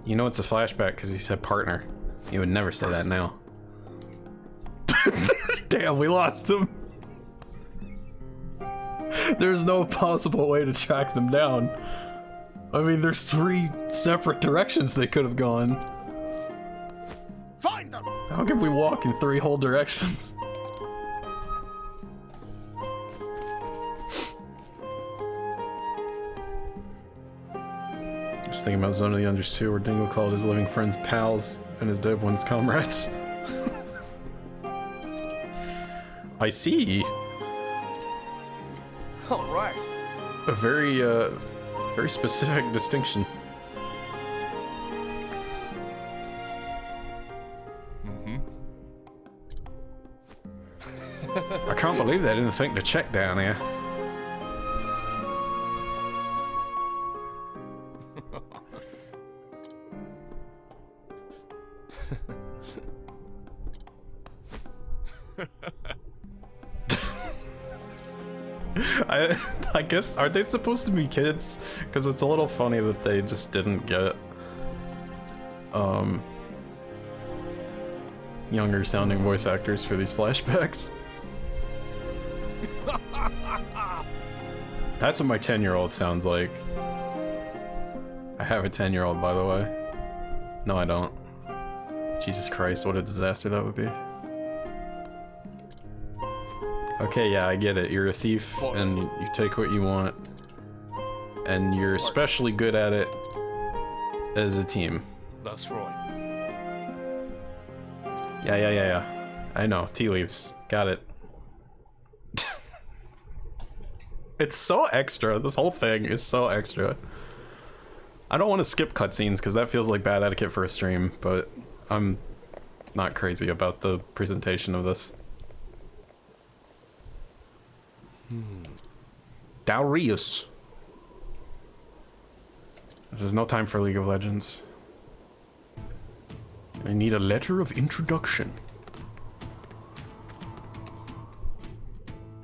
You know it's a flashback because he said partner. He would never say that now. Damn, we lost him. There's no possible way to track them down. I mean, there's 3 separate directions they could have gone. Find them. How can we walk in 3 whole directions? Just thinking about Zone of the Unders 2, where Dingo called his living friends pals and his dead ones comrades. I see. All right. A very, very specific distinction. I can't believe they didn't think to check down here. I guess, aren't they supposed to be kids? Because it's a little funny that they just didn't get younger sounding voice actors for these flashbacks. That's what my 10-year-old sounds like. I have a 10-year-old, by the way. No, I don't. Jesus Christ, what a disaster that would be. Okay, yeah, I get it. You're a thief, and you take what you want. And you're especially good at it as a team. That's right. Yeah. I know. Tea leaves. Got it. It's so extra. This whole thing is so extra. I don't want to skip cutscenes because that feels like bad etiquette for a stream, but I'm not crazy about the presentation of this. Darius. This is no time for League of Legends. I need a letter of introduction.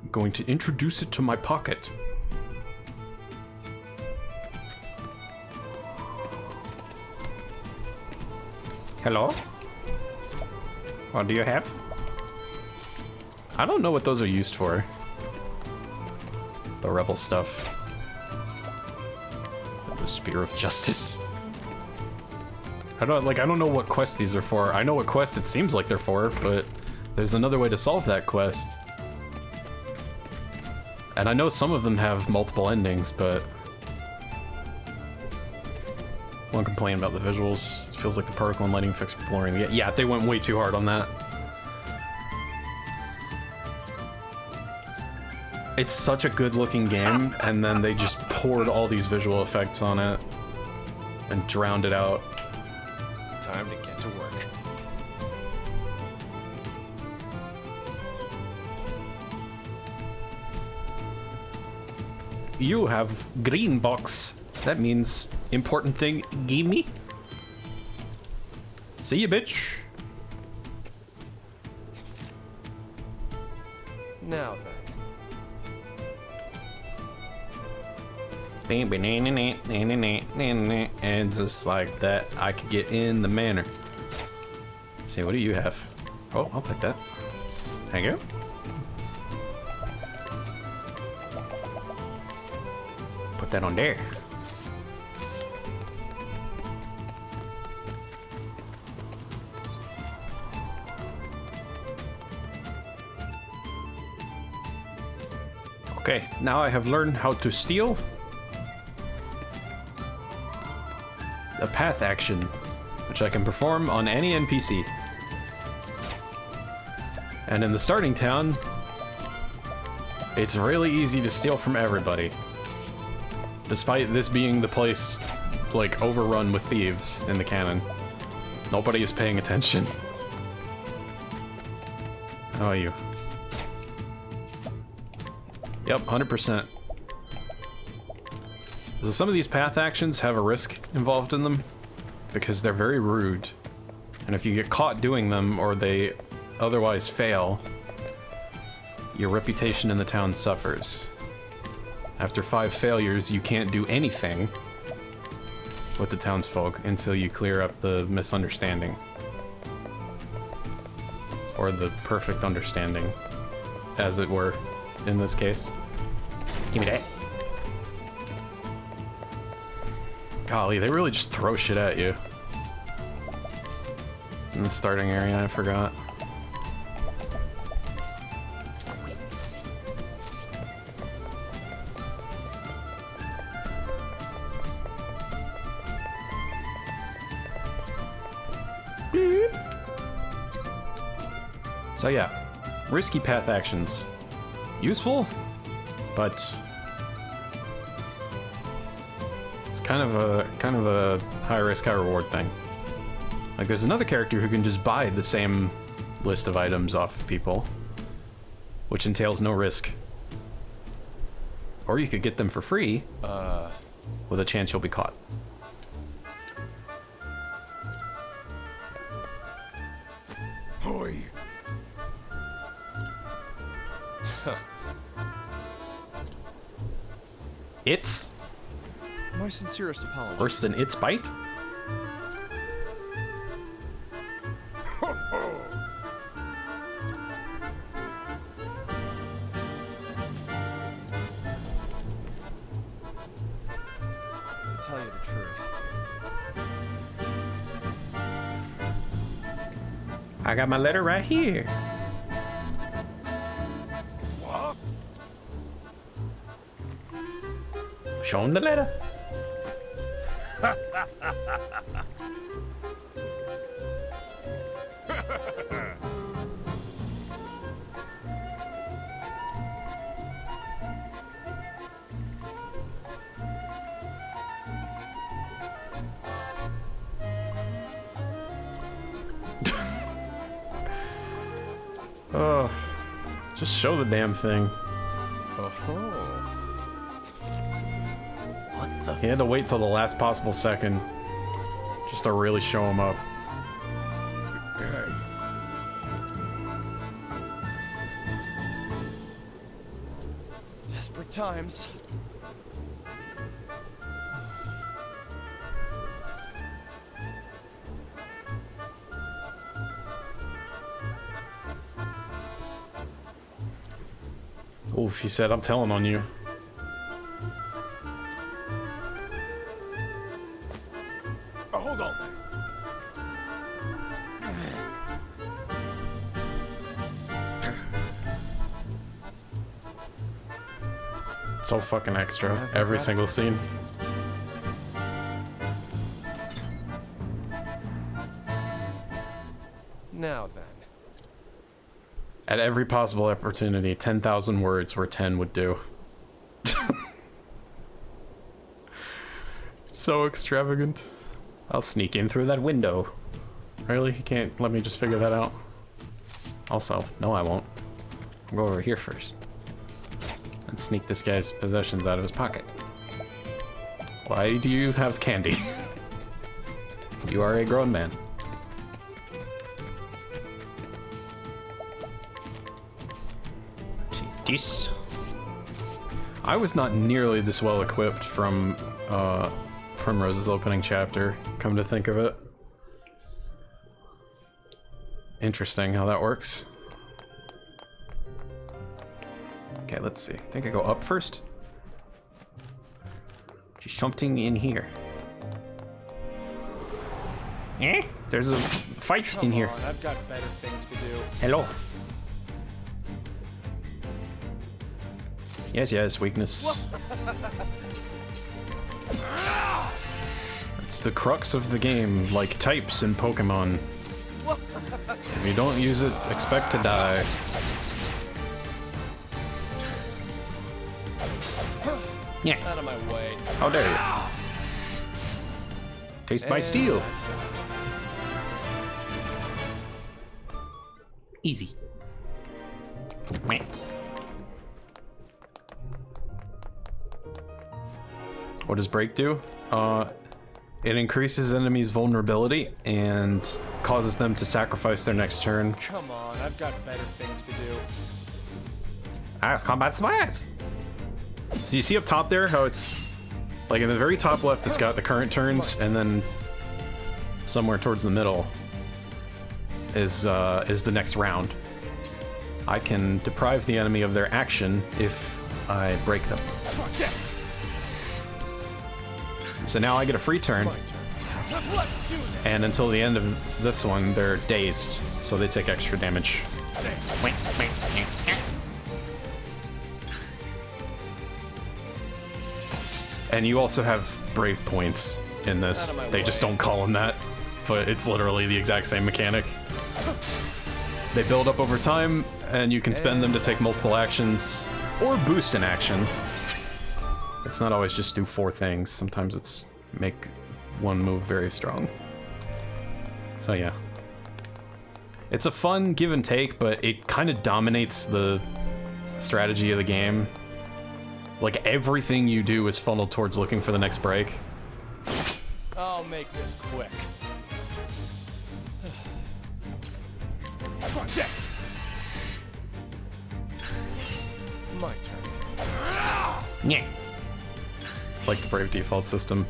I'm going to introduce it to my pocket. Hello? What do you have? I don't know what those are used for. The rebel stuff. The Spear of Justice. I don't know what quest these are for. I know what quest it seems like they're for, but there's another way to solve that quest. And I know some of them have multiple endings, but one complaint about the visuals. It feels like the particle and lighting effects are blurring. Yeah, they went way too hard on that. It's such a good looking game, and then they just poured all these visual effects on it and drowned it out. Time to get to work. You have green box. That means important thing, gimme. See ya, bitch. Now then. And just like that, I could get in the manor. Let's see, what do you have? Oh, I'll take that. Thank you. Put that on there. Okay, now I have learned how to steal a path action, which I can perform on any NPC. And in the starting town, it's really easy to steal from everybody. Despite this being the place, like, overrun with thieves in the canon. Nobody is paying attention. How are you? Yep, 100%. So some of these path actions have a risk involved in them because they're very rude. And if you get caught doing them or they otherwise fail, your reputation in the town suffers. After 5 failures, you can't do anything with the townsfolk until you clear up the misunderstanding. Or the perfect understanding, as it were, in this case. Give me that. Golly, they really just throw shit at you. In the starting area, I forgot. So yeah, risky path actions. Useful, but it's kind of a high risk, high reward thing. Like there's another character who can just buy the same list of items off of people, which entails no risk. Or you could get them for free, with a chance you'll be caught. Hoi. It's My sincerest apologies. worse than its bite? To tell you the truth. I got my letter right here. What? Show him the letter. Oh, just show the damn thing. What the? He had to wait till the last possible second just to really show him up. Desperate times. Oof, he said, I'm telling on you. Oh, hold on. So fucking extra. Every single scene. Now then. At every possible opportunity, 10,000 words where 10 would do. So extravagant. I'll sneak in through that window. Really? You can't let me just figure that out? Also, no I won't. I'll go over here first. And sneak this guy's possessions out of his pocket. Why do you have candy? You are a grown man. Jeez. I was not nearly this well equipped from Rose's opening chapter, come to think of it. Interesting how that works. Okay, let's see. I think I go up first. Just something in here. Eh? There's a fight in here. I've got better things to do. Hello. Yes, yes, weakness. It's the crux of the game, like types in Pokemon. If you don't use it, expect to die. Yeah. Out of my way. How dare you? Taste my steel. Easy. What does break do? It increases enemies' vulnerability and causes them to sacrifice their next turn. Come on, I've got better things to do. It's combat smash. So you see up top there how it's like in the very top left it's got the current turns, and then somewhere towards the middle is the next round. I can deprive the enemy of their action if I break them. So now I get a free turn, and until the end of this one, they're dazed, so they take extra damage. And you also have brave points in this. They just don't call them that, but it's literally the exact same mechanic. They build up over time, and you can spend them to take multiple actions, or boost an action. It's not always just do 4 things. Sometimes it's make one move very strong. So yeah. It's a fun give and take, but it kind of dominates the strategy of the game. Like everything you do is funneled towards looking for the next break. I'll make this quick. My turn. Yeah. Like the Brave default system.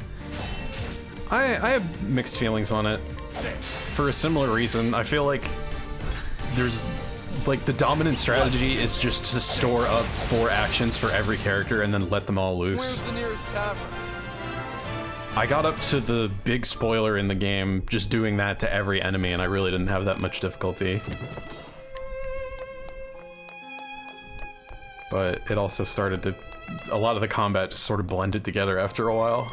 I have mixed feelings on it. For a similar reason, I feel like there's like the dominant strategy is just to store up 4 actions for every character and then let them all loose. Where's the nearest tavern? I got up to the big spoiler in the game just doing that to every enemy, and I really didn't have that much difficulty. But it also started to... a lot of the combat just sort of blended together after a while.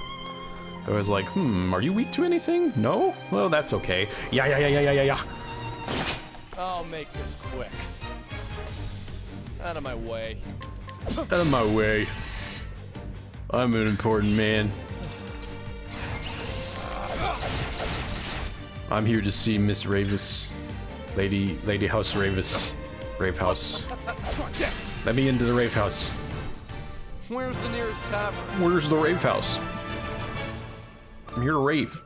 It was like, are you weak to anything? No? Well, that's okay. Yeah. I'll make this quick. Out of my way. Out of my way. I'm an important man. I'm here to see Miss Ravis. Lady House Ravis. Rave house. Let me into the rave house. Where's the nearest tavern? Where's the rave house? I'm here to rave.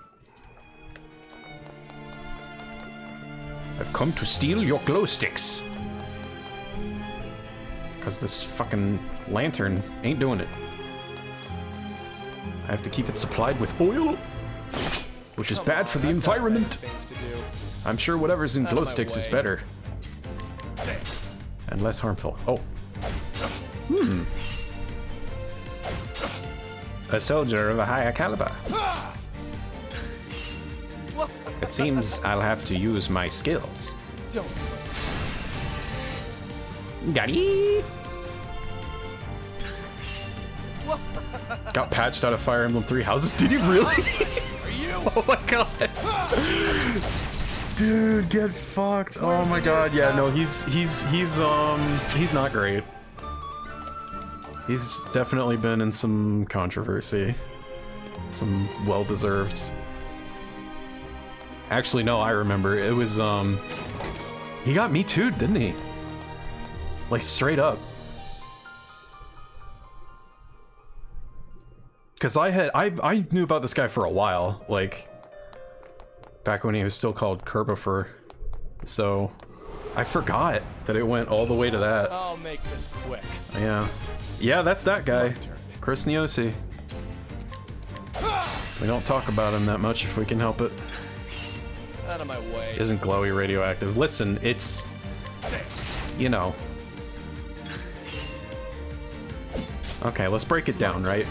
I've come to steal your glow sticks. Because this fucking lantern ain't doing it. I have to keep it supplied with oil, which is bad for the environment. I'm sure whatever's in glow sticks is better. And less harmful. Oh. A soldier of a higher caliber. It seems I'll have to use my skills. Got it. Got patched out of Fire Emblem 3 houses. Did he really? Oh my god. Dude, get fucked. Oh my god. Yeah, no, he's not great. He's definitely been in some controversy. Some well-deserved. Actually, no, I remember. It was, he got Me Too, didn't he? Like, straight up. Because I knew about this guy for a while, like, back when he was still called Kerbifer. So, I forgot that it went all the way to that. I'll make this quick. Yeah. Yeah, that's that guy. Chris Niosi. We don't talk about him that much if we can help it. Out of my way. Isn't glowy radioactive. Listen, it's... You know. Okay, let's break it down, right?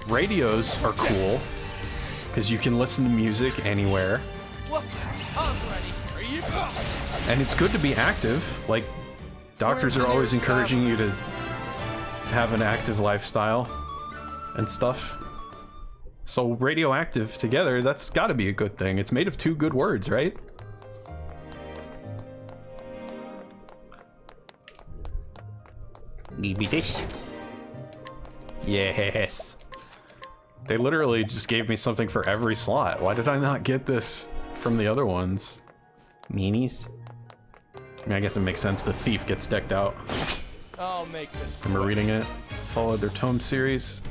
Radios are cool, because you can listen to music anywhere. I'm ready. Are you? And it's good to be active. Like, doctors are always encouraging you to have an active lifestyle and stuff. So radioactive together, that's gotta be a good thing. It's made of two good words, right? Need me this? Yes. They literally just gave me something for every slot. Why did I not get this from the other ones? Meanies? I mean, I guess it makes sense. The thief gets decked out. I'll make this quick. Remember reading it? Followed their tome series.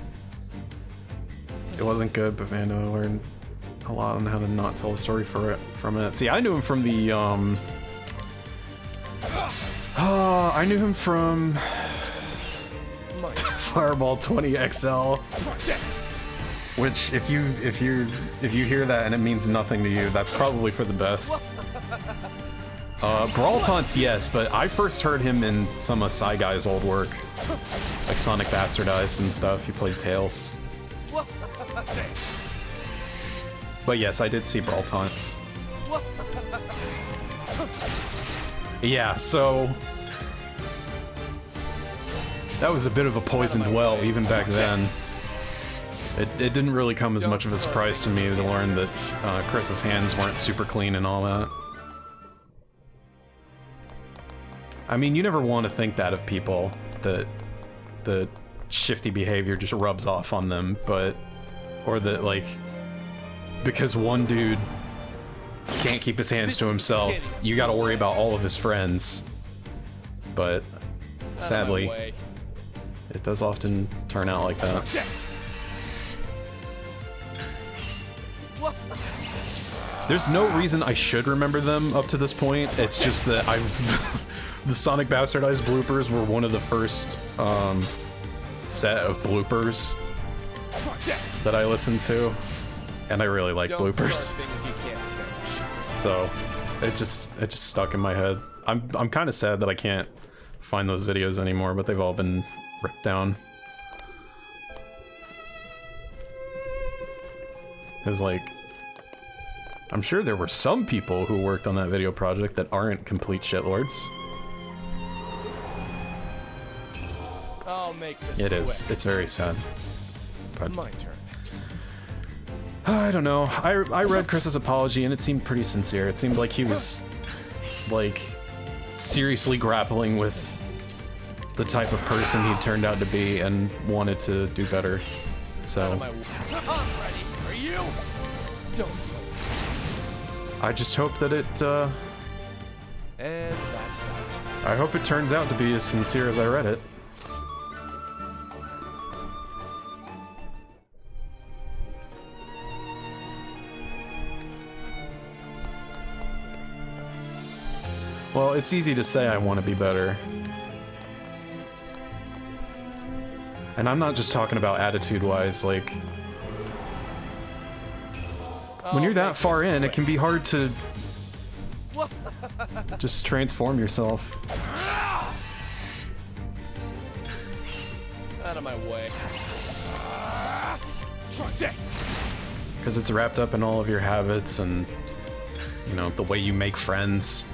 It wasn't good, but man, I learned a lot on how to not tell a story from it. See, I knew him from the, I knew him from Fireball 20 XL. Which, if you hear that and it means nothing to you, that's probably for the best. Brawl Taunts, yes, but I first heard him in some of Psy Guy's old work. Like Sonic Bastardized and stuff. He played Tails. But yes, I did see Brawl Taunts. Yeah, so... That was a bit of a poisoned well, even back then. It didn't really come as much of a surprise to me to learn that Chris's hands weren't super clean and all that. I mean, you never want to think that of people, that the shifty behavior just rubs off on them, but... Or that, like... Because one dude can't keep his hands to himself, you gotta worry about all of his friends. But, sadly, it does often turn out like that. There's no reason I should remember them up to this point. It's just that the Sonic Bastardized bloopers were one of the first set of bloopers that I listened to, and I really like bloopers. So it just stuck in my head. I'm kind of sad that I can't find those videos anymore, but they've all been ripped down. It's like, I'm sure there were some people who worked on that video project that aren't complete shitlords. I'll make this It is. quick. It's very sad. But My turn. I don't know. I read Chris's apology and it seemed pretty sincere. It seemed like he was, like, seriously grappling with the type of person he turned out to be and wanted to do better. So I'm ready. Are you? Don't. I just hope that it And that's that. I hope it turns out to be as sincere as I read it. Well, it's easy to say I want to be better. And I'm not just talking about attitude-wise, like... when you're that far in, it can be hard to... just transform yourself. Out of my way. Try this! Because it's wrapped up in all of your habits and, you know, the way you make friends.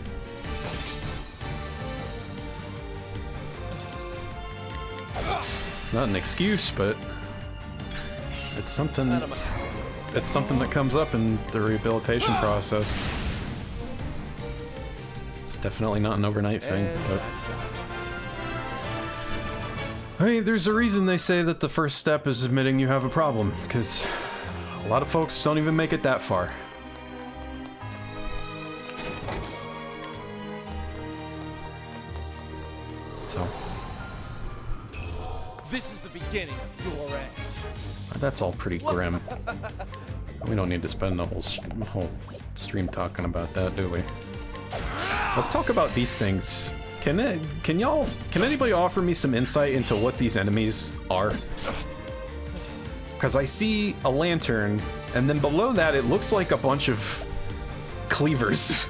It's not an excuse, but it's something. It's something that comes up in the rehabilitation process. It's definitely not an overnight thing, but I mean, there's a reason they say that the first step is admitting you have a problem, because a lot of folks don't even make it that far. So. This is the beginning of your end. That's all pretty grim. We don't need to spend the whole stream talking about that, do we? Let's talk about these things. Can anybody offer me some insight into what these enemies are? Because I see a lantern, and then below that it looks like a bunch of cleavers.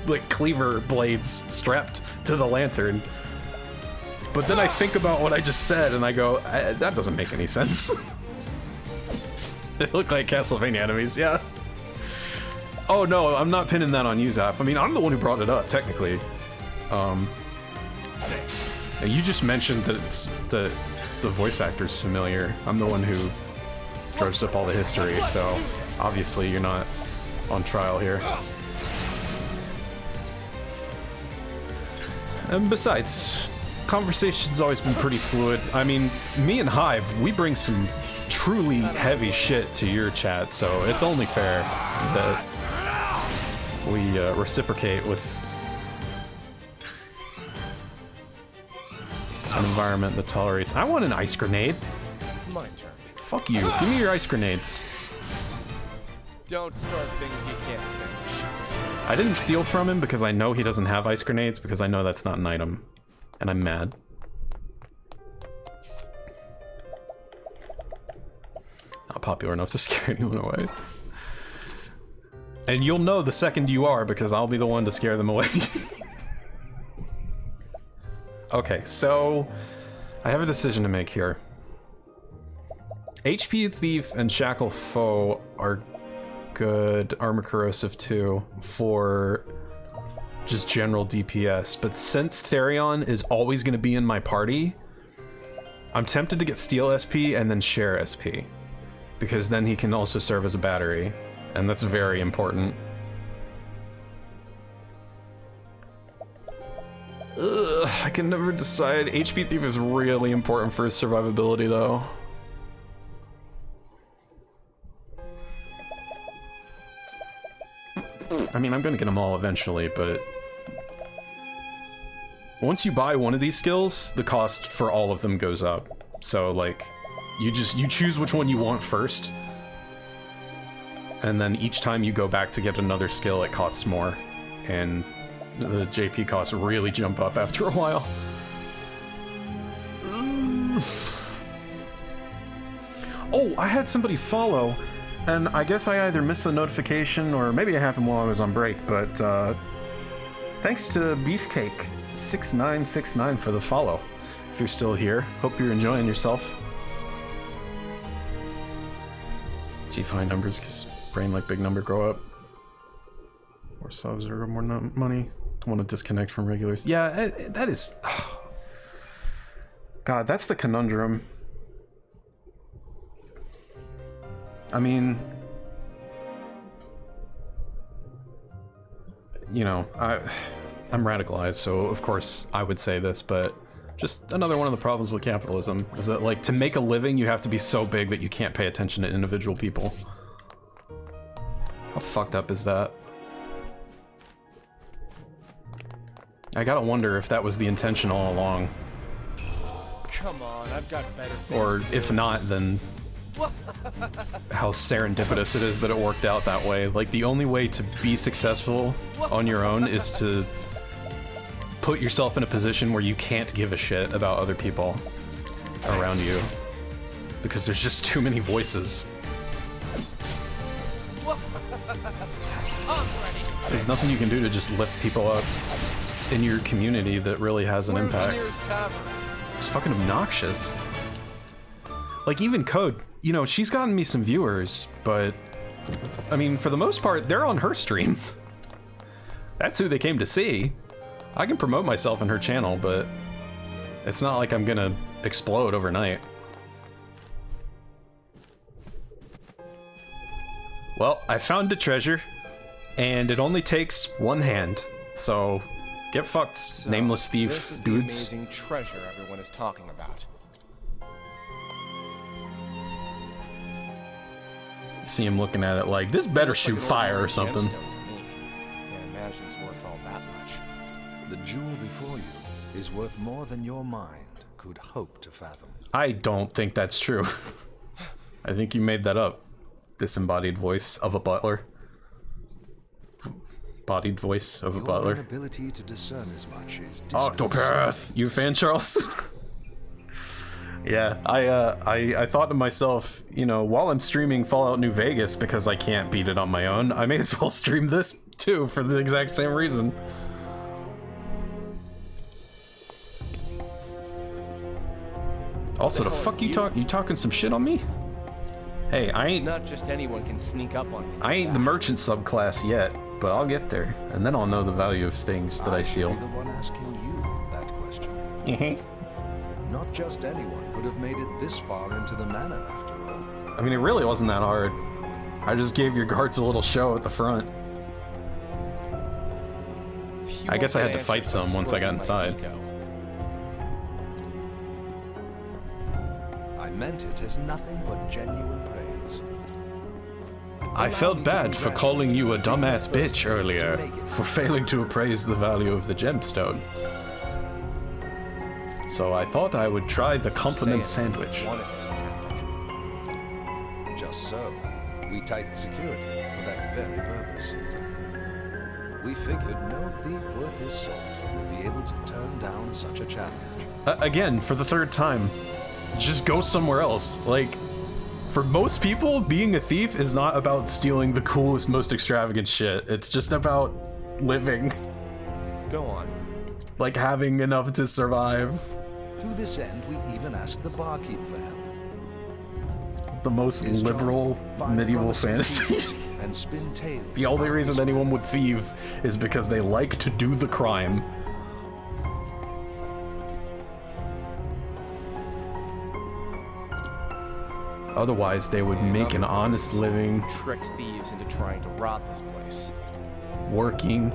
Like cleaver blades strapped to the lantern. But then I think about what I just said, and I go, that doesn't make any sense. They look like Castlevania enemies, yeah. Oh no, I'm not pinning that on you, Zaf. I mean, I'm the one who brought it up, technically. You just mentioned that it's the voice actor's familiar. I'm the one who dredged up all the history, so obviously you're not on trial here. And besides, conversation's always been pretty fluid. I mean, me and Hive, we bring some truly heavy shit to your chat, so it's only fair that we reciprocate with an environment that tolerates. I want an ice grenade. My turn. Fuck you. Give me your ice grenades. Don't start things you can't finish. I didn't steal from him because I know he doesn't have ice grenades, because I know that's not an item. And I'm mad. Not popular enough to scare anyone away. And you'll know the second you are, because I'll be the one to scare them away. Okay, so I have a decision to make here. HP Thief and Shackle Foe are good, Armor Corrosive 2 for just general DPS, but since Therion is always going to be in my party, I'm tempted to get Steel SP and then Share SP, because then he can also serve as a battery, and that's very important. Ugh, I can never decide. HP Thief is really important for his survivability, though. I mean, I'm gonna get them all eventually, but once you buy one of these skills, the cost for all of them goes up. So, like, you choose which one you want first, and then each time you go back to get another skill, it costs more, and the JP costs really jump up after a while. Oh, I had somebody follow, and I guess I either missed the notification or maybe it happened while I was on break, but thanks to Beefcake6969 for the follow. If you're still here, hope you're enjoying yourself. Chief high numbers, because brain like big number grow up. More subs or more money. Don't want to disconnect from regulars. Yeah, that is... Oh. God, that's the conundrum. I mean... You know, I'm radicalized, so of course I would say this, but just another one of the problems with capitalism is that, like, to make a living, you have to be so big that you can't pay attention to individual people. How fucked up is that? I gotta wonder if that was the intention all along. Come on, I've got better things Or to if do. not, then how serendipitous it is that it worked out that way. Like, the only way to be successful on your own is to put yourself in a position where you can't give a shit about other people around you. Because there's just too many voices. There's nothing you can do to just lift people up in your community that really has an impact. It's fucking obnoxious. Like, even Code, you know, she's gotten me some viewers, but I mean, for the most part, they're on her stream. That's who they came to see. I can promote myself on her channel, but it's not like I'm gonna explode overnight. Well, I found a treasure, and it only takes one hand, so get fucked, So, nameless thief this is dudes. the amazing treasure everyone is talking about. See him looking at it like, this better shoot fire or something. Can't imagine it's worth all that much. The jewel before you is worth more than your mind could hope to fathom. I don't think that's true. I think you made that up. Disembodied voice of a butler. Bodied voice of a Your butler. inability to discern as much is Octopath! You a fan, Charles? Yeah, I thought to myself, you know, while I'm streaming Fallout New Vegas because I can't beat it on my own, I may as well stream this too for the exact same reason. Also, the fuck you talking some shit on me? Hey, I ain't... Not just anyone can sneak up on me. I ain't the merchant subclass yet, but I'll get there, and then I'll know the value of things that I steal. Be the one asking you that question. Not just anyone could have made it this far into the manor, after all. I mean, it really wasn't that hard. I just gave your guards a little show at the front. I guess I had to fight some once I got inside. I meant it as nothing but genuine praise. I felt bad for calling you a dumbass bitch earlier, for failing to appraise the value of the gemstone. So I thought I would try the compliment sandwich. Just so, we tightened security for that very purpose. We figured no thief worth his salt would be able to turn down such a challenge. Again, for the third time, just go somewhere else. Like, for most people, being a thief is not about stealing the coolest, most extravagant shit. It's just about living. Go on. Like, having enough to survive. To this end, we even asked the barkeep for help. The most liberal medieval fantasy. And spin tales. The only reason anyone would thieve is because they like to do the crime. Otherwise, they would make an honest living. Tricked thieves into trying to rob this place. Working.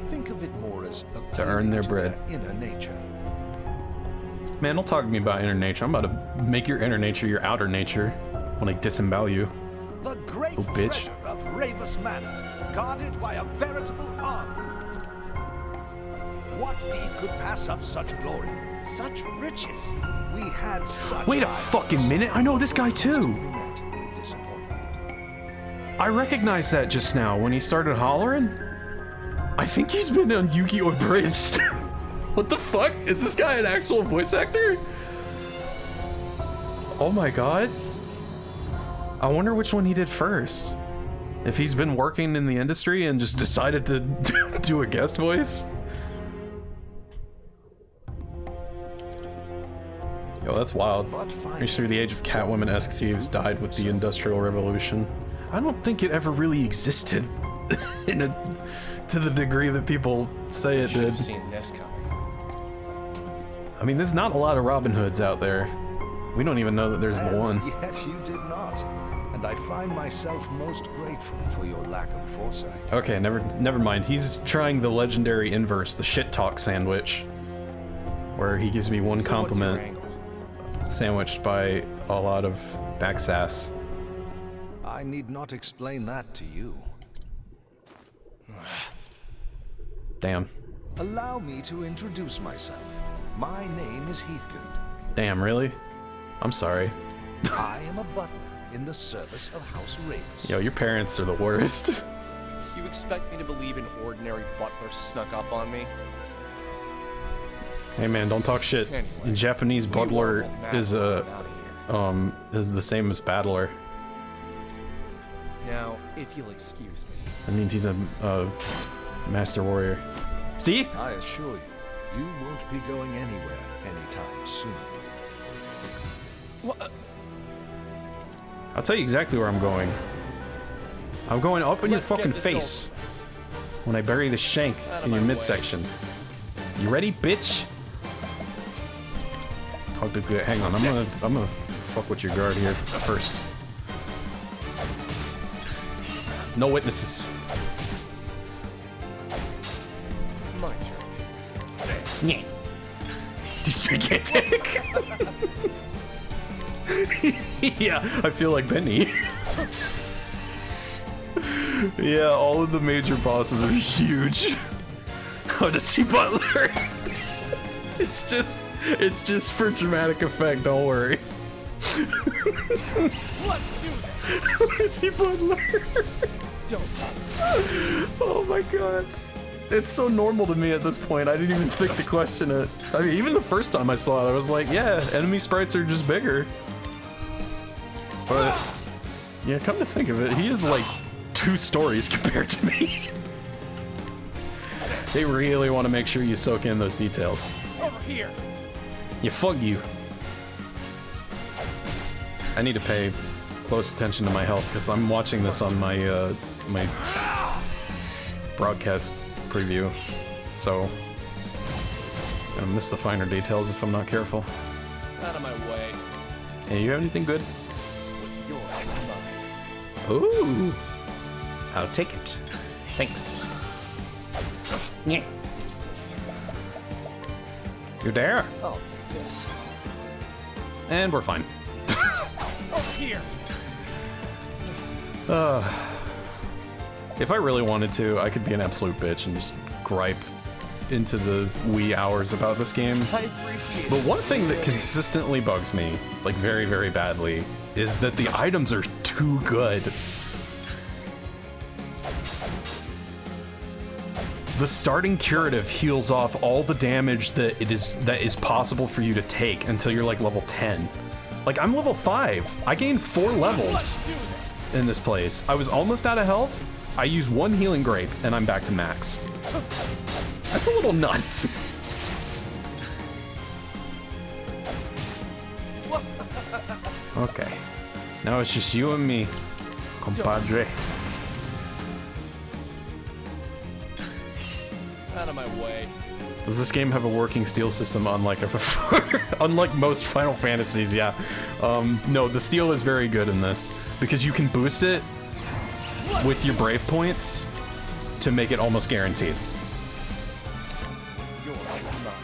Think of it more as to earn their bread. Inner nature. Man, don't talk to me about inner nature. I'm about to make your inner nature your outer nature when I disembowel you. The great treasure of Ravus Manor, guarded by a veritable army. What thief could pass up such glory, such riches? We had such. Wait a fucking minute! I know this guy too. I recognized that just now when he started hollering. I think he's been on Yu-Gi-Oh! Bridged. What the fuck? Is this guy an actual voice actor? Oh my god. I wonder which one he did first. If he's been working in the industry and just decided to do a guest voice. Yo, that's wild. Pretty sure the age of Catwoman-esque thieves died with the Industrial Revolution. I don't think it ever really existed to the degree that people say it did. Seen this coming. I mean, there's not a lot of Robin Hoods out there. We don't even know that there's the one. Yet you did not. And I find myself most grateful for your lack of foresight. Okay, never mind. He's trying the legendary inverse, the shit talk sandwich, where he gives me one compliment sandwiched by a lot of backsass. I need not explain that to you. Damn. Allow me to introduce myself. My name is Heathgood. Damn, really? I'm sorry. I am a butler in the service of House Ramus. Yo, your parents are the worst. You expect me to believe an ordinary butler snuck up on me? Hey man, don't talk shit. Anyway, in Japanese, butler is the same as battler. Now, if you'll excuse me. That means he's a master warrior. See? I assure you, you won't be going anywhere anytime soon. What? I'll tell you exactly where I'm going. I'm going up in your Let's get fucking this face when I bury the shank in your midsection. You ready, bitch? Talk to good. Hang on, I'm gonna fuck with your guard here first. No witnesses. My turn. Yeah. Did you get dick? Yeah, I feel like Benny. Yeah, all of the major bosses are huge. How does he butler? It's just for dramatic effect, don't worry. Let's do this. How does he butler? Don't. Oh my god. It's so normal to me at this point, I didn't even think to question it. I mean, even the first time I saw it, I was like, yeah, enemy sprites are just bigger. But, yeah, come to think of it, he is like 2 stories compared to me. They really want to make sure you soak in those details. Over here. You fuck you. I need to pay close attention to my health because I'm watching this on my my broadcast preview, so I'm gonna miss the finer details if I'm not careful. Out of my way. Hey, you have anything good? What's yours is mine. Ooh, I'll take it. Thanks. Yeah. You're there. I'll take this. And we're fine. Over here. If I really wanted to, I could be an absolute bitch and just gripe into the wee hours about this game. I appreciate But one thing that consistently bugs me, like very, very badly, is that the items are too good. The starting curative heals off all the damage that is possible for you to take until you're like level 10. Like, I'm level 5. I gained 4 levels in this place. I was almost out of health. I used 1 healing grape, and I'm back to max. That's a little nuts. Okay. Now it's just you and me, compadre. Out of my way. Does this game have a working steal system unlike unlike most Final Fantasies? Yeah. No, the steal is very good in this because you can boost it with your brave points to make it almost guaranteed. What's yours is mine.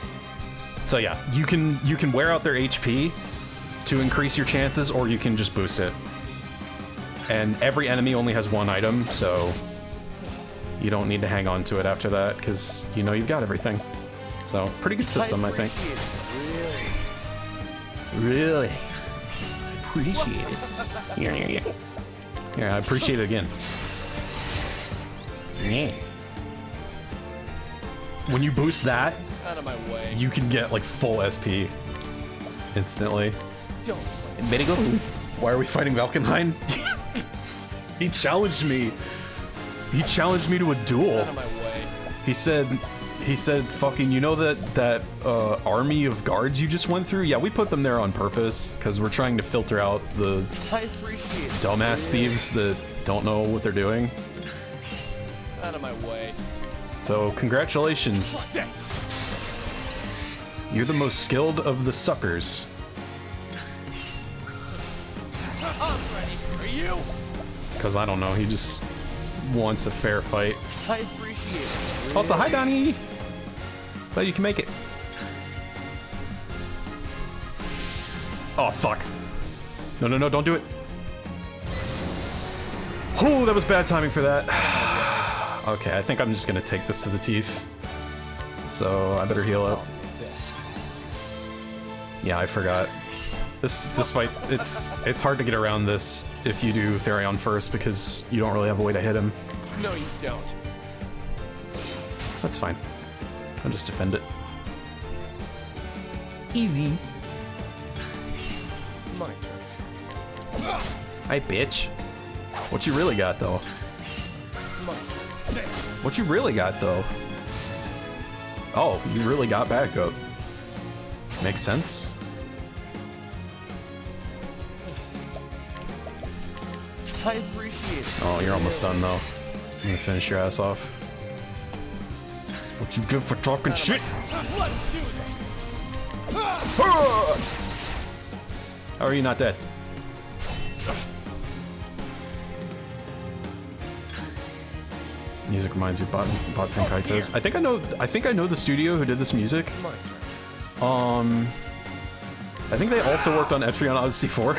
So yeah, you can wear out their HP to increase your chances, or you can just boost it. And every enemy only has 1 item, so you don't need to hang on to it after that because you know you've got everything. So pretty good system, I think. Really? Appreciate it. Yeah, I appreciate it again. Yeah. When you boost that, Out of my way. you can get like full SP instantly. Don't. Better go. Why are we fighting Valkenhayn? He challenged me. He challenged me to a duel. Out of my way. He said, fucking, you know that army of guards you just went through? Yeah, we put them there on purpose because we're trying to filter out the I appreciate it. dumbass thieves that don't know what they're doing. Out of my way. So, congratulations. You're the most skilled of the suckers. I'm ready. Are you? Because I don't know, he just wants a fair fight. I appreciate it. Also, hi Donnie! Glad you can make it. Oh, fuck. No, don't do it. Oh, that was bad timing for that. Okay, I think I'm just gonna take this to the teeth. so I better heal up. Yeah, I forgot. This fight, it's hard to get around this if you do Therion first because you don't really have a way to hit him. No, you don't. That's fine. I'll just defend it. Easy. My turn. Hi, bitch. What you really got, though? What you really got, though? Oh, you really got backup. Makes sense. I appreciate it. Oh, you're almost done, though. I'm gonna finish your ass off. What you get for talking shit? Let's do this. How are you not dead? Music reminds me of Bot Kaitos. I think I know the studio who did this music. I think they also worked on Etrian Odyssey 4.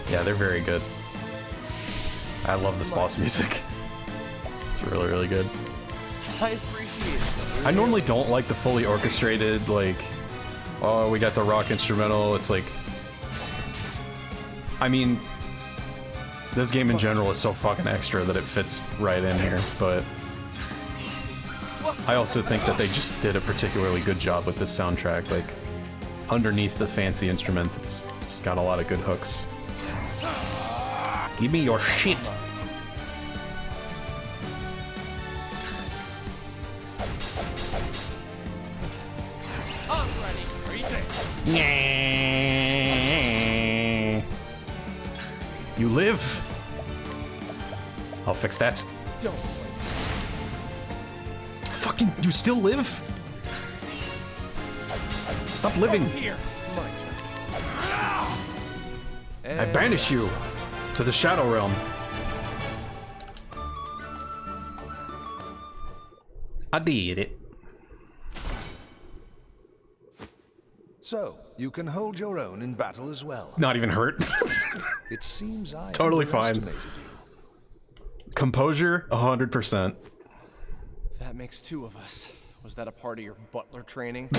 Yeah, they're very good. I love this boss music. It's really, really good. I appreciate it. I normally don't like the fully orchestrated, like, oh, we got the rock instrumental. It's like, I mean, this game in general is so fucking extra that it fits right in here, but I also think that they just did a particularly good job with this soundtrack. Like, underneath the fancy instruments, it's just got a lot of good hooks. Give me your shit! You live! I'll fix that. Don't. Fucking, you still live? Stop living! Here. My turn. I banish you to the Shadow Realm. I did it. So, you can hold your own in battle as well. Not even hurt. It seems I Totally fine. underestimated you. Composure, 100%. That makes two of us. Was that a part of your butler training?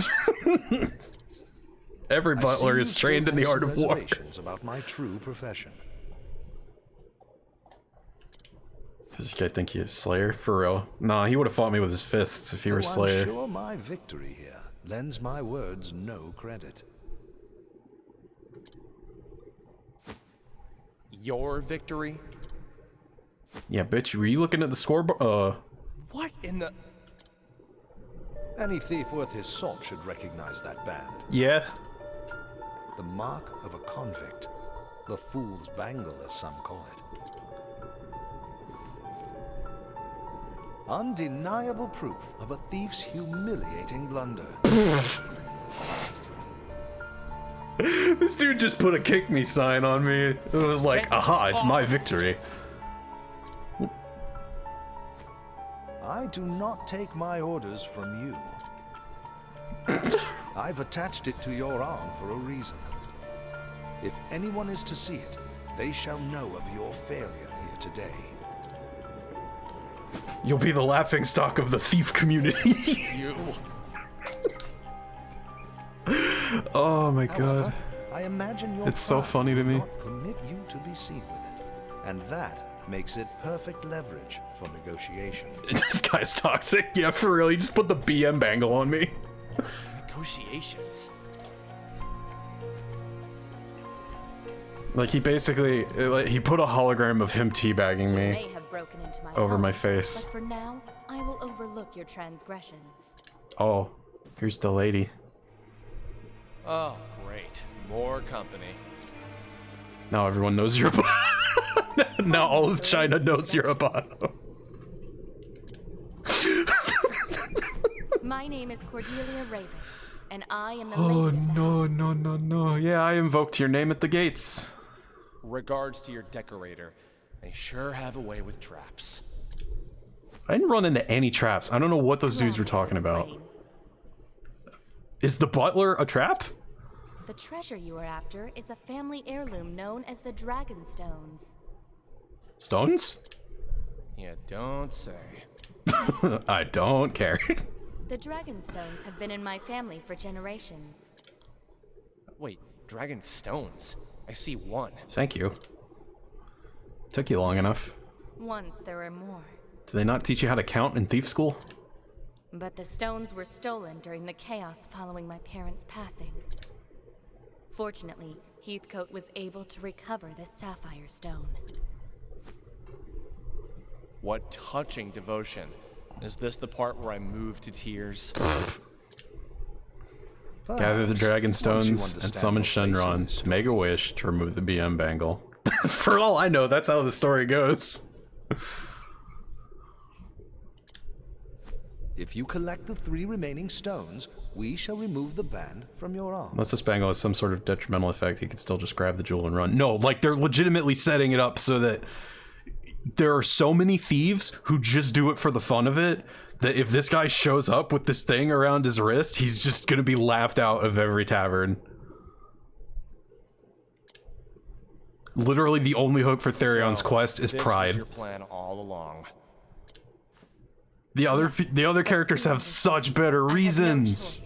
Every I butler see is you trained still in the have art some of war. reservations about my true profession. Does this guy think he is Slayer? For real? Nah, he would have fought me with his fists if he were Though Slayer. I'm sure my victory here lends my words no credit. Your victory? Yeah, bitch, were you looking at the scoreboard? What in the... Any thief worth his salt should recognize that band. Yeah. The mark of a convict. The fool's bangle, as some call it. Undeniable proof of a thief's humiliating blunder. This dude just put a kick me sign on me. It was like, aha, it's my victory. I do not take my orders from you. I've attached it to your arm for a reason. If anyone is to see it, they shall know of your failure here today. You'll be the laughingstock of the thief community. You. Oh my However, god. I imagine your It's so pride funny to will me. not permit you to be seen with it, and that makes it perfect leverage for negotiations. This guy's toxic. Yeah, for real. He just put the BM bangle on me. Negotiations. Like, he basically, like, he put a hologram of him teabagging You me may have broken into my over home, my face. But for now, I will overlook your transgressions. Oh, here's the lady. Oh, great. More company. Now everyone knows you're a Now all of China knows you're a bottom. My name is Cordelia Ravis, and I am the Oh lady of the no, house. no, no, no. Yeah, I invoked your name at the gates. Regards to your decorator. They sure have a way with traps. I didn't run into any traps. I don't know what those dudes were talking about. Is the butler a trap? The treasure you are after is a family heirloom known as the Dragon Stones. Stones? Don't say. I don't care. The Dragonstones have been in my family for generations. Wait, dragon stones? I see one. Thank you. Took you long enough. Once there were more. Do they not teach you how to count in thief school? But the stones were stolen during the chaos following my parents' passing. Fortunately, Heathcote was able to recover the Sapphire Stone. What touching devotion. Is this the part where I move to tears? Gather the dragon stones and summon Shenron to make a wish to remove the BM bangle. For all I know, that's how the story goes. If you collect the 3 remaining stones, we shall remove the band from your arm. Unless this bangle has some sort of detrimental effect, he could still just grab the jewel and run. No, like they're legitimately setting it up so that there are so many thieves who just do it for the fun of it, that if this guy shows up with this thing around his wrist, he's just gonna be laughed out of every tavern. Literally the only hook for Therion's quest is pride. This was your plan all along. The other characters have such better reasons.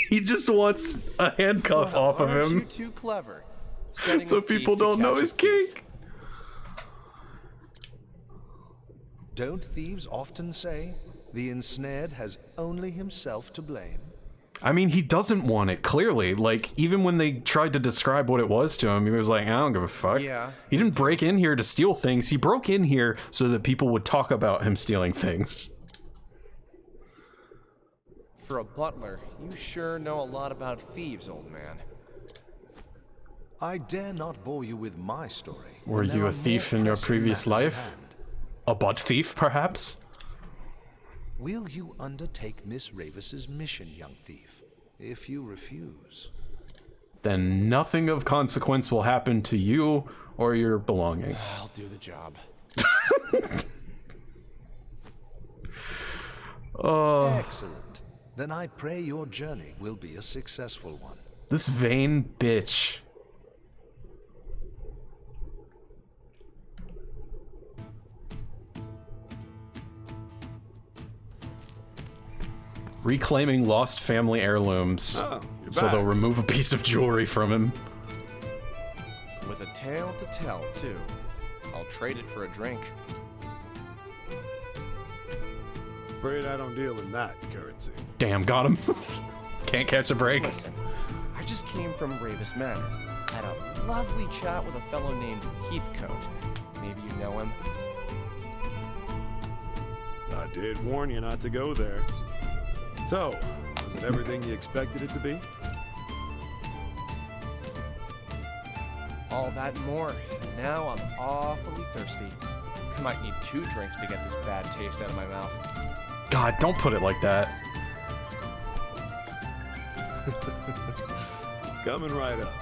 He just wants a handcuff off of Aren't him. you too clever? Setting So a thief people to don't know catch a his thief. kink. Don't thieves often say, the ensnared has only himself to blame? I mean, he doesn't want it, clearly. Like, even when they tried to describe what it was to him, he was like, I don't give a fuck. Yeah. He didn't break in here to steal things. He broke in here so that people would talk about him stealing things. For a butler, you sure know a lot about thieves, old man. I dare not bore you with my story. Were you a thief in your previous life? A butt thief, perhaps? Will you undertake Miss Ravis's mission, young thief? If you refuse... Then nothing of consequence will happen to you or your belongings. I'll do the job. Excellent. Then I pray your journey will be a successful one. This vain bitch. Reclaiming lost family heirlooms. Oh, you're so back. they'll remove a piece of jewelry from him. With a tale to tell, too. I'll trade it for a drink. Afraid I don't deal in that currency. Damn, got him. Can't catch a break. Listen, I just came from Ravis Manor. Had a lovely chat with a fellow named Heathcote. Maybe you know him? I did warn you not to go there. So, was it everything you expected it to be? All that and more. Now I'm awfully thirsty. I might need 2 drinks to get this bad taste out of my mouth. God, don't put it like that. Coming right up.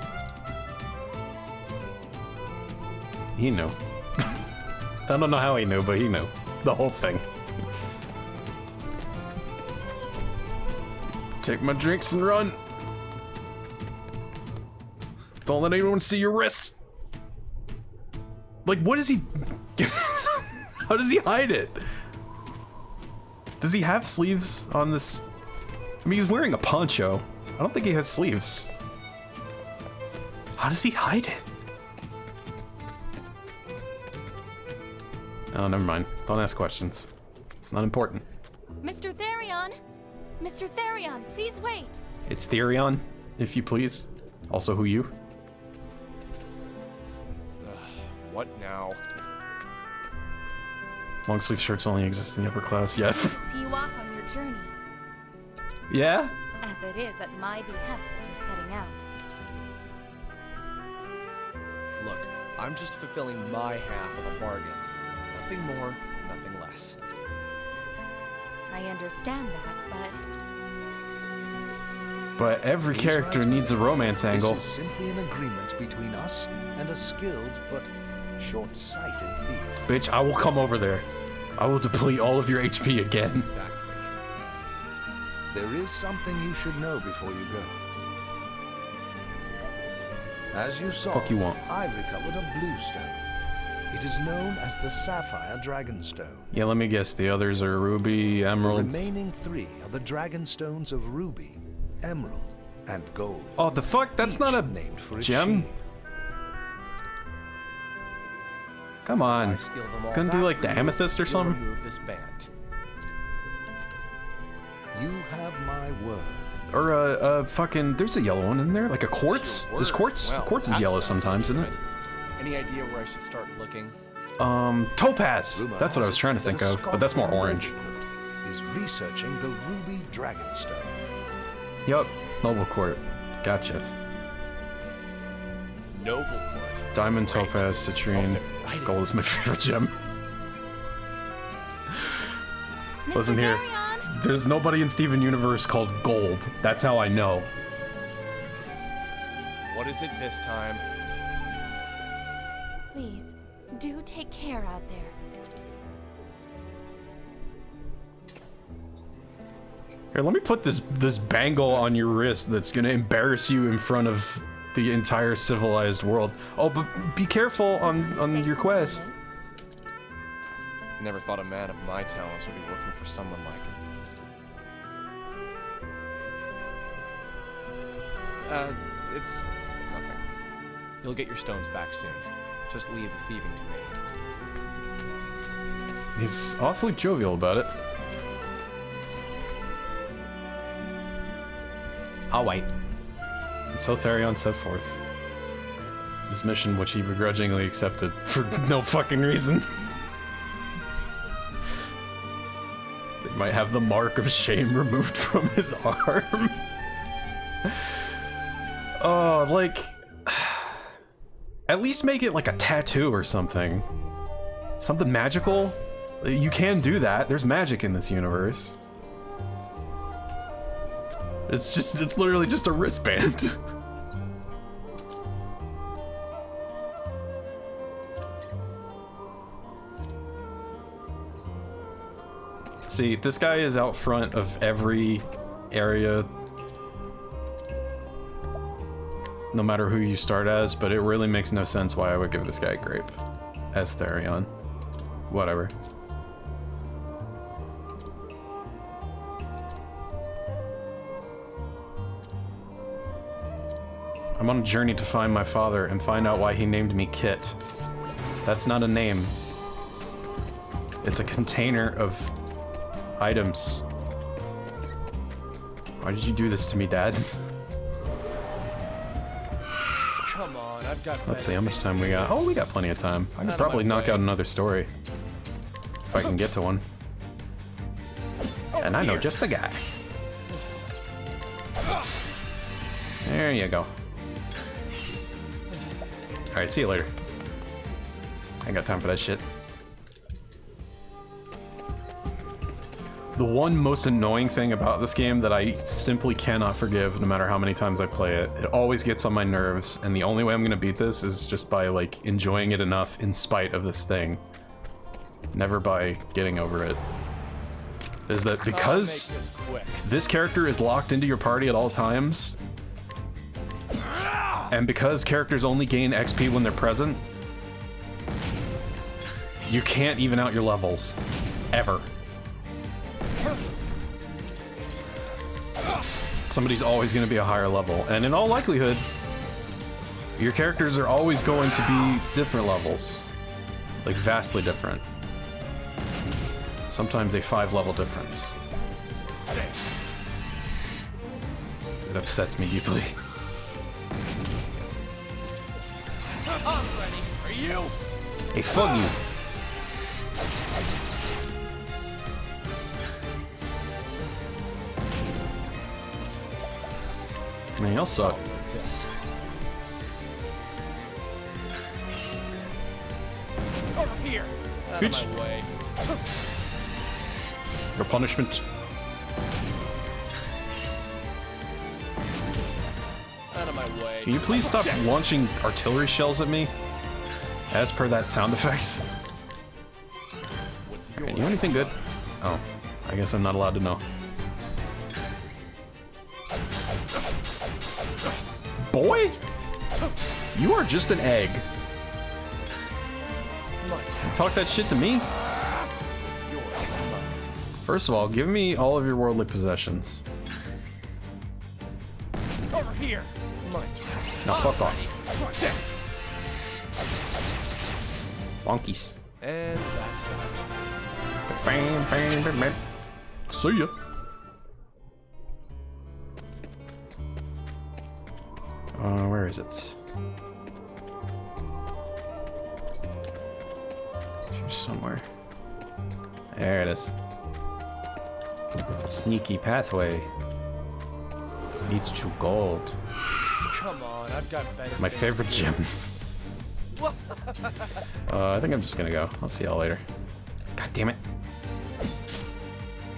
He knew. I don't know how he knew, but he knew. The whole thing. Take my drinks and run. Don't let anyone see your wrist. Like, what is he... How does he hide it? Does he have sleeves on this? I mean, he's wearing a poncho. I don't think he has sleeves. How does he hide it? Oh, never mind. Don't ask questions. It's not important. Mr. Therion! Mr. Therion, please wait! It's Therion, if you please. Also, who you? What now? Long sleeve shirts only exist in the upper class. Yeah. See you off on your journey, Yeah? as it is at my behest that you're setting out. Look, I'm just fulfilling my half of a bargain. Nothing more, nothing less. I understand that, But every character needs a romance angle. This is simply an agreement between us and a skilled but short-sighted thief. Bitch, I will come over there. I will deplete all of your HP again. Exactly. There is something you should know before you go. As you saw, Fuck you want. I recovered a blue stone. It is known as the Sapphire Dragonstone. Yeah, let me guess. The others are ruby, emerald. The remaining 3 are the Dragonstones of ruby, emerald, and gold. Oh, the fuck? That's not a gem? Come on. Gonna do like the amethyst or something? Remove this band. You have my word. Or fucking, there's a yellow one in there, like a quartz? Is quartz? Well, Quartz is that yellow sounds sometimes, isn't it? Any idea where I should start looking? Topaz! That's what I was trying to think of, but that's more orange. Is researching the ruby dragonstone. Yup, Noble Court. Gotcha. Noble Court. Diamond, topaz, citrine. Gold is my favorite gem. Listen here. There's nobody in Steven Universe called Gold. That's how I know. What is it this time? Please, do take care out there. Here, let me put this bangle on your wrist that's gonna embarrass you in front of the entire civilized world. Oh, but be careful on your quest. Never thought a man of my talents would be working for someone like him. It's nothing. You'll get your stones back soon. Just leave the thieving to me. He's awfully jovial about it. I'll wait. And so Therion set forth. This mission, which he begrudgingly accepted for no fucking reason. They might have the mark of shame removed from his arm. Oh, like... At least make it like a tattoo or something. Something magical. You can do that. There's magic in this universe. It's literally just a wristband. See, this guy is out front of every area, no matter who you start as, but it really makes no sense why I would give this guy a grape as Therion. Whatever. I'm on a journey to find my father and find out why he named me Kit. That's not a name. It's a container of items. Why did you do this to me, Dad? Come on, I've got. Let's see how much time we got. Oh, we got plenty of time. I can probably knock out another story if I can get to one. And I know just the guy. There you go. Alright, see you later. I ain't got time for that shit. The one most annoying thing about this game that I simply cannot forgive no matter how many times I play it, it always gets on my nerves, and the only way I'm gonna beat this is just by, like, enjoying it enough in spite of this thing. Never by getting over it. Is that because this character is locked into your party at all times, and because characters only gain XP when they're present, you can't even out your levels. Ever. Somebody's always going to be a higher level, and in all likelihood, your characters are always going to be different levels. Like, vastly different. Sometimes a 5-level difference. It upsets me deeply. I'm ready. Are you? Hey, fuck you. Man, y'all suck. Over here. Out Bitch. of my way. Your punishment. Out of my way. Can you please stop launching artillery shells at me? As per that sound effects. Okay, you know anything good? Oh, I guess I'm not allowed to know. Boy? You are just an egg. talk that shit to me? First of all, give me all of your worldly possessions. Over here. Now fuck off. Bonkies. And that's that. Bam, bam, bam, bam. See ya. Where is it? It's somewhere. There it is. Sneaky pathway leads to gold. Come on, I've got better. My favorite gem. I think I'm just gonna go. I'll see y'all later. God damn it.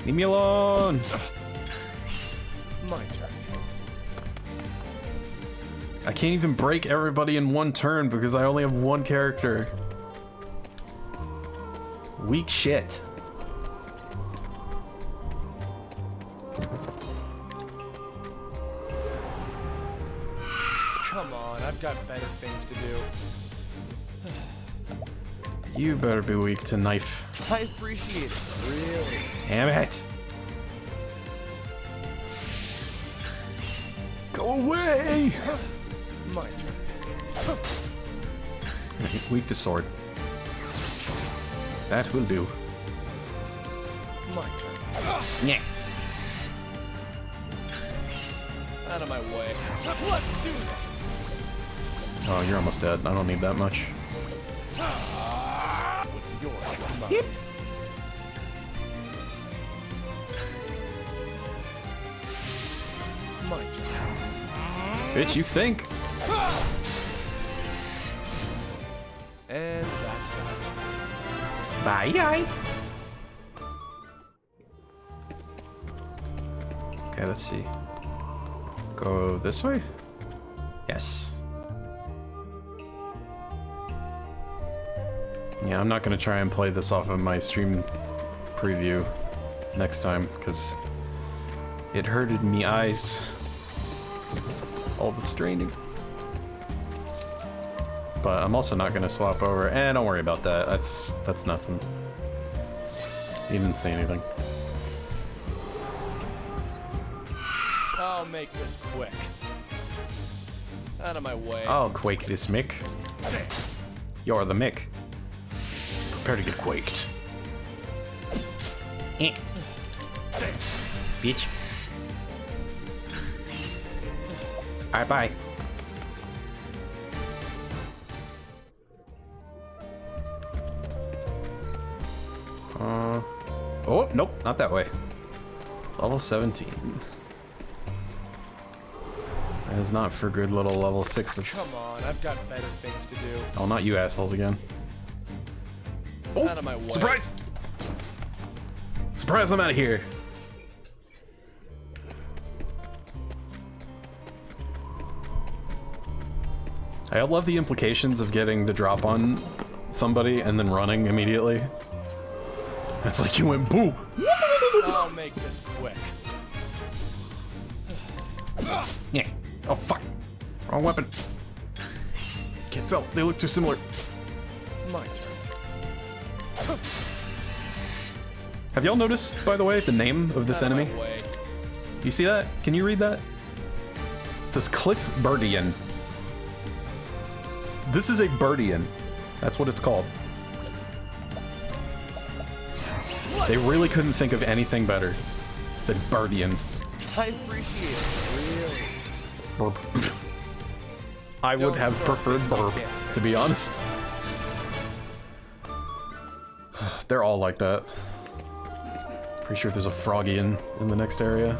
Leave me alone. My turn. I can't even break everybody in one turn because I only have one character. Weak shit. Come on, I've got better things to do. You better be weak to knife. I appreciate it. Really. Damn it. Go away. My turn. Weak to sword. That will do. My turn. Yeah. Out of my way. Let's do this. Oh, you're almost dead. I don't need that much. What's yours? Yep. My turn. Bitch, you think? And that's that. Bye. Okay, let's see. Go this way? Yes. Yeah, I'm not gonna try and play this off of my stream preview next time, because it hurted me eyes. All the straining. But I'm also not gonna swap over. Don't worry about that. That's nothing. He didn't say anything. I'll make this quick. Out of my way. I'll quake this Mick. You're the Mick. Prepare to get quaked. Bitch. Alright, bye. Oh, nope, not that way. Level 17. That is not for good little level 6s. Come on, I've got better things to do. Oh, not you assholes again. Oh, out of my way. Surprise! Surprise, I'm out of here. I love the implications of getting the drop on somebody and then running immediately. It's like you went boo. I'll make this quick. Yeah. Oh fuck. Wrong weapon. Can't tell. They look too similar. My turn. Have y'all noticed, by the way, the name of this enemy? You see that? Can you read that? It says Cliff Birdian. This is a Birdian. That's what it's called. They really couldn't think of anything better than Birdian. I appreciate it. Really. Burp. I would have preferred Burp, to be honest. They're all like that. Pretty sure there's a Froggian in the next area.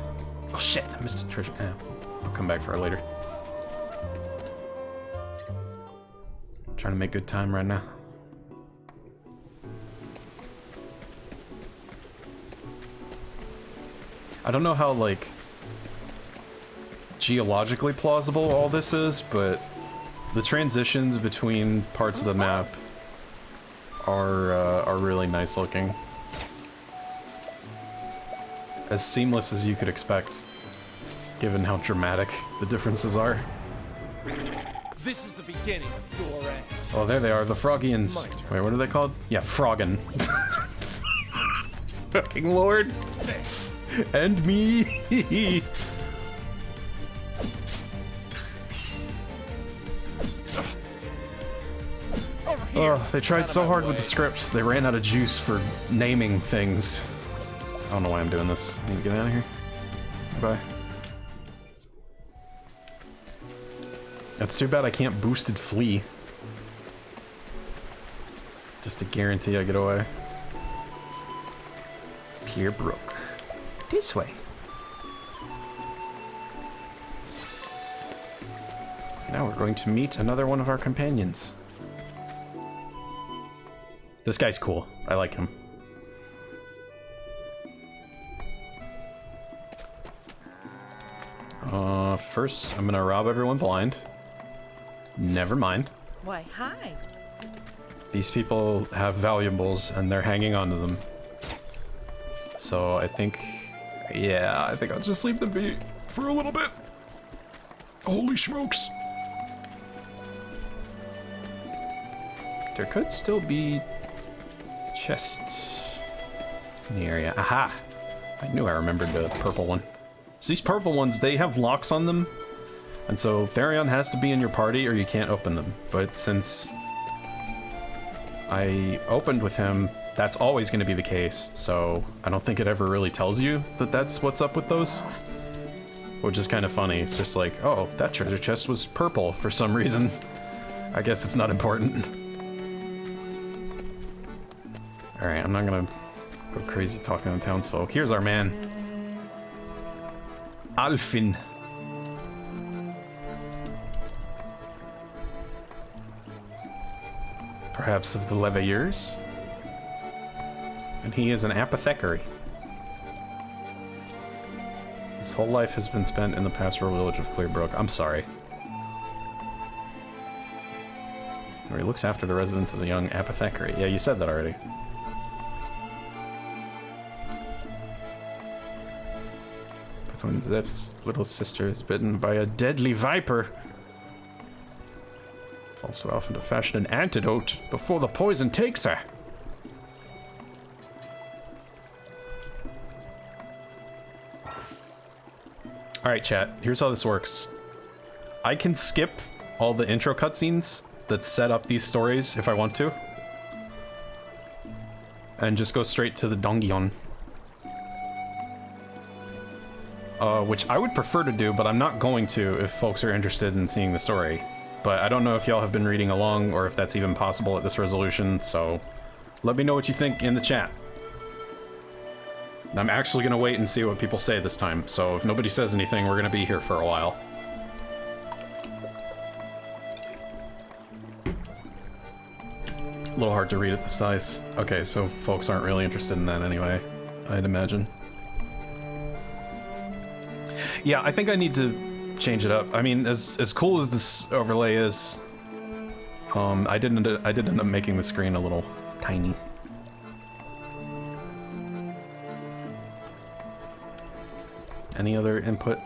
Oh shit, I missed a treasure. I'll come back for it later. Trying to make good time right now. I don't know how, like, geologically plausible all this is, but the transitions between parts of the map are really nice looking. As seamless as you could expect, given how dramatic the differences are. This is the beginning of your end. Oh, there they are, the Froggians. Wait, what are they called? Yeah, Froggin. Fucking Lord. And me. Oh, they tried so hard with the scripts, they ran out of juice for naming things. I don't know why I'm doing this. I need to get out of here. Bye. That's too bad I can't boosted flee. Just to guarantee I get away. Pier Brook. This way. Now we're going to meet another one of our companions. This guy's cool. I like him. First, I'm gonna rob everyone blind. Never mind. Why, hi. These people have valuables and they're hanging on to them. So I think, yeah, I think I'll just leave them be for a little bit. Holy smokes. There could still be chests in the area. Aha! I knew I remembered the purple one. So these purple ones, they have locks on them. And so Therion has to be in your party or you can't open them. But since I opened with him, that's always going to be the case. So I don't think it ever really tells you that that's what's up with those. Which is kind of funny. It's just like, oh, that treasure chest was purple for some reason. I guess it's not important. Alright, I'm not gonna go crazy talking to townsfolk. Here's our man. Alfin. Perhaps of the Leveilleurs? And he is an apothecary. His whole life has been spent in the pastoral village of Clearbrook. I'm sorry. Or he looks after the residents as a young apothecary. Yeah, you said that already. When Zep's little sister is bitten by a deadly viper, falls to Alpha to fashion an antidote before the poison takes her. Alright, chat, here's how this works. I can skip all the intro cutscenes that set up these stories if I want to, and just go straight to the Dongion. Which I would prefer to do, but I'm not going to if folks are interested in seeing the story. But I don't know if y'all have been reading along or if that's even possible at this resolution, so let me know what you think in the chat. I'm actually going to wait and see what people say this time, so if nobody says anything, we're going to be here for a while. A little hard to read at the size. Okay, so folks aren't really interested in that anyway, I'd imagine. Yeah, I think I need to change it up. I mean, as cool as this overlay is, I did end up making the screen a little tiny. Any other input?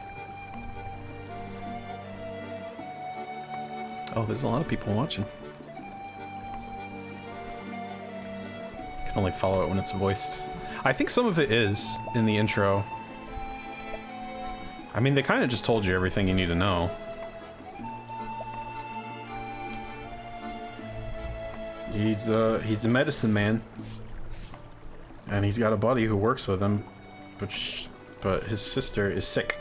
Oh, there's a lot of people watching. Can only follow it when it's voiced. I think some of it is in the intro. I mean, they kind of just told you everything you need to know. He's a medicine man. And he's got a buddy who works with him, but his sister is sick.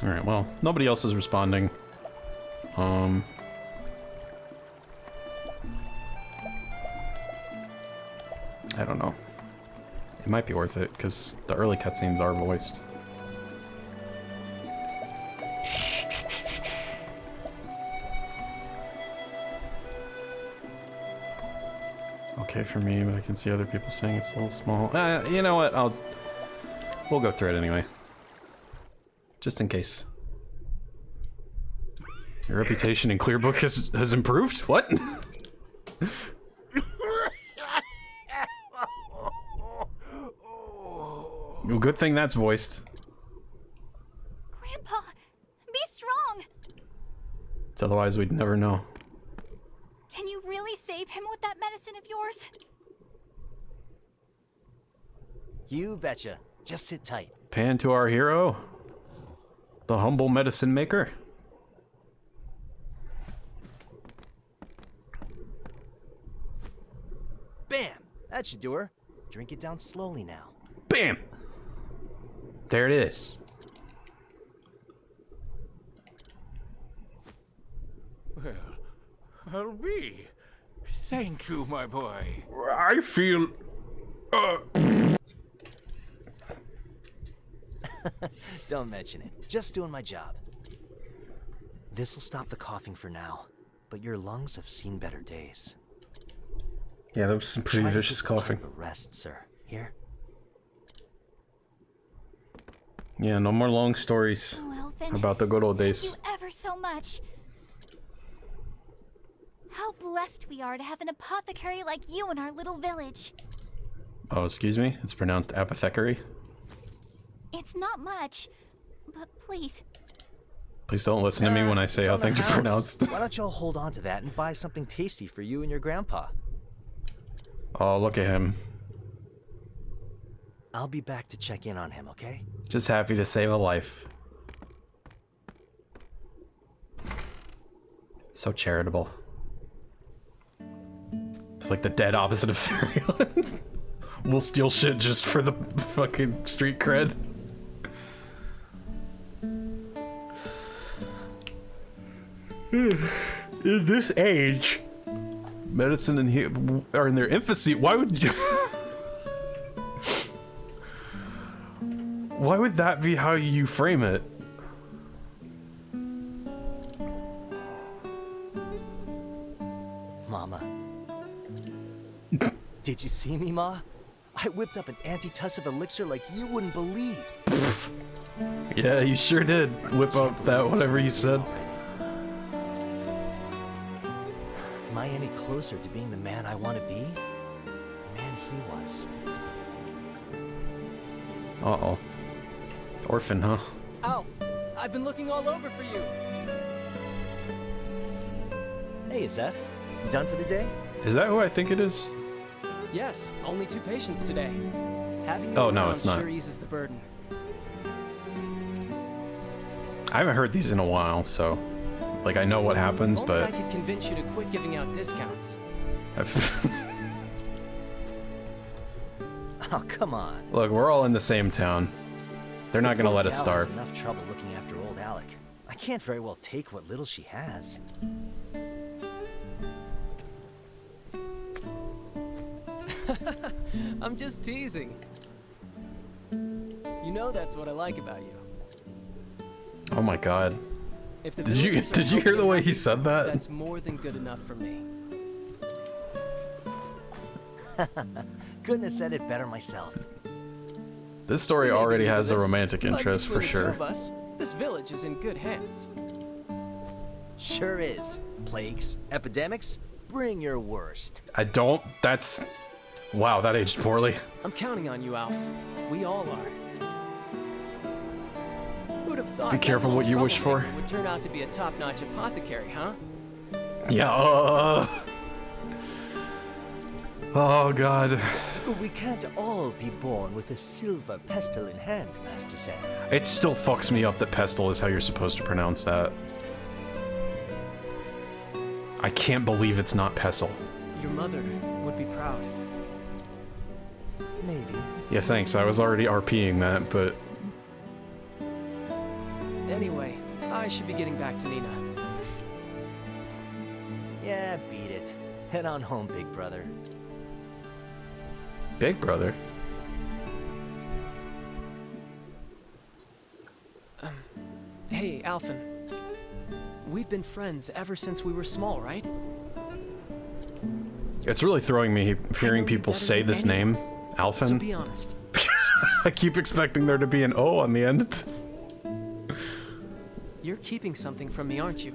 Alright, well, nobody else is responding. I don't know. It might be worth it, because the early cutscenes are voiced. Okay for me, but I can see other people saying it's a little small. You know what? We'll go through it anyway. Just in case. Your reputation in Clearbrook has improved? What? Well, good thing that's voiced. Grandpa, be strong. Otherwise, we'd never know. Can you really save him with that medicine of yours? You betcha. Just sit tight. Pan to our hero, the humble medicine maker. Bam! That should do her. Drink it down slowly now. Bam! There it is. Well, I'll be. Thank you, my boy. I feel... Don't mention it. Just doing my job. This'll stop the coughing for now, but your lungs have seen better days. Yeah, that was some pretty Try to vicious just coughing. hold the rest, sir. Here. Yeah, no more long stories about the good old days. Thank you ever so much. How blessed we are to have an apothecary like you in our little village. Oh, excuse me? It's pronounced apothecary? It's not much, but please. Please don't listen to me when I say how things are pronounced. Why don't y'all hold on to that and buy something tasty for you and your grandpa? Oh, look at him. I'll be back to check in on him, okay? Just happy to save a life. So charitable. It's like the dead opposite of cereal. We'll steal shit just for the fucking street cred. In this age, medicine and are in their infancy. Why would you? Why would that be how you frame it? Mama. Did you see me, Ma? I whipped up an antitussive elixir like you wouldn't believe. Yeah, you sure did whip up that whatever you said. Am I any closer to being the man I want to be? Man, he was. Uh-oh. Orphan, huh? Alf, I've been looking all over for you. Hey, Zeph. You done for the day? Is that who I think it is? Yes, only 2 patients today. Having Oh, you no, around it's not. sure eases the burden. I haven't heard these in a while, so... Like, I know what happens, If only but... I could convince you to quit giving out discounts. Oh, come on. Look, we're all in the same town. They're not gonna let us Gal has starve. enough trouble looking after old Alec. I can't very well take what little she has. I'm just teasing. You know that's what I like about you. Oh my god. If the Did you villagers are hear healthy the way and he happy, said that? That's more than good enough for me. Couldn't have said it better myself. This story already has a This, romantic but interest for between the two sure. of us, this village is in good hands. Sure is. Plagues, epidemics, bring your worst. I don't... That's... Wow, that aged poorly. I'm counting on you, Alf. We all are. Who'd have thought Be that careful what you little wish for. troublemaker would turn out to be a top-notch apothecary, huh? Yeah, Oh god. But we can't all be born with a silver pestle in hand, Master Seth. It still fucks me up that pestle is how you're supposed to pronounce that. I can't believe it's not pestle. Your mother would be proud. Maybe. Yeah, thanks. I was already RPing that, but... Anyway, I should be getting back to Nina. Yeah, beat it. Head on home, big brother. Big brother? Hey, Alphen. We've been friends ever since we were small, right? It's really throwing me hearing people say this name, Alphen. So be honest. I keep expecting there to be an O on the end. You're keeping something from me, aren't you?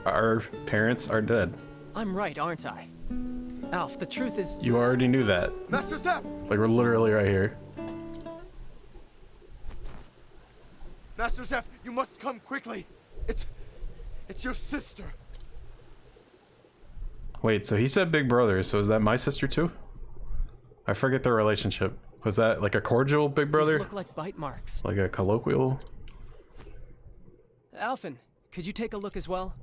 Our parents are dead. I'm right, aren't I? Alf, the truth is... You already knew that. Master Zeph! Like, we're literally right here. Master Zeph, you must come quickly. It's your sister. Wait, so he said big brother, so is that my sister too? I forget their relationship. Was that like a cordial big brother? These look like bite marks. Like a colloquial? Alphen, could you take a look as well?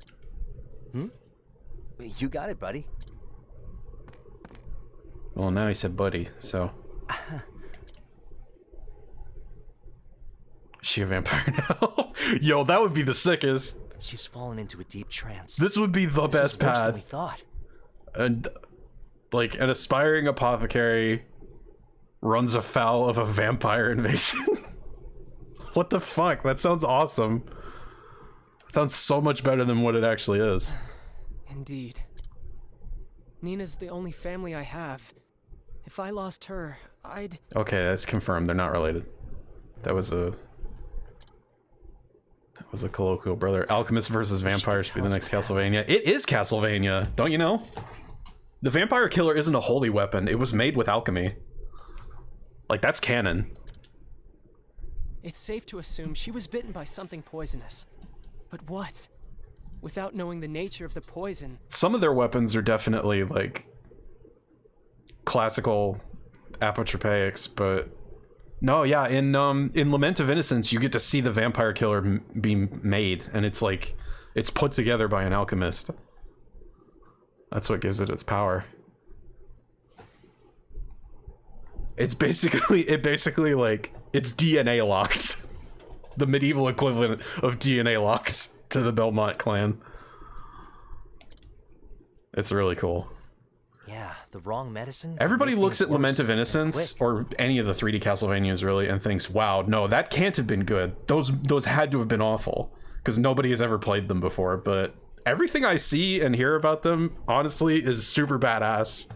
You got it, buddy. Well, now he said buddy, so... Is she a vampire now? Yo, that would be the sickest. She's fallen into a deep trance. This would be the best This is worse than path. we thought. And like an aspiring apothecary runs afoul of a vampire invasion. What the fuck? That sounds awesome. It sounds so much better than what it actually is. Indeed. Nina's the only family I have. If I lost her, I'd... Okay, that's confirmed. They're not related. That was a colloquial brother. Alchemist versus vampire should be the next Castlevania. It is Castlevania, don't you know? The vampire killer isn't a holy weapon. It was made with alchemy. Like, that's canon. It's safe to assume she was bitten by something poisonous. But what? Without knowing the nature of the poison... Some of their weapons are definitely, like, classical apotropaics, but... No, yeah, in Lament of Innocence, you get to see the vampire killer be made, and it's like, it's put together by an alchemist. That's what gives it its power. It's basically like, it's DNA locked. The medieval equivalent of DNA locked to the Belmont clan. It's really cool. Yeah, the wrong medicine. Everybody looks at Lament of Innocence, or any of the 3D Castlevanias really, and thinks, wow, no, that can't have been good. Those had to have been awful, because nobody has ever played them before, but everything I see and hear about them, honestly, is super badass.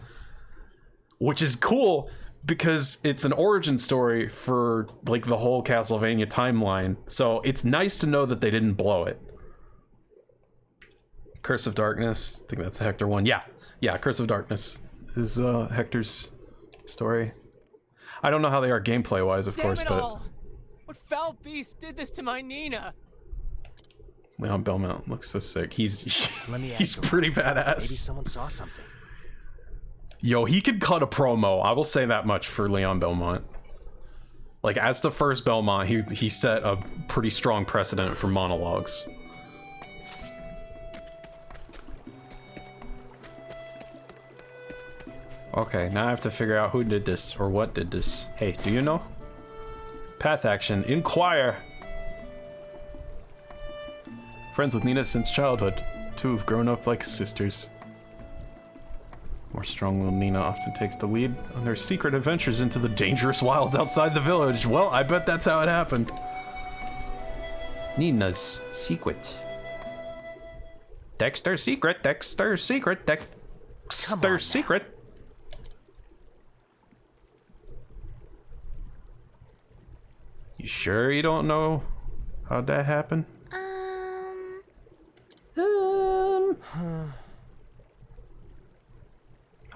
Which is cool, because it's an origin story for, like, the whole Castlevania timeline, so it's nice to know that they didn't blow it. Curse of Darkness, I think that's the Hector one. Yeah, Curse of Darkness is Hector's story. I don't know how they are gameplay-wise, of course, but... All. What foul beast did this to my Nina? Leon Belmont looks so sick. He's he's pretty badass. Maybe someone saw something. Yo, he could cut a promo. I will say that much for Leon Belmont. Like, as the first Belmont, he set a pretty strong precedent for monologues. Okay, now I have to figure out who did this or what did this. Hey, do you know? Path action. Inquire. Friends with Nina since childhood. Two have grown up like sisters. More strong-willed Nina often takes the lead on their secret adventures into the dangerous wilds outside the village. Well, I bet that's how it happened. Nina's secret. Dexter's secret, Dexter's secret, Dexter's secret. You sure you don't know how'd that happen?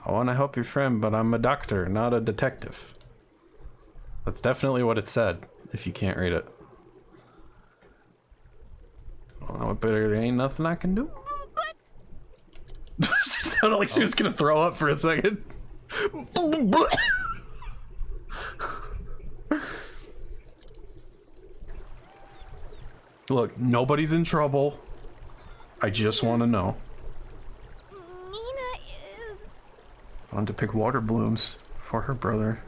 I want to help your friend, but I'm a doctor, not a detective. That's definitely what it said, if you can't read it. Well, but there ain't nothing I can do. It sounded like she was gonna throw up for a second. Look, nobody's in trouble. I just want to know. Nina is... I wanted to pick water blooms for her brother.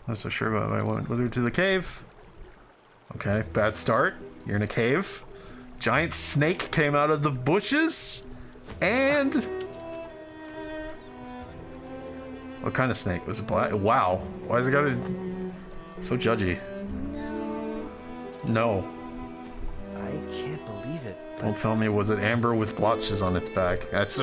Not so sure about it. I went with her to the cave. Okay, bad start. You're in a cave. Giant snake came out of the bushes. And... what kind of snake? Was it black? Wow. Why is it gotta... so judgy? No. I can't believe it. Don't tell me, was it amber with blotches on its back? That's...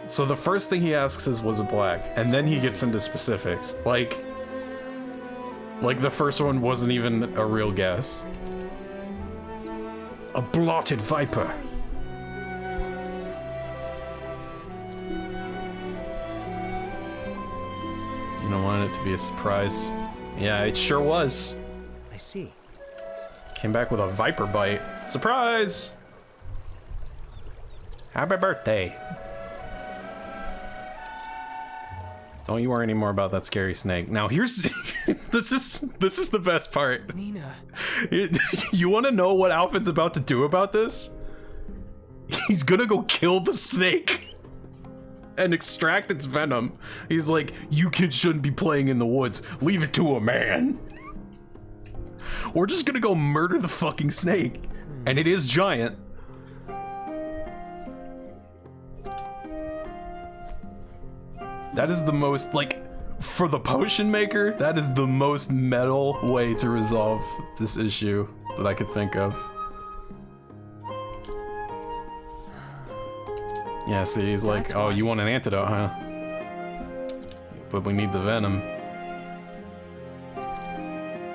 So the first thing he asks is, was it black? And then he gets into specifics. Like the first one wasn't even a real guess. A blotted viper. You don't want it to be a surprise. Yeah, it sure was. I see. Came back with a viper bite. Surprise! Happy birthday. Don't you worry anymore about that scary snake. Now here's this is the best part. Nina. You want to know what Alfred's about to do about this? He's gonna go kill the snake and extract its venom. He's like, you kids shouldn't be playing in the woods. Leave it to a man. We're just gonna go murder the fucking snake. And it is giant. That is the most, like, for the potion maker, that is the most metal way to resolve this issue that I could think of. Yeah, see, he's like, oh, you want an antidote, huh? But we need the venom.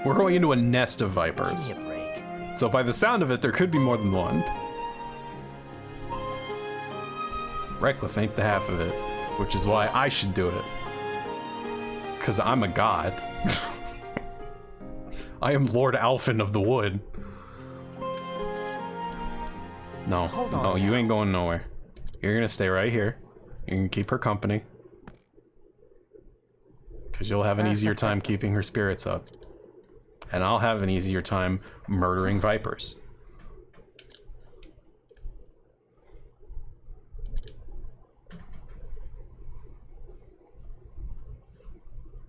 We're going into a nest of vipers. Give me a break. So by the sound of it, there could be more than one. Reckless ain't the half of it, which is why I should do it. Cause I'm a god. I am Lord Alphen of the Wood. No, you ain't going nowhere. You're gonna stay right here. You can keep her company. Cause you'll have an easier time keeping her spirits up. And I'll have an easier time murdering vipers.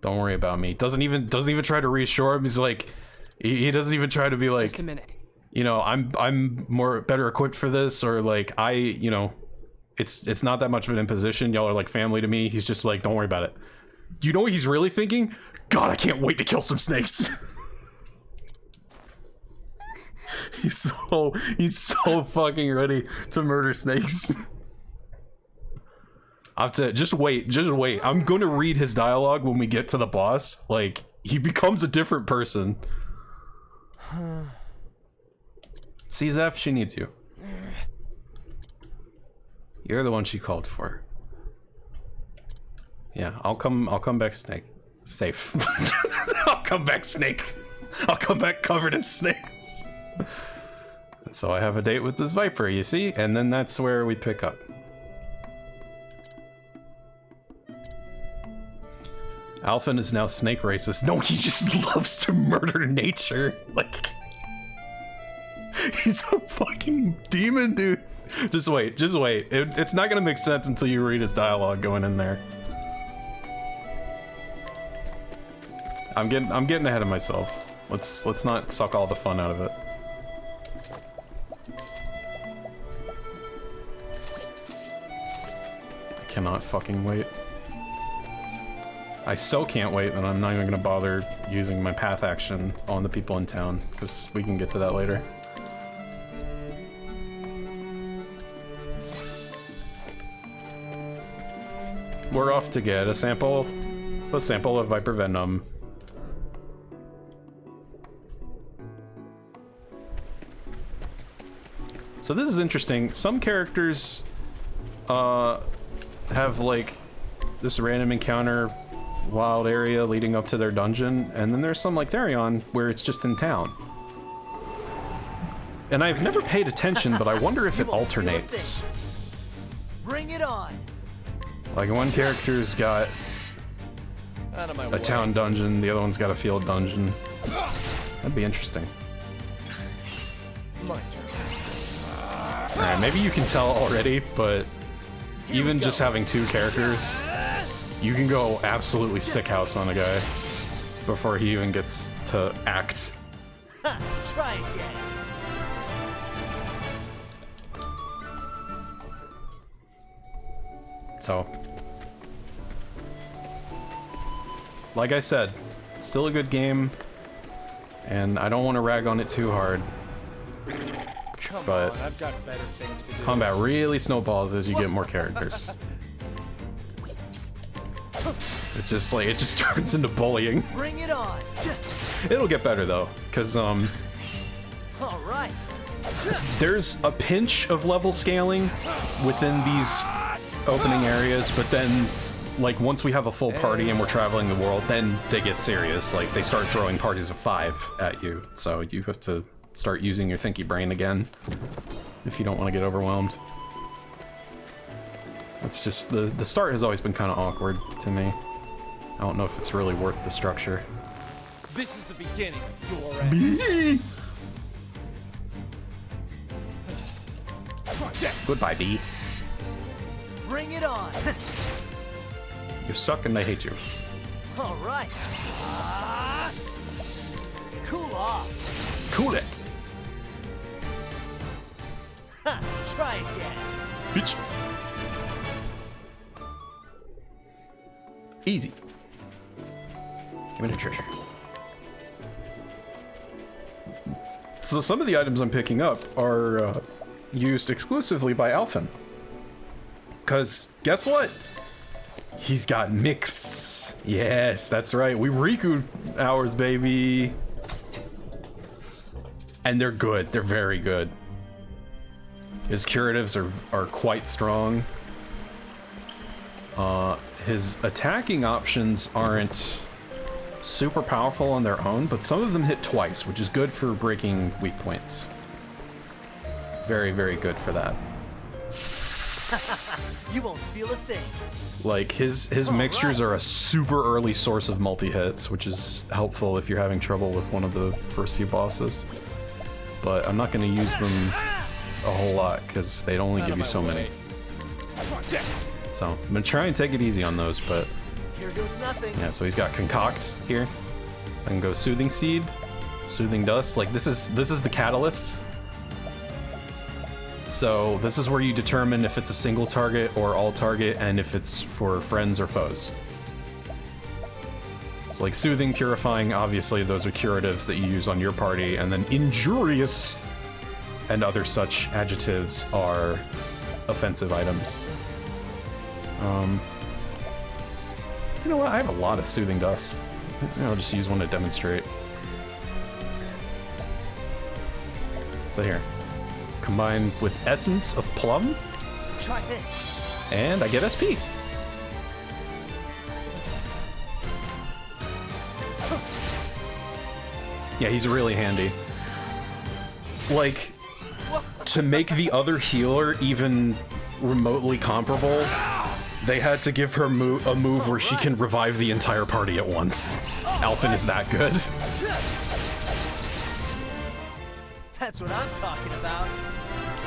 Don't worry about me. Doesn't even try to reassure him. He's like, he doesn't even try to be like, just a minute. You know, I'm better equipped for this, or like you know, it's not that much of an imposition. Y'all are like family to me. He's just like, don't worry about it. You know what he's really thinking? God, I can't wait to kill some snakes. He's so fucking ready to murder snakes. Just wait. I'm going to read his dialogue when we get to the boss. Like, he becomes a different person. See, Zeph, she needs you. You're the one she called for. Yeah, I'll come back, Snake. Safe. I'll come back, Snake. I'll come back covered in snakes. And so I have a date with this Viper, you see? And then that's where we pick up. Alphen is now snake racist. No, he just loves to murder nature. Like, he's a fucking demon, dude. Just wait. It's not gonna make sense until you read his dialogue going in there. I'm getting ahead of myself. Let's not suck all the fun out of it. I cannot fucking wait. I so can't wait that I'm not even gonna bother using my path action on the people in town, because we can get to that later. We're off to get a sample of Viper Venom. So this is interesting. Some characters have like this random encounter wild area leading up to their dungeon, and then there's some like Therion where it's just in town. And I've never paid attention, but I wonder if it alternates. Bring it on. Like one character's got a town dungeon, the other one's got a field dungeon. That'd be interesting. Alright, maybe you can tell already, but even just having two characters, you can go absolutely sick house on a guy before he even gets to act. Try again. So, like I said, it's still a good game, and I don't want to rag on it too hard. But I've got better things to do. Combat really snowballs as you get more characters. It's just like, it just turns into bullying. Bring it on. It'll get better though, because All right. There's a pinch of level scaling within these opening areas, but then, like, once we have a full party and we're traveling the world, then they get serious. Like, they start throwing parties of 5 at you, so you have to start using your thinky brain again if you don't want to get overwhelmed. It's just, the start has always been kind of awkward to me. I don't know if it's really worth the structure. This is the beginning of your end. Goodbye, D. Bring it on. You suck and I hate you. All right. Cool off. Cool it. Ha, try again. Bitch. Easy. Give me the treasure. So some of the items I'm picking up are used exclusively by Alphen. Because guess what? He's got mix. Yes, that's right. We Riku ours, baby. And they're good. They're very good. His curatives are quite strong. His attacking options aren't super powerful on their own, but some of them hit twice, which is good for breaking weak points. Very, very good for that. You won't feel a thing. Like, his mixtures are a super early source of multi-hits, which is helpful if you're having trouble with one of the first few bosses. But I'm not going to use them a whole lot, because they'd only give you so many. So, I'm going to try and take it easy on those, but... Here goes nothing. Yeah, so he's got Concoct here. I can go Soothing Seed, Soothing Dust. Like, this is the catalyst. So this is where you determine if it's a single target or all target, and if it's for friends or foes. It's like Soothing, Purifying, obviously those are curatives that you use on your party, and then Injurious and other such adjectives are offensive items. You know what? I have a lot of Soothing Dust. I'll just use one to demonstrate. So here. Combined with Essence of Plum. Try this. And I get SP. Yeah, he's really handy. Like, to make the other healer even remotely comparable, they had to give her a move where she can revive the entire party at once. Alphen is that good. That's what I'm talking about.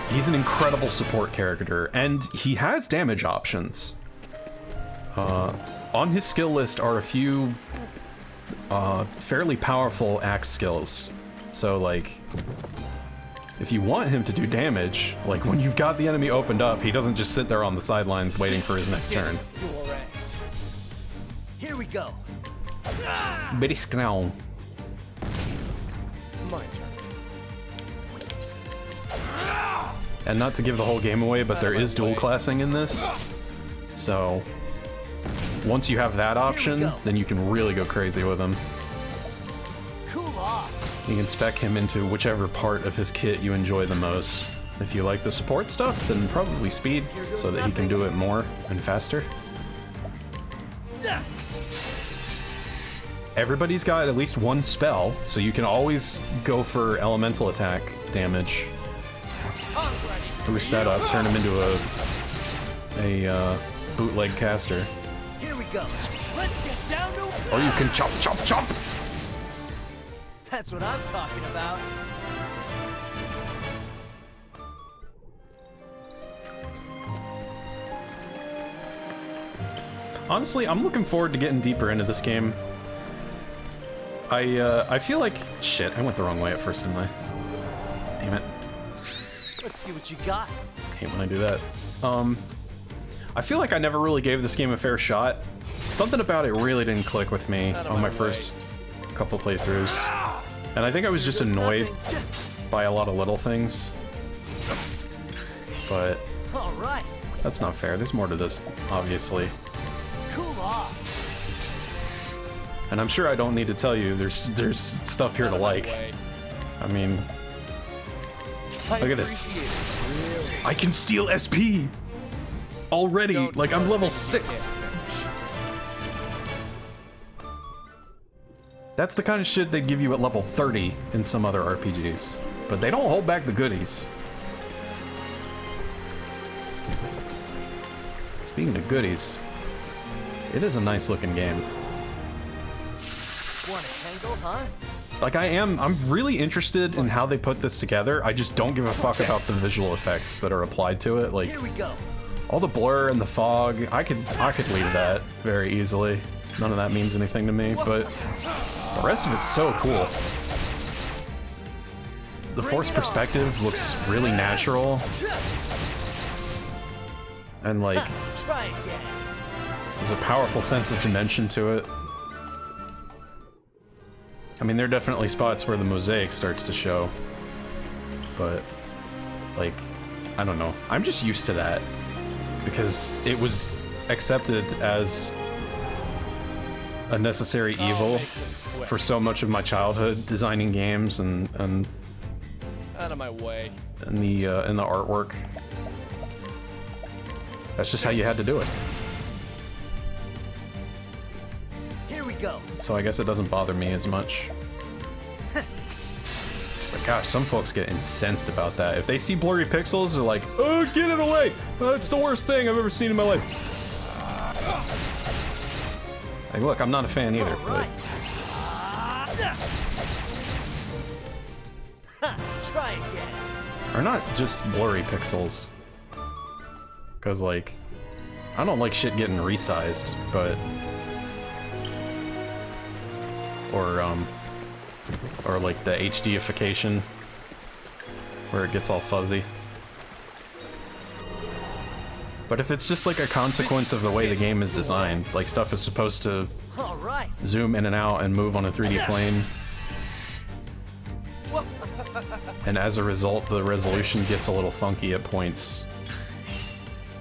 He's an incredible support character, and he has damage options. On his skill list are a few fairly powerful axe skills. So, like, if you want him to do damage, like when you've got the enemy opened up, he doesn't just sit there on the sidelines waiting for his next turn. Here we go. Brisk now. My turn. And not to give the whole game away, but there is dual classing in this. So once you have that option, then you can really go crazy with him. Cool off. You can spec him into whichever part of his kit you enjoy the most. If you like the support stuff, then probably speed, so that he can do it more and faster. Everybody's got at least one spell, so you can always go for elemental attack damage. Boost that up, turn him into a bootleg caster. Here we go. Let's get down to Or you can chop, chop, chop! That's what I'm talking about. Honestly, I'm looking forward to getting deeper into this game. I feel like... Shit, I went the wrong way at first, didn't I? Damn it. Let's see what you got. Hate when I do that. I feel like I never really gave this game a fair shot. Something about it really didn't click with me on my first couple playthroughs. And I think I was just annoyed by a lot of little things. But that's not fair. There's more to this, obviously. Cool off. And I'm sure I don't need to tell you there's stuff here to like. I mean, Look at this. I can steal SP already. Like I'm level 6. That's the kind of shit they'd give you at level 30 in some other RPGs. But they don't hold back the goodies. Speaking of goodies, it is a nice looking game. Want a tangle, huh? Like I'm really interested in how they put this together. I just don't give a fuck about the visual effects that are applied to it. Like Here we go. all the blur and the fog, I could leave that very easily. None of that means anything to me, but the rest of it's so cool. The forced perspective looks really natural. And like, Try again. there's a powerful sense of dimension to it. I mean, there are definitely spots where the mosaic starts to show, but like, I don't know. I'm just used to that because it was accepted as a necessary evil for so much of my childhood, designing games and Out of my way. the artwork. That's just how you had to do it. Here we go. So I guess it doesn't bother me as much. But gosh, some folks get incensed about that. If they see blurry pixels, they're like, "Oh, get it away! It's the worst thing I've ever seen in my life." Like, look, I'm not a fan either, but Try again. or not just blurry pixels. Cause like, I don't like shit getting resized, but or like the HDification where it gets all fuzzy. But if it's just like a consequence of the way the game is designed, like stuff is supposed to All right. zoom in and out and move on a 3D plane, and as a result the resolution gets a little funky at points,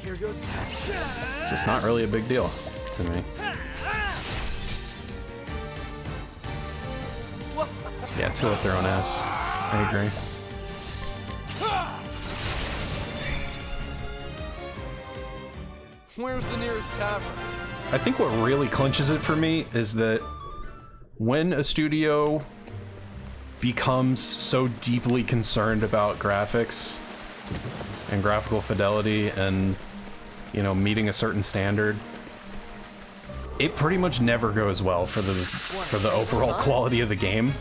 Here goes. it's just not really a big deal to me. Yeah, to up their own ass. I agree. Where's the nearest tavern? I think what really clinches it for me is that when a studio becomes so deeply concerned about graphics and graphical fidelity and, you know, meeting a certain standard, it pretty much never goes well for the overall quality of the game.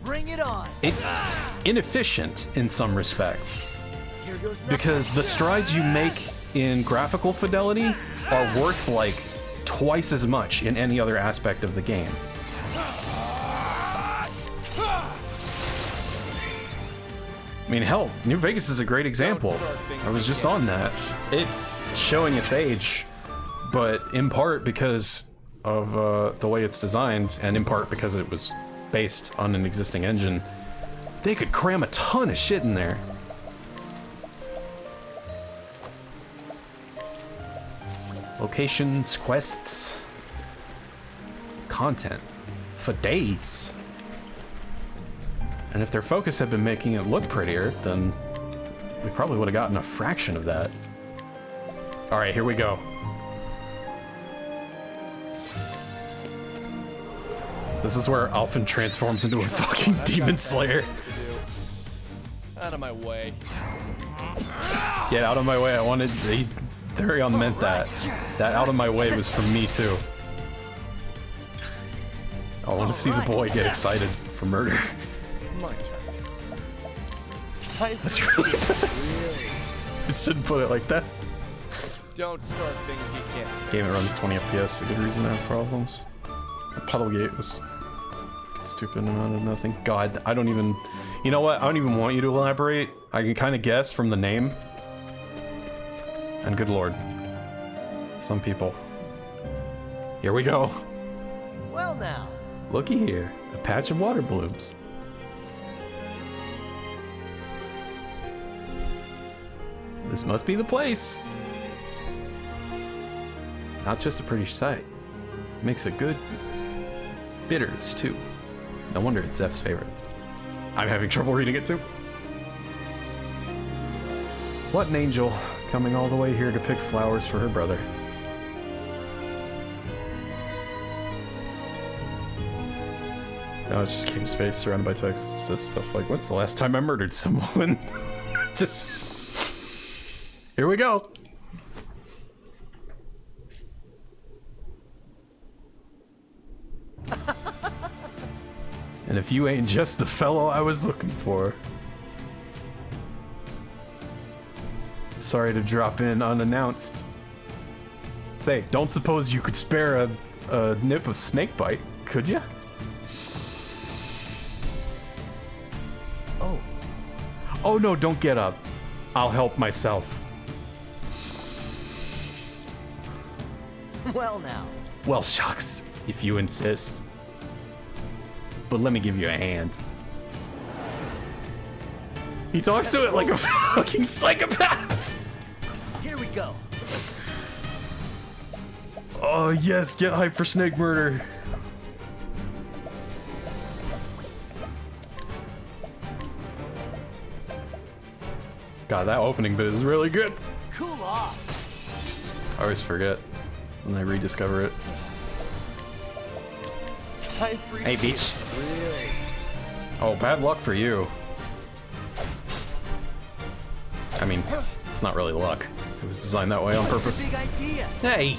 Bring it on. It's inefficient in some respects because the strides you make in graphical fidelity are worth like twice as much in any other aspect of the game. I mean, hell, New Vegas is a great example. I was just on that. It's showing its age, but in part because of the way it's designed, and in part because it was based on an existing engine, they could cram a ton of shit in there. Locations, quests, content for days. And if their focus had been making it look prettier, then we probably would have gotten a fraction of that. All right, here we go. This is where Alphen transforms into a fucking demon slayer. Out of my way. Get out of my way. I wanted... Therion meant that. That out of my way was from me, too. I want to see the boy get excited for murder. My turn. That's really... I shouldn't put it like that. Don't start things you can't. Game that runs 20 FPS, a good reason to have problems. The puddle gate was stupid amount of nothing. God, I don't even... You know what? I don't even want you to elaborate. I can kind of guess from the name. And good lord. Some people. Here we go. Well now. Looky here. A patch of water blooms. This must be the place. Not just a pretty sight. Makes a good bitters too. No wonder it's Zeph's favorite. I'm having trouble reading it too. What an angel, coming all the way here to pick flowers for her brother. No, it's just Kane's face surrounded by texts. It says stuff like, when's the last time I murdered someone? Just... Here we go! And if you ain't just the fellow I was looking for... Sorry to drop in unannounced. Say, don't suppose you could spare a nip of snakebite, could ya? Oh. Oh no, don't get up. I'll help myself. Well now. Well, shucks, if you insist. But let me give you a hand. He talks to it like a fucking psychopath! Here we go. Oh yes, get hyped for snake murder. God, that opening bit is really good. Cool off. I always forget when I rediscover it. Hey, Beach. Really? Oh, bad luck for you. I mean, it's not really luck. It was designed that way on purpose. Big idea. Hey!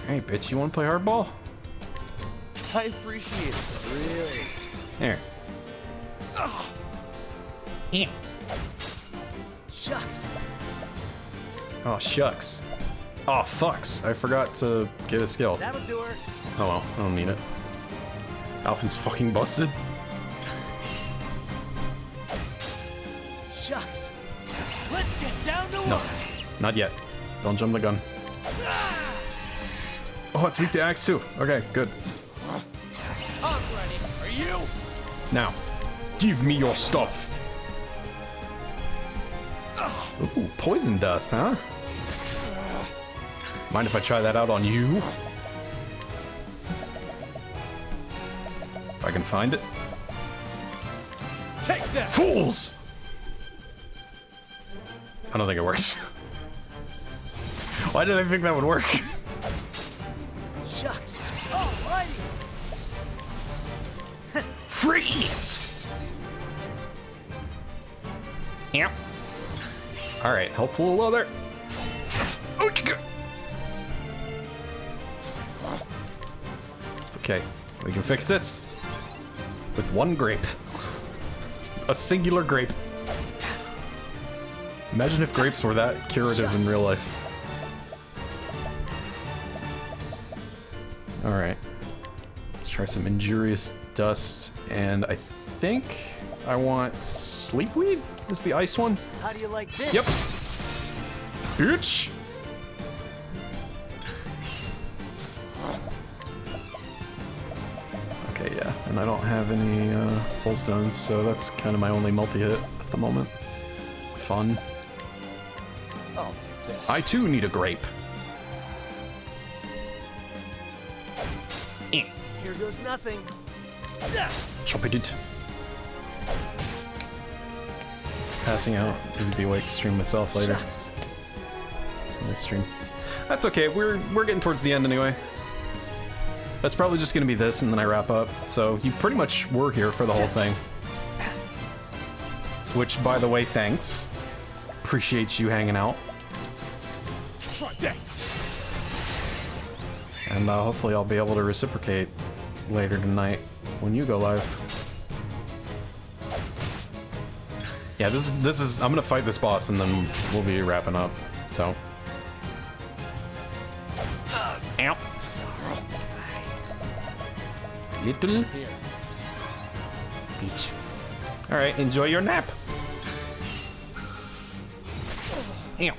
Hey, bitch, you wanna play hardball? I appreciate it. Really? Here. Yeah. Shucks. Oh, shucks. Oh, fucks. I forgot to get a skill. That'll do her. Oh well, I don't need it. Alphin's fucking busted. Shucks. Let's get down to No, work. not yet. Don't jump the gun. Oh, it's weak to axe too. Okay, good. I'm ready. Are you? Now, give me your stuff. Ooh, poison dust, huh? Mind if I try that out on you? If I can find it. Take that. Fools! I don't think it works. Why did I think that would work? Shucks. Alrighty. Freeze! Yep. Alright, health's a little low there. It's okay. We can fix this with one grape. A singular grape. Imagine if grapes were that curative in real life. Alright. Let's try some injurious dust, and I think I want sleepweed? This is the ice one? How do you like this? Yep. Bitch! Okay, yeah, and I don't have any soul stones, so that's kind of my only multi-hit at the moment. Fun. I'll take this. I too need a grape. Here goes nothing. Chop it. Passing out. Maybe be awake to stream myself later. My stream. That's okay. We're getting towards the end anyway. That's probably just gonna be this, and then I wrap up. So you pretty much were here for the whole thing. Which, by the way, thanks. Appreciate you hanging out. And hopefully I'll be able to reciprocate later tonight when you go live. Yeah, this is I'm gonna fight this boss and then we'll be wrapping up. So. Ow. Little beach. All right, enjoy your nap. Ow.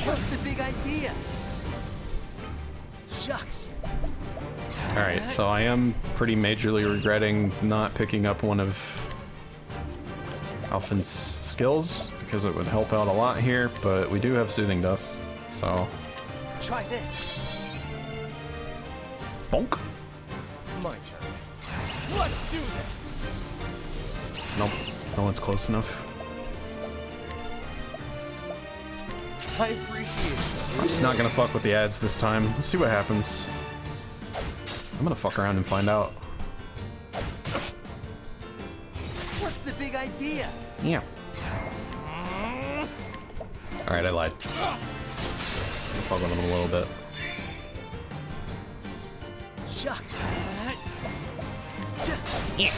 What's the big idea? Shucks. Alright, so I am pretty majorly regretting not picking up one of Alphin's skills, because it would help out a lot here, but we do have Soothing Dust, so... Try this. Bonk! My turn. Let's do this. Nope, no one's close enough. I appreciate it. I'm just not gonna fuck with the ads this time. Let's see what happens. I'm gonna fuck around and find out. What's the big idea? Yeah. Alright, I lied. I'll fuck with him a little bit. Chuck. Yeah.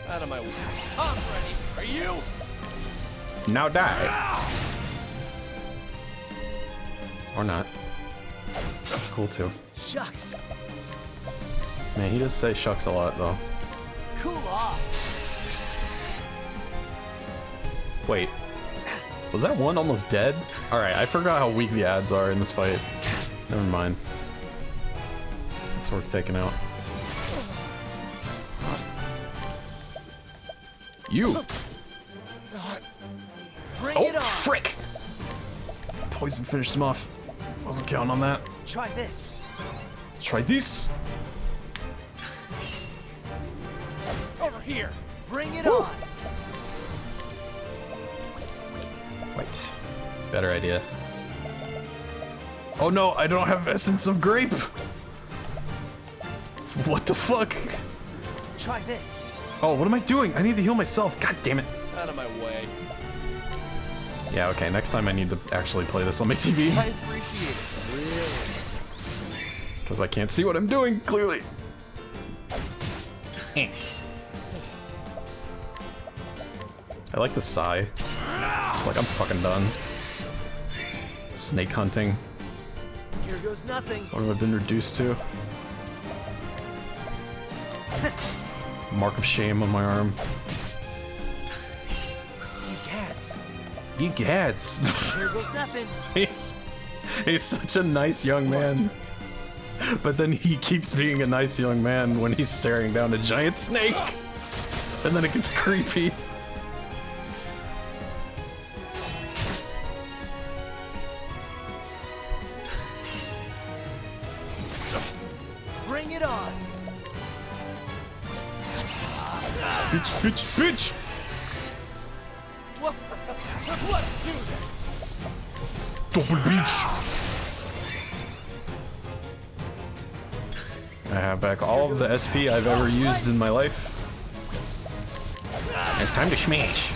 Out of my way. I'm ready. Are you? Now die. Or not. That's cool too. Shucks. Man, he does say shucks a lot though. Cool off. Wait. Was that one almost dead? Alright, I forgot how weak the ads are in this fight. Never mind. It's worth taking out. You! Bring it on. Frick! Poison finished him off. Wasn't counting on that. Try this. Try this! Over here. Bring it on. Wait. Better idea. Oh no, I don't have Essence of Grape! What the fuck? Try this. Oh, what am I doing? I need to heal myself. God damn it. Out of my way. Yeah, okay, next time I need to actually play this on my TV. I appreciate it. Really? Because I can't see what I'm doing, clearly. I like the sigh. It's like I'm fucking done. Snake hunting. Here goes nothing. What have I been reduced to? Mark of shame on my arm. Cats. Egads. Here goes nothing. He's such a nice young man. But then he keeps being a nice young man when he's staring down a giant snake. And then it gets creepy. Bring it on. Bitch, bitch, bitch! Let's do this. Double beach! I have back all of the SP I've ever used in my life. It's time to smash.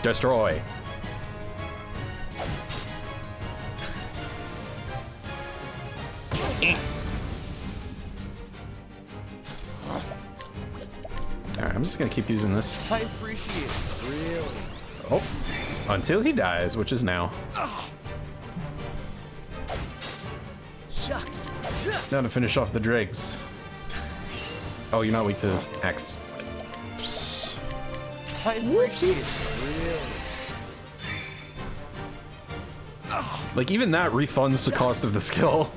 Destroy. Alright, I'm just gonna keep using this. I appreciate it. Really? Oh, until he dies, which is now. Shucks. Now to finish off the dregs. Oh, you're not weak to X. I appreciate it. Really? Like, even that refunds the cost of the skill.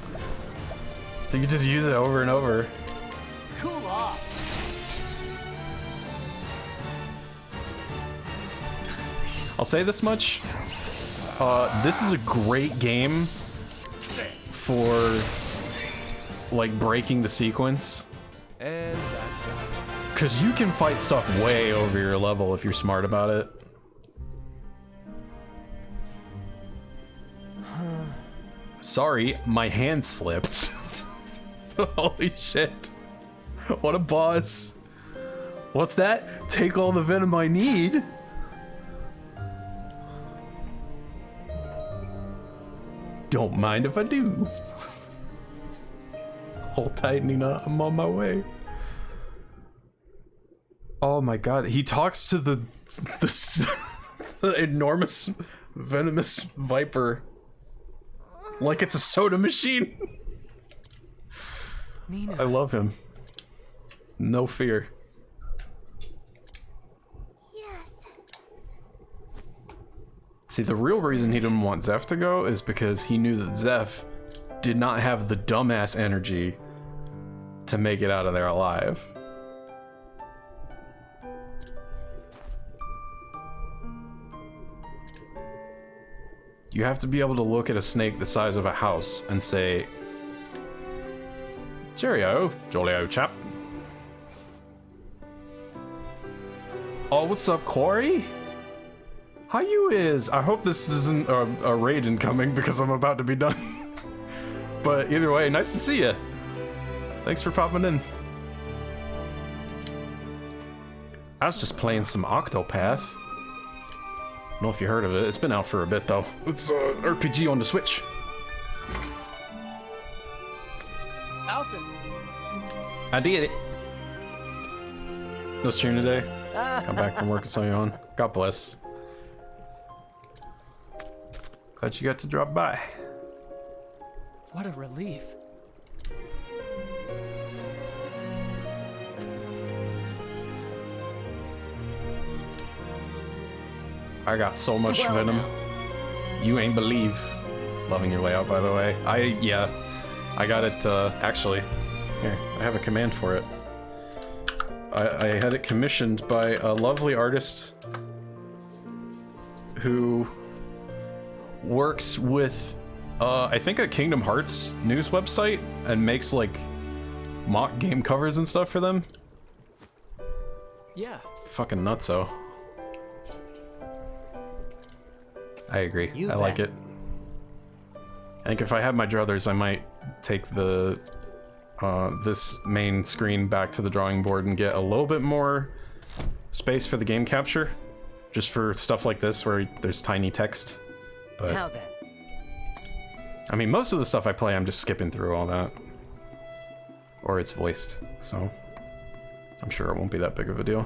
So you can just use it over and over. Cool off. I'll say this much. This is a great game for, like, breaking the sequence. And that's that. Because you can fight stuff way over your level if you're smart about it. Sorry, my hand slipped. Holy shit. What a boss. What's that? Take all the venom I need? Don't mind if I do. Hold tight, Nina. I'm on my way. Oh my god. He talks to the enormous venomous viper like it's a soda machine. Nina. I love him. No fear. Yes. See, the real reason he didn't want Zeph to go is because he knew that Zeph did not have the dumbass energy to make it out of there alive. You have to be able to look at a snake the size of a house and say, cheerio, jolly old chap. Oh, what's up, Corey? How you is? I hope this isn't a raid incoming because I'm about to be done. But either way, nice to see you. Thanks for popping in. I was just playing some Octopath. Don't know if you heard of it. It's been out for a bit though. It's a RPG on the Switch. Alphen. I did it. No stream today. Got back from work and saw you on. God bless. Glad you got to drop by. What a relief. I got so much venom. You ain't believe. Loving your layout, by the way. I got it, actually. Here, I have a command for it. I had it commissioned by a lovely artist who works with, I think a Kingdom Hearts news website and makes, like, mock game covers and stuff for them. Yeah. Fucking nutso. I agree. I like it. I think if I had my druthers, I might take the this main screen back to the drawing board and get a little bit more space for the game capture, just for stuff like this where there's tiny text. But Now then. I mean, most of the stuff I play, I'm just skipping through all that, or it's voiced, so I'm sure it won't be that big of a deal.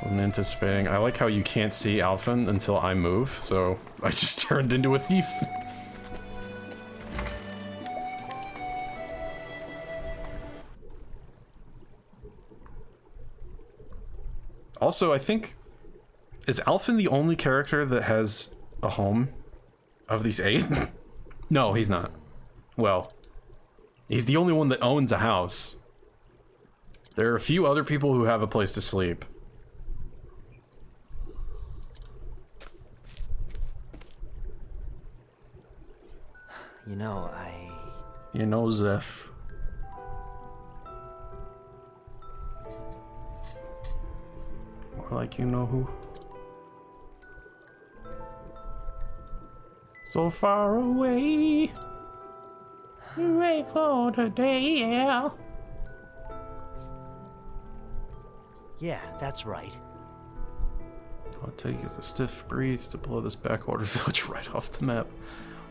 Wasn't anticipating. I like how you can't see Alphen until I move, so I just turned into a thief. Also, I think, is Alphen the only character that has a home of these 8? No, he's not. Well, he's the only one that owns a house. There are a few other people who have a place to sleep. You know, You know, Zeph. More like you know who. So far away. Wait for the day, yeah. Yeah, that's right. All it takes is a stiff breeze to blow this backwater village right off the map.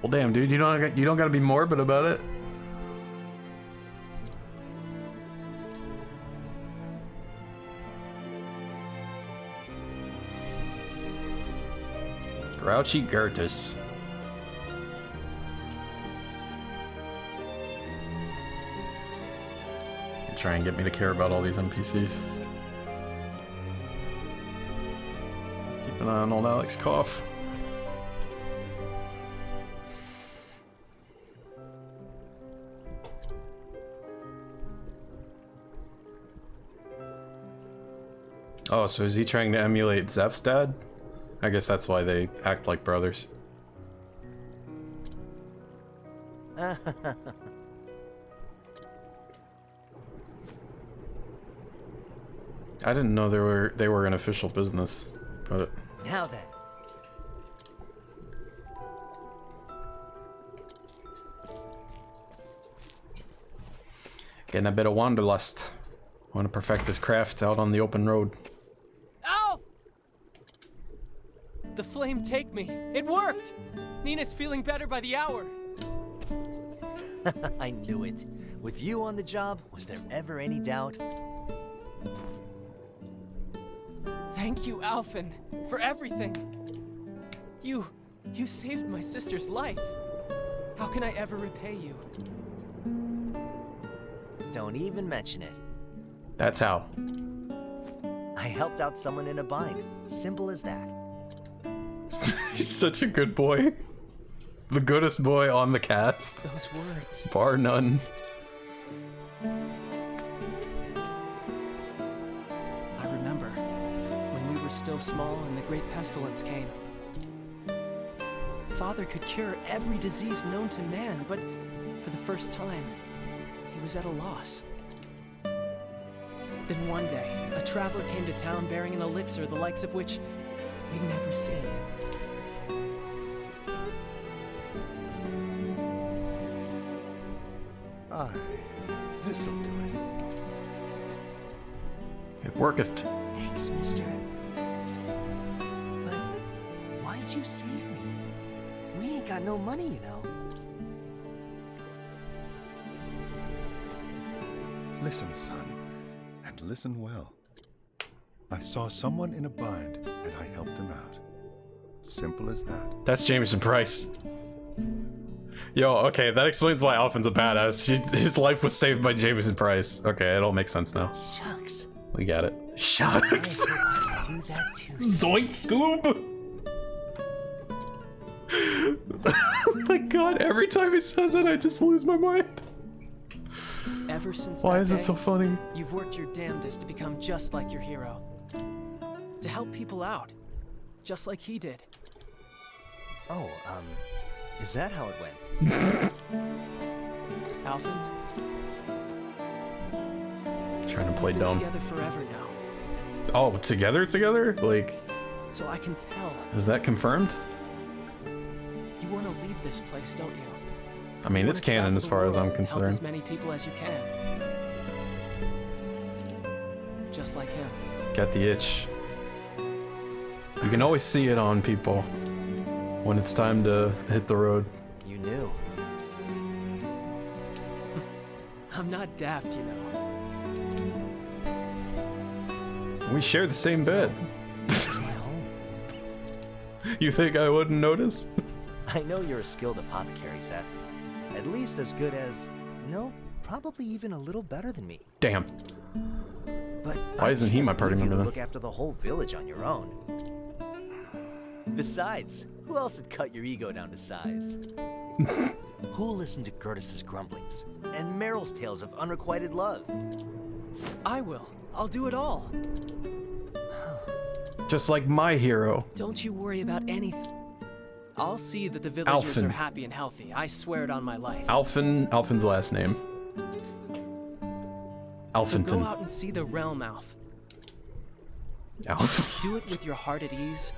Well, damn, dude, you don't gotta be morbid about it. Grouchy Gertus. Try and get me to care about all these NPCs. Keep an eye on old Alex Cough. Oh, so is he trying to emulate Zeph's dad? I guess that's why they act like brothers. I didn't know they were an official business, but Now then. getting a bit of wanderlust. Want to perfect his craft out on the open road. Ow! The flame take me. It worked! Nina's feeling better by the hour. I knew it. With you on the job, was there ever any doubt? Thank you, Alphen, for everything. You saved my sister's life. How can I ever repay you? Don't even mention it. That's how. I helped out someone in a bind. Simple as that. He's such a good boy. The goodest boy on the cast. Those words. Bar none. I remember when we were still small and the great pestilence came. Father could cure every disease known to man, but for the first time, he was at a loss. Then one day, a traveler came to town bearing an elixir the likes of which we'd never seen. Aye, this'll do it. It worketh. Thanks, mister. But why'd you save me? We ain't got no money, you know. Listen, son, and listen well. I saw someone in a bind, and I helped him out. Simple as that. That's Jameson Price. Yo, okay, that explains why Alphen's a badass. His life was saved by Jameson Price. Okay, it all makes sense now. Shucks. We got it. Shucks. Do that too. Zoink Scoob! Oh my god, every time he says it, I just lose my mind. Ever since Why that is it day, so funny? You've worked your damnedest to become just like your hero. To help people out, just like he did. Oh, is that how it went? Alphen, Trying to play we've been dumb. together forever now, Oh, together? Like, so I can tell. is that confirmed? You want to leave this place, don't you? I mean, You it's wanna canon travel as the far as world I'm and help concerned. as many people as you can. Just like him. Get the itch. You can always see it on people when it's time to hit the road. You knew. I'm not daft, you know. We share the same bed. You think I wouldn't notice? I know you're a skilled apothecary, Seth. At least as good as, no, probably even a little better than me. Damn. But Why isn't he my party leave you member to then? look after the whole village on your own. Besides, who else would cut your ego down to size? Who'll listen to Gertis's grumblings and Meryl's tales of unrequited love? I will. I'll do it all. Just like my hero. Don't you worry about anything. I'll see that the villagers Alphen. are happy and healthy. I swear it on my life. Alphen's last name. So go Alphenton. out and see the realm, Alf. Alf. Do it with your heart at ease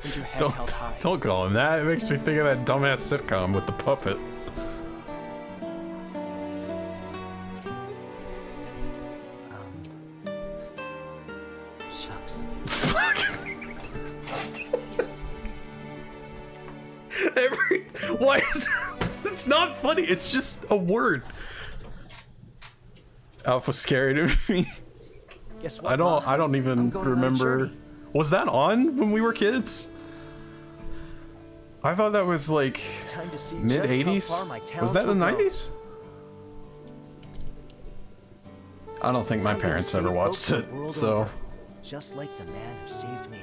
and your head held high. Don't call him that. It makes me think of that dumbass sitcom with the puppet. Shucks. Why is it's not funny? It's just a word. Alf was scary to me. Guess what, I don't even I'm going on a remember. journey. Was that on when we were kids? I thought that was like Time to see mid just how 80s. far my Was talents that the will go. 90s? I don't think my I'm gonna parents save ever watched folks it, the world so over, just like the man who saved me.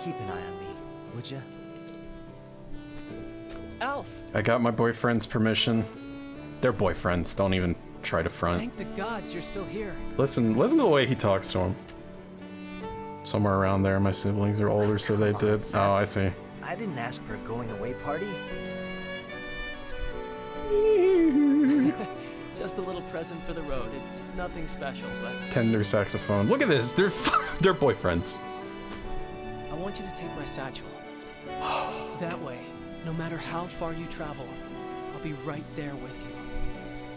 Keep an eye on me, would ya? Alf, I got my boyfriend's permission. They're boyfriends. Don't even try to front. thank the gods you're still here. Listen to the way he talks to him. Somewhere around there, my siblings are older, so they did. Oh, I see. I didn't ask for a going away party. Just a little present for the road. It's nothing special, but Tender saxophone. Look at this. They're they're boyfriends. I want you to take my satchel. That way, no matter how far you travel, I'll be right there with you.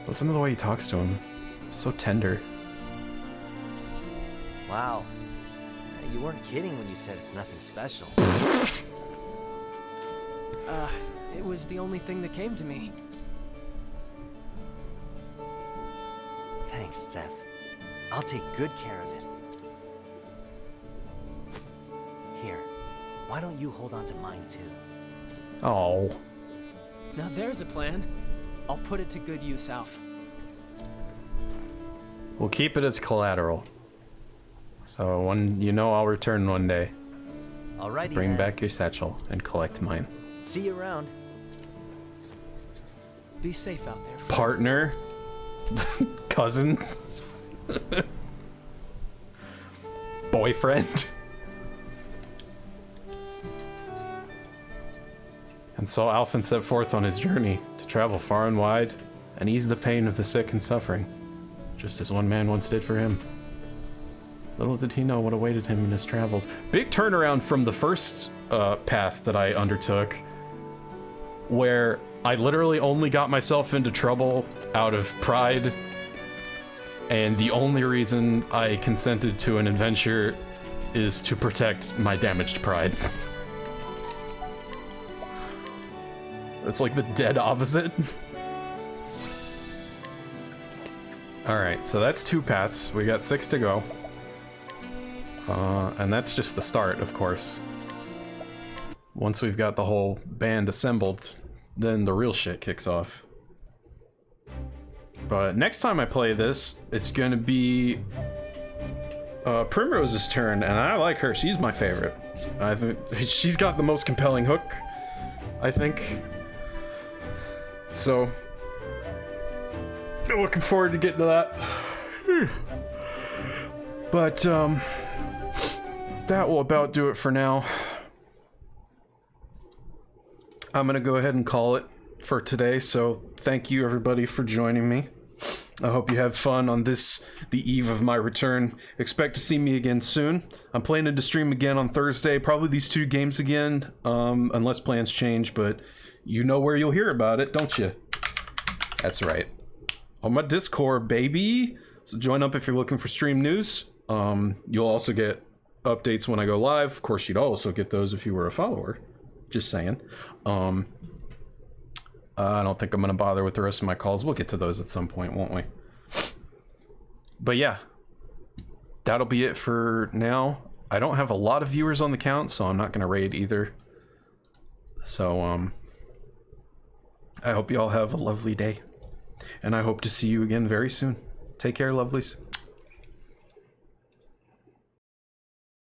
Listen to the way he talks to him. So tender. Wow. You weren't kidding when you said it's nothing special. It was the only thing that came to me. Thanks, Seth. I'll take good care of it. Here, why don't you hold on to mine too? Oh. Now there's a plan. I'll put it to good use, Alf. We'll keep it as collateral. So I'll return one day. Alrighty. Bring then. back your satchel and collect mine. See you around. Be safe out there. Partner, cousins, boyfriend. And so Alphen set forth on his journey to travel far and wide and ease the pain of the sick and suffering, just as one man once did for him. Little did he know what awaited him in his travels. Big turnaround from the first path that I undertook, where I literally only got myself into trouble out of pride, and the only reason I consented to an adventure is to protect my damaged pride. It's like the dead opposite. Alright, so that's 2 paths. We got 6 to go. And that's just the start, of course. Once we've got the whole band assembled, then the real shit kicks off. But next time I play this, it's gonna be Primrose's turn, and I like her. She's my favorite. I think she's got the most compelling hook, I think. So, looking forward to getting to that. But, that will about do it for now. I'm gonna go ahead and call it for today, so thank you everybody for joining me. I hope you have fun on the eve of my return. Expect to see me again soon. I'm planning to stream again on Thursday, probably these 2 games again, unless plans change, but you know where you'll hear about it, don't you? That's right. On my Discord, baby! So join up if you're looking for stream news. You'll also get updates when I go live. Of course, you'd also get those if you were a follower. Just saying. I don't think I'm gonna bother with the rest of my calls. We'll get to those at some point, won't we? But yeah, that'll be it for now. I don't have a lot of viewers on the count, so I'm not gonna raid either. So, I hope you all have a lovely day, and I hope to see you again very soon. Take care, lovelies.